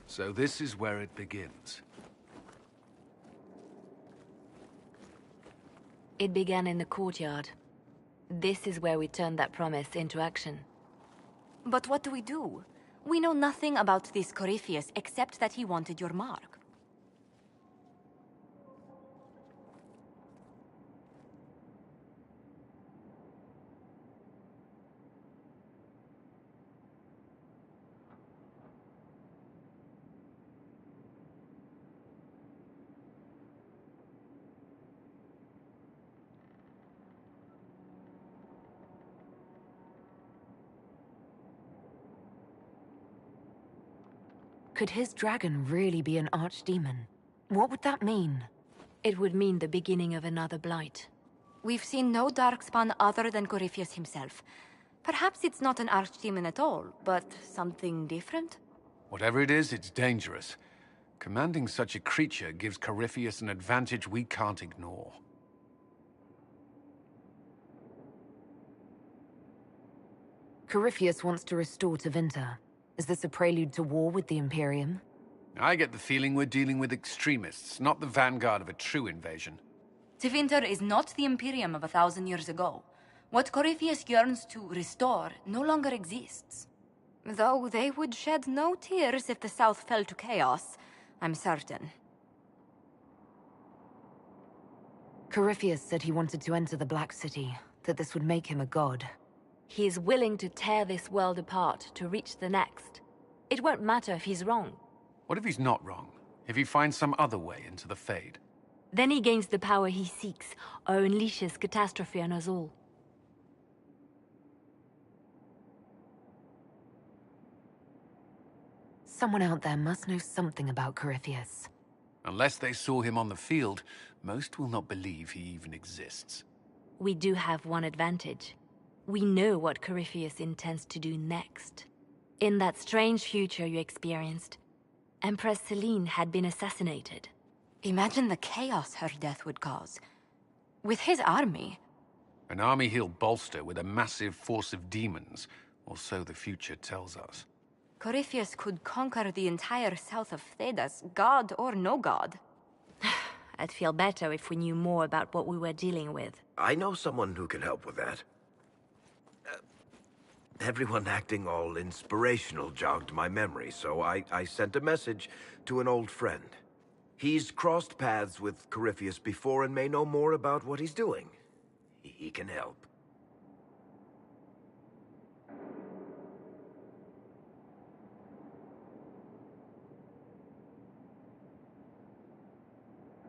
So this is where it begins. It began in the courtyard. This is where we turned that promise into action. But what do? We know nothing about this Corypheus except that he wanted your mark. Could his dragon really be an archdemon? What would that mean? It would mean the beginning of another blight. We've seen no darkspawn other than Corypheus himself. Perhaps it's not an archdemon at all, but something different? Whatever it is, it's dangerous. Commanding such a creature gives Corypheus an advantage we can't ignore. Corypheus wants to restore Tevinter. Is this a prelude to war with the Imperium? I get the feeling we're dealing with extremists, not the vanguard of a true invasion. Tevinter is not the Imperium of 1,000 years ago. What Corypheus yearns to restore no longer exists. Though they would shed no tears if the South fell to chaos, I'm certain. Corypheus said he wanted to enter the Black City, that this would make him a god. He is willing to tear this world apart to reach the next. It won't matter if he's wrong. What if he's not wrong? If he finds some other way into the Fade? Then he gains the power he seeks, or unleashes catastrophe on us all. Someone out there must know something about Corypheus. Unless they saw him on the field, most will not believe he even exists. We do have one advantage. We know what Corypheus intends to do next. In that strange future you experienced, Empress Selene had been assassinated. Imagine the chaos her death would cause. With his army... An army he'll bolster with a massive force of demons, or so the future tells us. Corypheus could conquer the entire south of Thedas, god or no god. I'd feel better if we knew more about what we were dealing with. I know someone who can help with that. Everyone acting all inspirational jogged my memory, so I sent a message to an old friend. He's crossed paths with Corypheus before and may know more about what he's doing. He can help.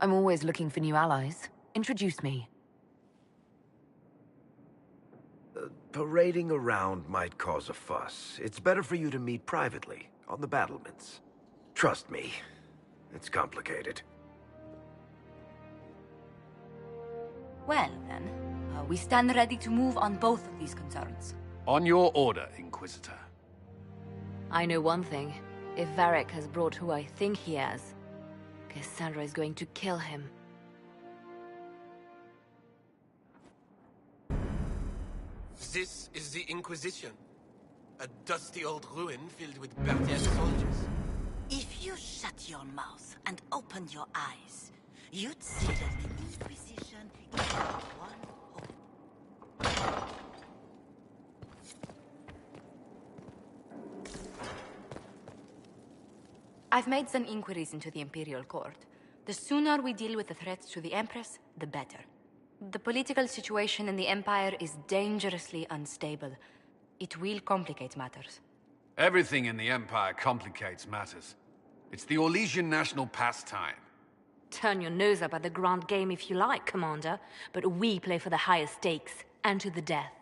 I'm always looking for new allies. Introduce me. Parading around might cause a fuss. It's better for you to meet privately, on the battlements. Trust me, it's complicated. Well, then, we stand ready to move on both of these concerns. On your order, Inquisitor. I know one thing. If Varric has brought who I think he has, Cassandra is going to kill him. This is the Inquisition. A dusty old ruin filled with Berthier soldiers. If you shut your mouth and opened your eyes, you'd see that the Inquisition is one home. I've made some inquiries into the Imperial Court. The sooner we deal with the threats to the Empress, the better. The political situation in the Empire is dangerously unstable. It will complicate matters. Everything in the Empire complicates matters. It's the Orlesian national pastime. Turn your nose up at the grand game if you like, Commander, but we play for the highest stakes, and to the death.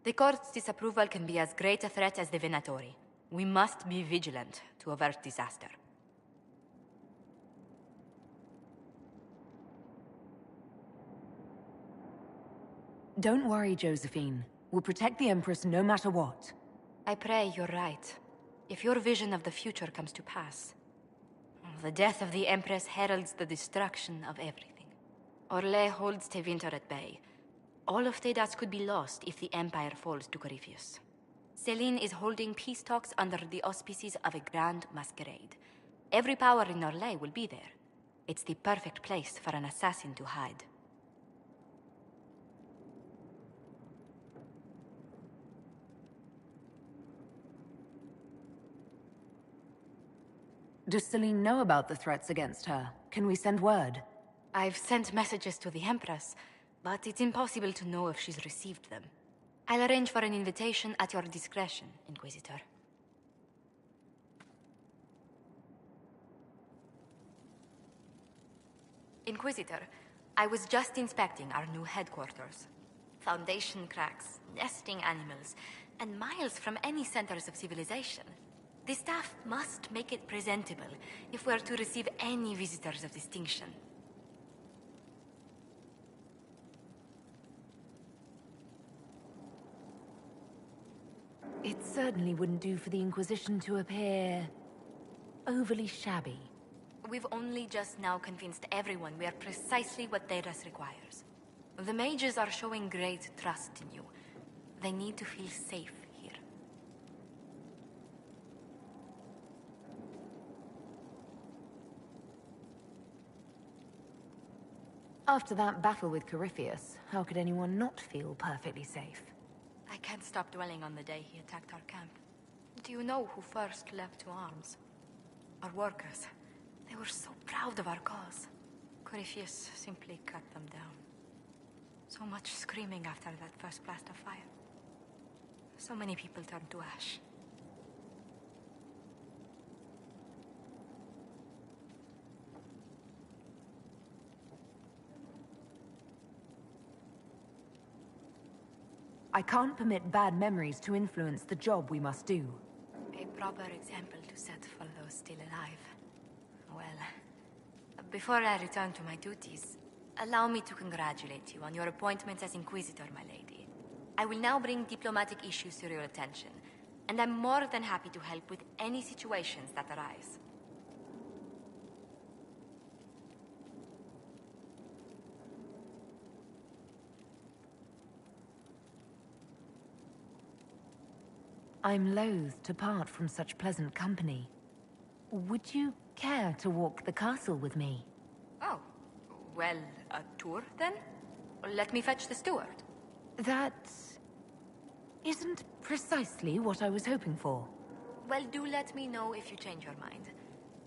The Court's disapproval can be as great a threat as the Venatori. We must be vigilant to avert disaster. Don't worry, Josephine. We'll protect the Empress no matter what. I pray you're right. If your vision of the future comes to pass, the death of the Empress heralds the destruction of everything. Orlais holds Tevinter at bay. All of Thedas could be lost if the Empire falls to Corypheus. Celine is holding peace talks under the auspices of a grand masquerade. Every power in Orlais will be there. It's the perfect place for an assassin to hide. Does Celine know about the threats against her? Can we send word? I've sent messages to the Empress, but it's impossible to know if she's received them. I'll arrange for an invitation at your discretion, Inquisitor. Inquisitor, I was just inspecting our new headquarters. Foundation cracks, nesting animals, and miles from any centers of civilization. The staff must make it presentable if we're to receive any visitors of distinction. It certainly wouldn't do for the Inquisition to appear overly shabby. We've only just now convinced everyone we are precisely what Thedas requires. The mages are showing great trust in you. They need to feel safe here. After that battle with Corypheus, how could anyone not feel perfectly safe? I can't stop dwelling on the day he attacked our camp. Do you know who first leapt to arms? Our workers. They were so proud of our cause. Corypheus simply cut them down. So much screaming after that first blast of fire. So many people turned to ash. I can't permit bad memories to influence the job we must do. A proper example to set for those still alive. Well, before I return to my duties, allow me to congratulate you on your appointment as Inquisitor, my lady. I will now bring diplomatic issues to your attention, and I'm more than happy to help with any situations that arise. I'm loath to part from such pleasant company. Would you care to walk the castle with me? Oh, well, a tour then? Let me fetch the steward. That isn't precisely what I was hoping for. Well, do let me know if you change your mind.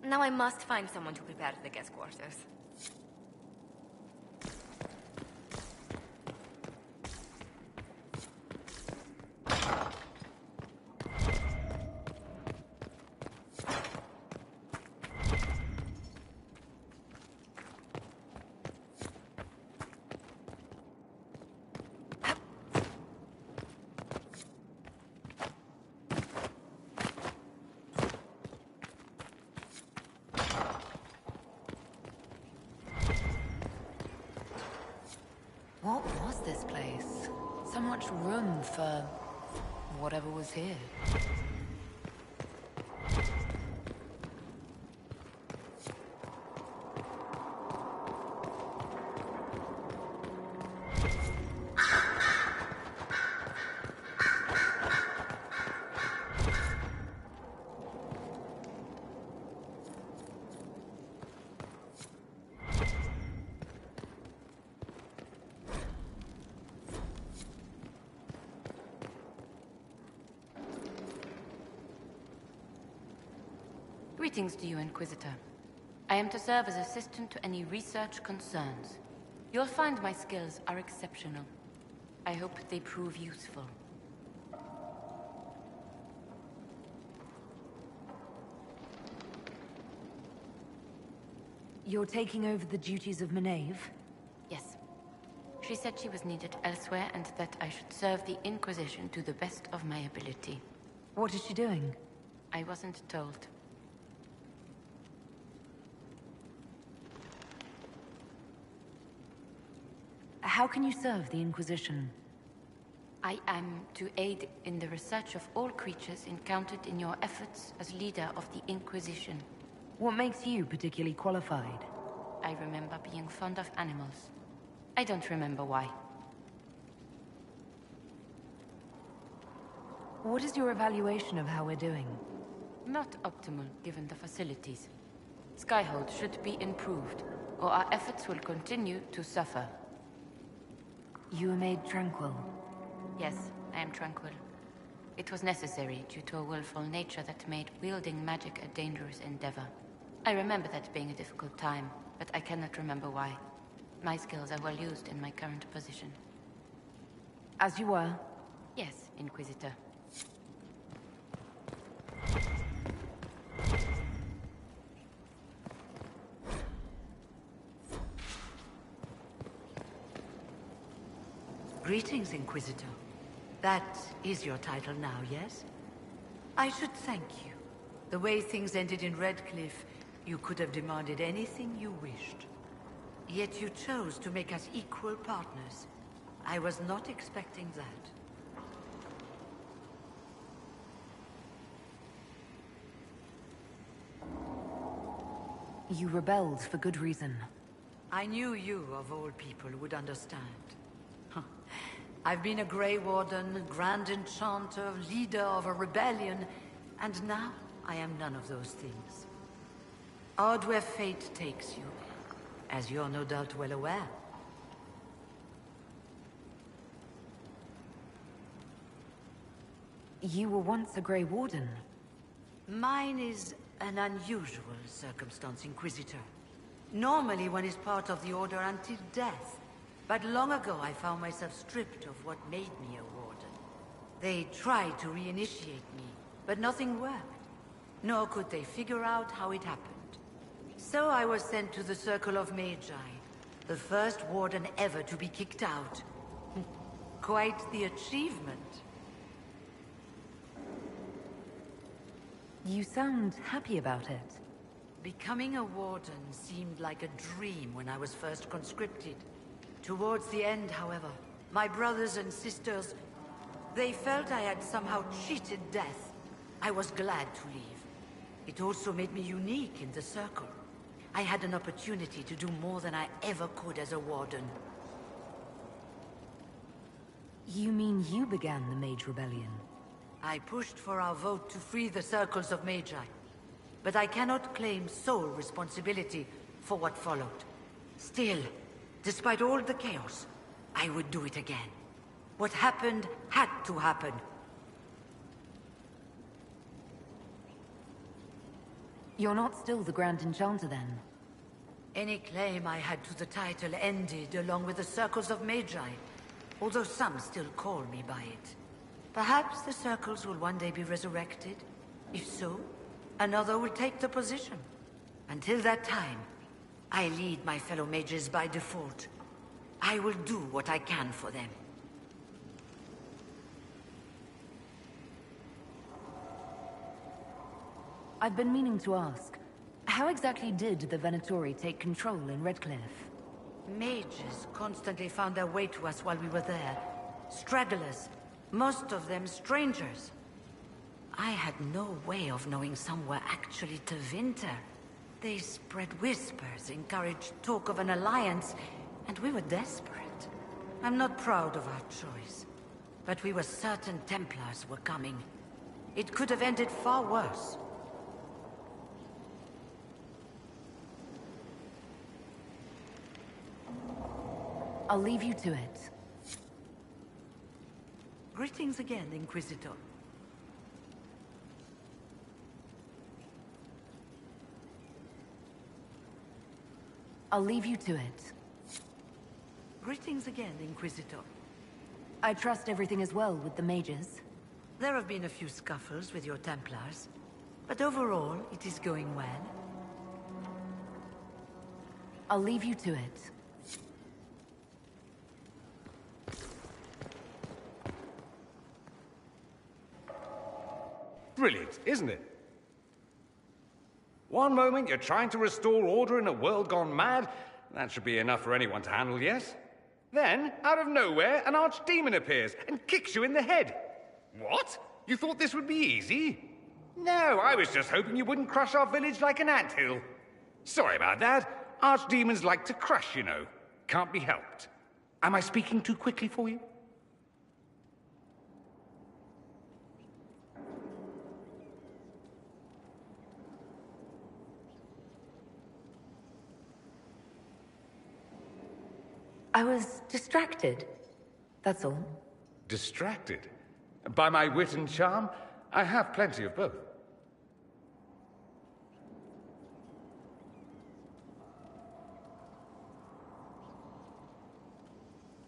Now I must find someone to prepare the guest quarters. What was this place? So much room for whatever was here. Greetings to you, Inquisitor. I am to serve as assistant to any research concerns. You'll find my skills are exceptional. I hope they prove useful. You're taking over the duties of Maeve? Yes. She said she was needed elsewhere and that I should serve the Inquisition to the best of my ability. What is she doing? I wasn't told. How can you serve the Inquisition? I am to aid in the research of all creatures encountered in your efforts as leader of the Inquisition. What makes you particularly qualified? I remember being fond of animals. I don't remember why. What is your evaluation of how we're doing? Not optimal, given the facilities. Skyhold should be improved, or our efforts will continue to suffer. You were made tranquil. Yes, I am tranquil. It was necessary due to a willful nature that made wielding magic a dangerous endeavor. I remember that being a difficult time, but I cannot remember why. My skills are well used in my current position. As you were? Yes, Inquisitor. Greetings, Inquisitor. That is your title now, yes? I should thank you. The way things ended in Redcliffe, you could have demanded anything you wished. Yet you chose to make us equal partners. I was not expecting that. You rebelled for good reason. I knew you, of all people, would understand. I've been a Grey Warden, Grand Enchanter, leader of a rebellion, and now I am none of those things. Odd where fate takes you, as you're no doubt well aware. You were once a Grey Warden. Mine is an unusual circumstance, Inquisitor. Normally one is part of the Order until death. But long ago I found myself stripped of what made me a Warden. They tried to reinitiate me, but nothing worked. Nor could they figure out how it happened. So I was sent to the Circle of Magi, the first Warden ever to be kicked out. Quite the achievement. You sound happy about it. Becoming a Warden seemed like a dream when I was first conscripted. Towards the end, however, my brothers and sisters, they felt I had somehow cheated death. I was glad to leave. It also made me unique in the Circle. I had an opportunity to do more than I ever could as a Warden. You mean you began the Mage Rebellion? I pushed for our vote to free the Circles of Magi. But I cannot claim sole responsibility for what followed. Still, despite all the chaos, I would do it again. What happened had to happen. You're not still the Grand Enchanter, then? Any claim I had to the title ended along with the Circles of Magi, although some still call me by it. Perhaps the Circles will one day be resurrected. If so, another will take the position. Until that time, I lead my fellow mages by default. I will do what I can for them. I've been meaning to ask, how exactly did the Venatori take control in Redcliffe? Mages constantly found their way to us while we were there. Stragglers, most of them strangers. I had no way of knowing some were actually Tevinter. They spread whispers, encouraged talk of an alliance, and we were desperate. I'm not proud of our choice, but we were certain Templars were coming. It could have ended far worse. I'll leave you to it. Greetings again, Inquisitor. I'll leave you to it. Greetings again, Inquisitor. I trust everything is well with the mages. There have been a few scuffles with your Templars, but overall, it is going well. I'll leave you to it. Brilliant, isn't it? One moment you're trying to restore order in a world gone mad. That should be enough for anyone to handle, yes? Then, out of nowhere, an archdemon appears and kicks you in the head. What? You thought this would be easy? No, I was just hoping you wouldn't crush our village like an anthill. Sorry about that. Archdemons like to crush, you know. Can't be helped. Am I speaking too quickly for you? I was distracted. That's all. Distracted? By my wit and charm? I have plenty of both.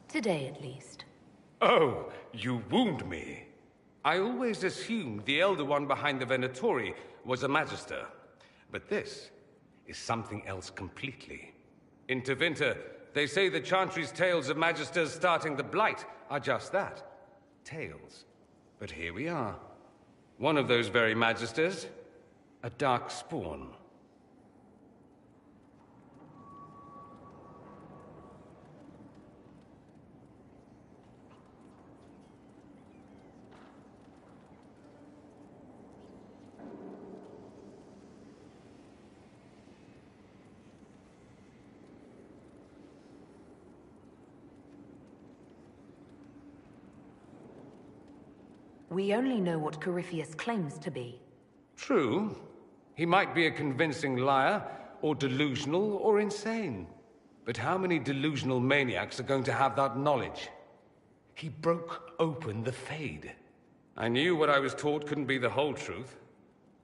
Today, at least. Oh, you wound me. I always assumed the Elder One behind the Venatori was a Magister. But this is something else completely. In Tevinter, they say the Chantry's tales of Magisters starting the Blight are just that. Tales. But here we are. One of those very Magisters. A dark spawn. We only know what Corypheus claims to be. True. He might be a convincing liar, or delusional, or insane. But how many delusional maniacs are going to have that knowledge? He broke open the Fade. I knew what I was taught couldn't be the whole truth,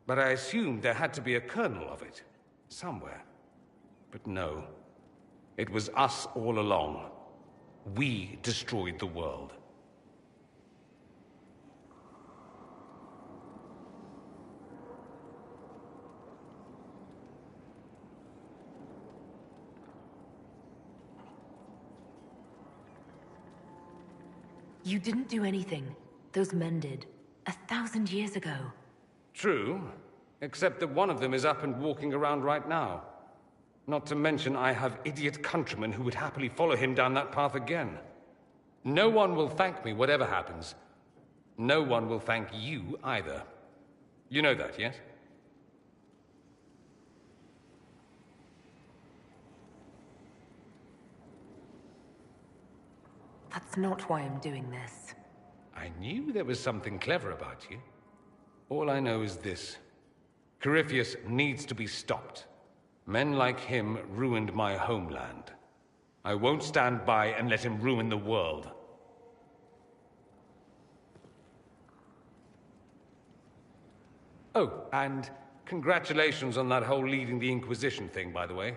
but I assumed there had to be a kernel of it, somewhere. But no. It was us all along. We destroyed the world. You didn't do anything. Those men did. 1,000 years ago. True. Except that one of them is up and walking around right now. Not to mention I have idiot countrymen who would happily follow him down that path again. No one will thank me whatever happens. No one will thank you either. You know that, yes? That's not why I'm doing this. I knew there was something clever about you. All I know is this. Corypheus needs to be stopped. Men like him ruined my homeland. I won't stand by and let him ruin the world. Oh, and congratulations on that whole leading the Inquisition thing, by the way.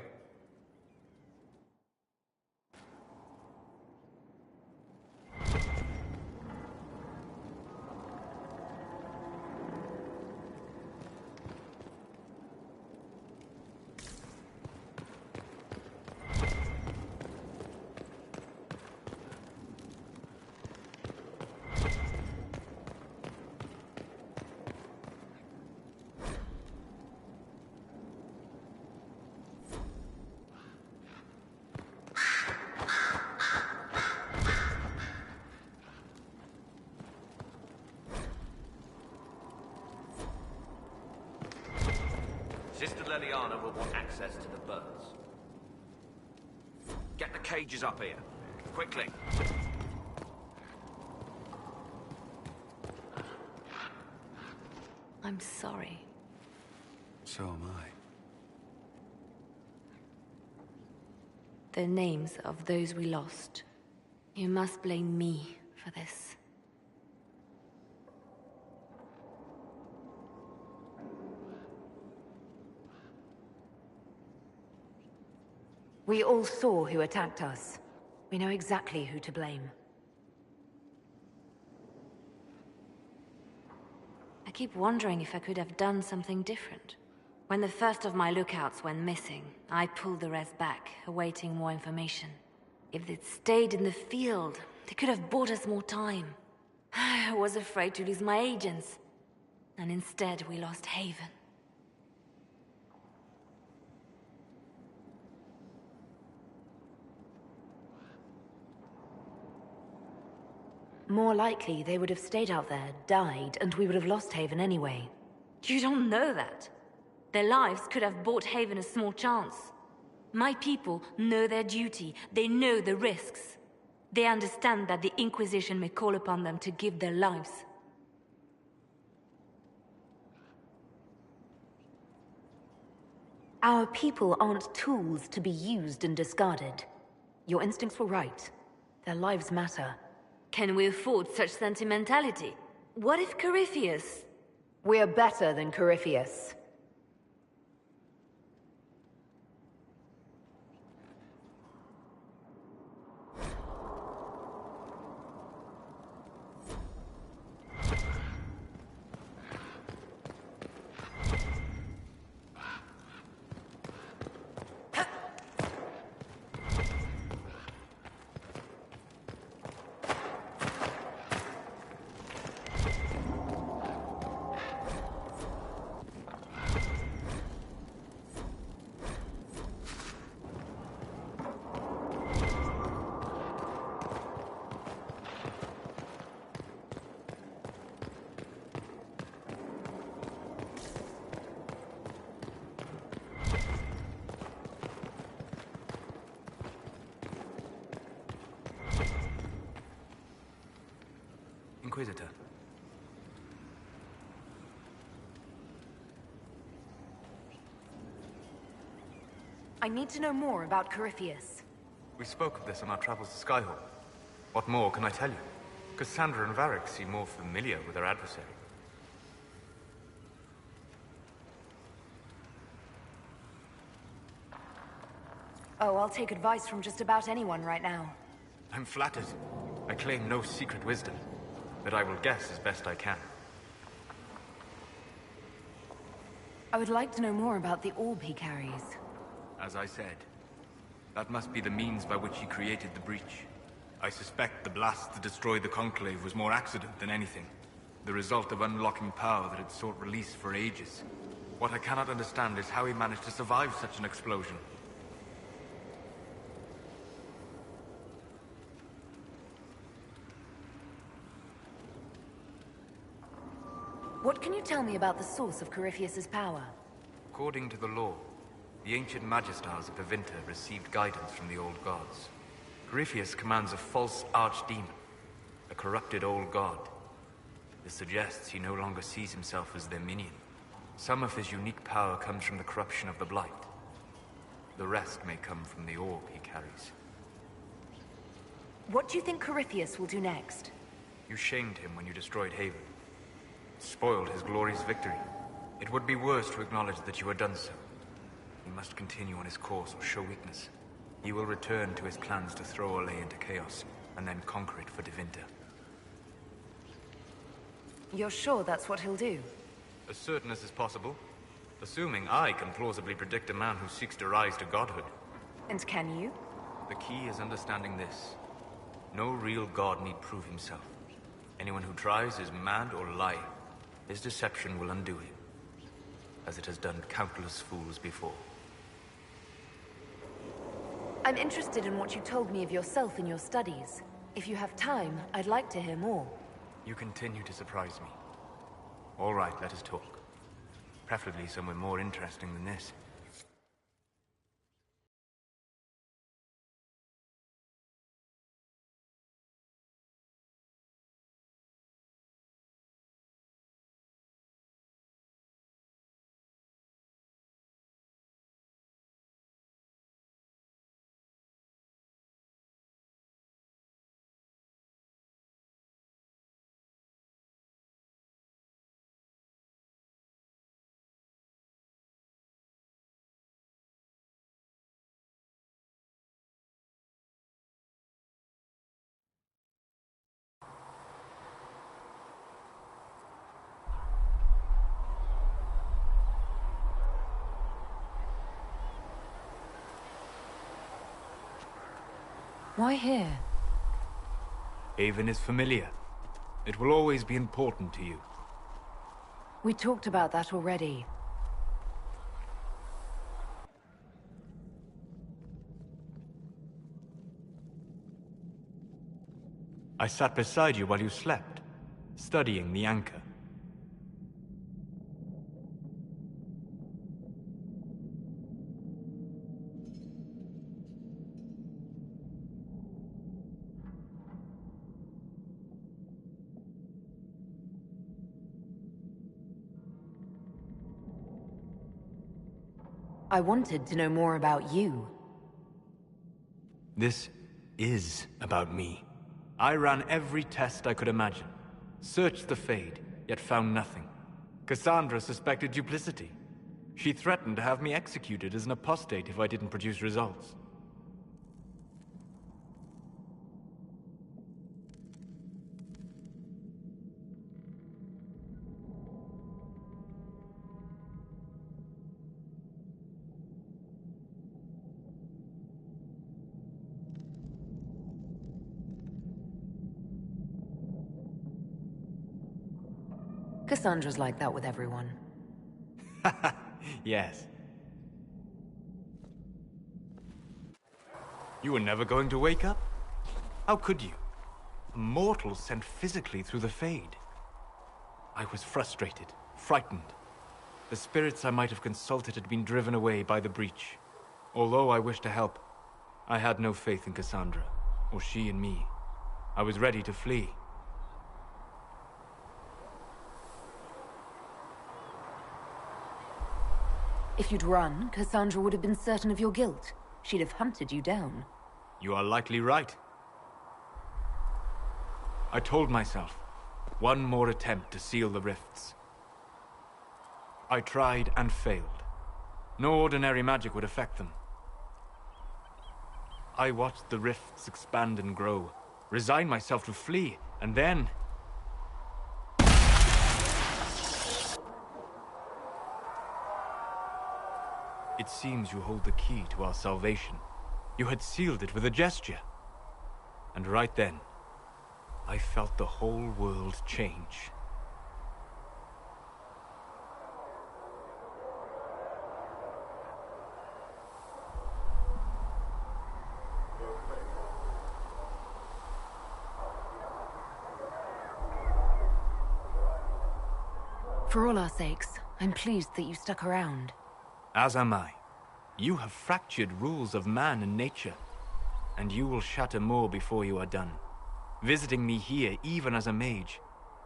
Leliana will want access to the birds. Get the cages up here. Quickly. I'm sorry. So am I. The names of those we lost. You must blame me for this. We all saw who attacked us. We know exactly who to blame. I keep wondering if I could have done something different. When the first of my lookouts went missing, I pulled the rest back, awaiting more information. If they'd stayed in the field, they could have bought us more time. I was afraid to lose my agents. And instead, we lost Haven. More likely, they would have stayed out there, died, and we would have lost Haven anyway. You don't know that. Their lives could have bought Haven a small chance. My people know their duty. They know the risks. They understand that the Inquisition may call upon them to give their lives. Our people aren't tools to be used and discarded. Your instincts were right. Their lives matter. Can we afford such sentimentality? What if Corypheus... We're better than Corypheus. Inquisitor. I need to know more about Corypheus. We spoke of this on our travels to Skyhawk. What more can I tell you? Cassandra and Varric seem more familiar with their adversary. Oh, I'll take advice from just about anyone right now. I'm flattered. I claim no secret wisdom, but I will guess as best I can. I would like to know more about the orb he carries. As I said, that must be the means by which he created the breach. I suspect the blast that destroyed the Conclave was more accident than anything. The result of unlocking power that had sought release for ages. What I cannot understand is how he managed to survive such an explosion. What can you tell me about the source of Corypheus's power? According to the law, the ancient Magistars of Tevinter received guidance from the old gods. Corypheus commands a false archdemon, a corrupted old god. This suggests he no longer sees himself as their minion. Some of his unique power comes from the corruption of the Blight. The rest may come from the orb he carries. What do you think Corypheus will do next? You shamed him when you destroyed Haven. Spoiled his glorious victory. It would be worse to acknowledge that you had done so. He must continue on his course or show weakness. He will return to his plans to throw Olay into chaos, and then conquer it for Tevinter. You're sure that's what he'll do? As certain as is possible. Assuming I can plausibly predict a man who seeks to rise to godhood. And can you? The key is understanding this. No real god need prove himself. Anyone who tries is mad or lying. His deception will undo him, as it has done countless fools before. I'm interested in what you told me of yourself in your studies. If you have time, I'd like to hear more. You continue to surprise me. All right, let us talk. Preferably somewhere more interesting than this. Why here? Haven is familiar. It will always be important to you. We talked about that already. I sat beside you while you slept, studying the anchor. I wanted to know more about you. This is about me. I ran every test I could imagine. Searched the Fade, yet found nothing. Cassandra suspected duplicity. She threatened to have me executed as an apostate if I didn't produce results. Cassandra's like that with everyone. Yes. You were never going to wake up? How could you? A mortal sent physically through the Fade. I was frustrated, frightened. The spirits I might have consulted had been driven away by the breach. Although I wished to help, I had no faith in Cassandra, or she in me. I was ready to flee. If you'd run, Cassandra would have been certain of your guilt. She'd have hunted you down. You are likely right. I told myself, one more attempt to seal the rifts. I tried and failed. No ordinary magic would affect them. I watched the rifts expand and grow, resigned myself to flee, and then... It seems you hold the key to our salvation. You had sealed it with a gesture. And right then, I felt the whole world change. For all our sakes, I'm pleased that you stuck around. As am I. You have fractured rules of man and nature, and you will shatter more before you are done. Visiting me here, even as a mage,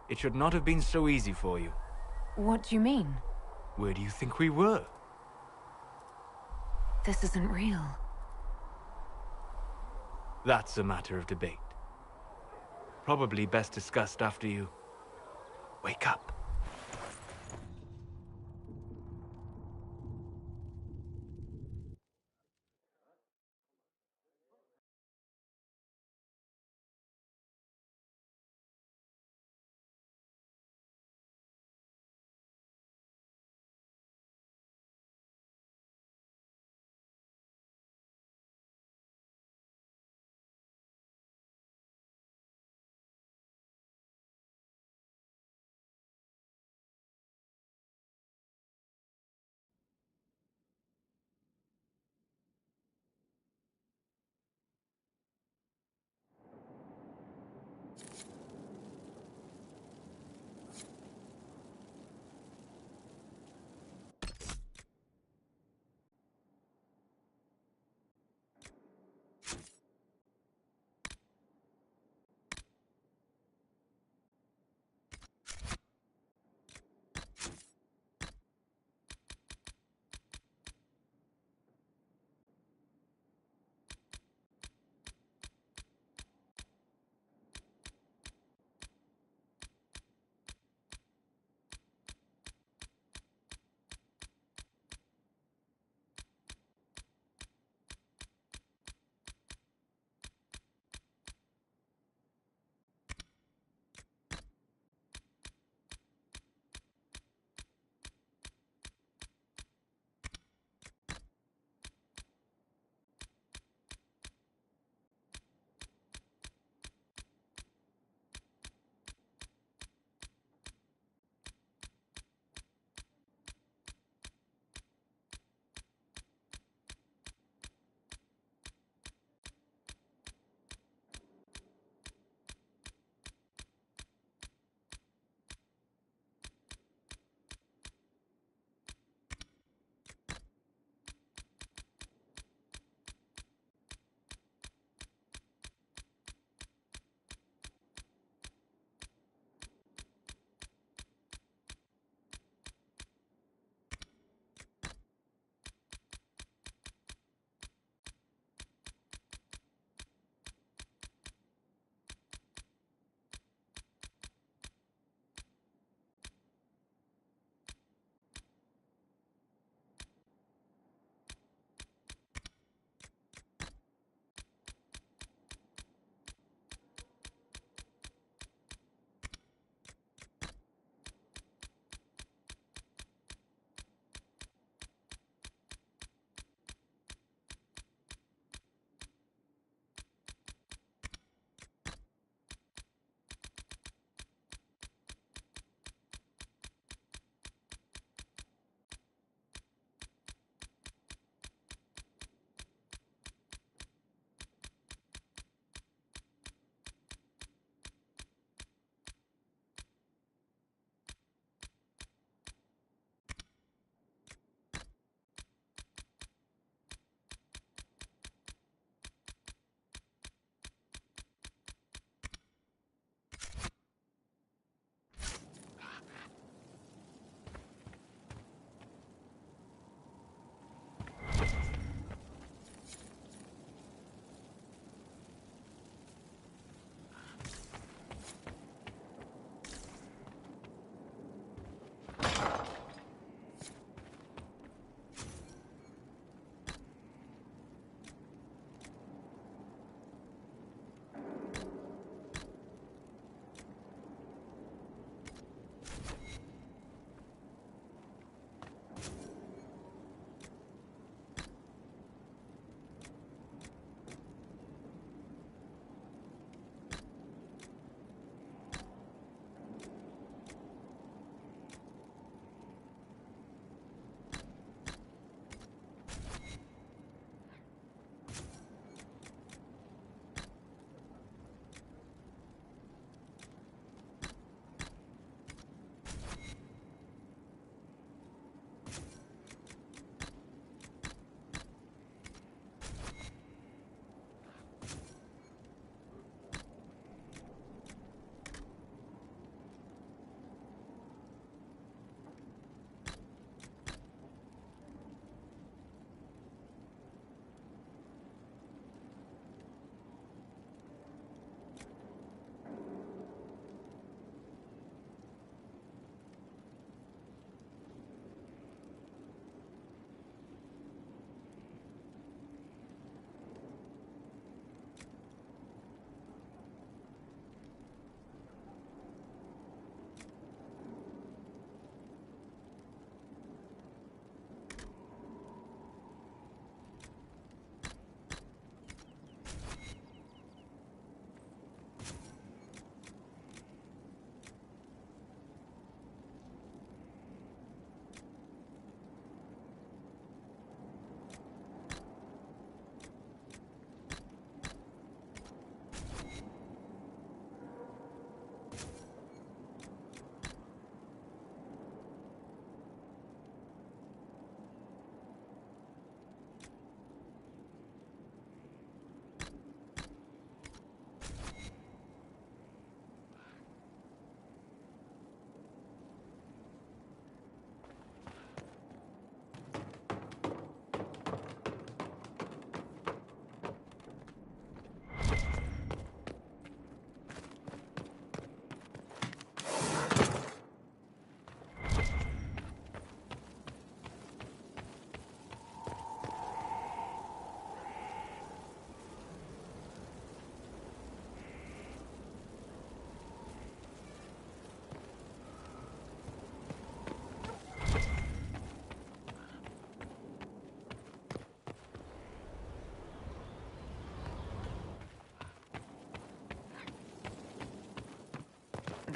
it should not have been so easy for you. What do you mean? Where do you think we were? This isn't real. That's a matter of debate. Probably best discussed after you wake up.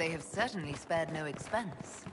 They have certainly spared no expense.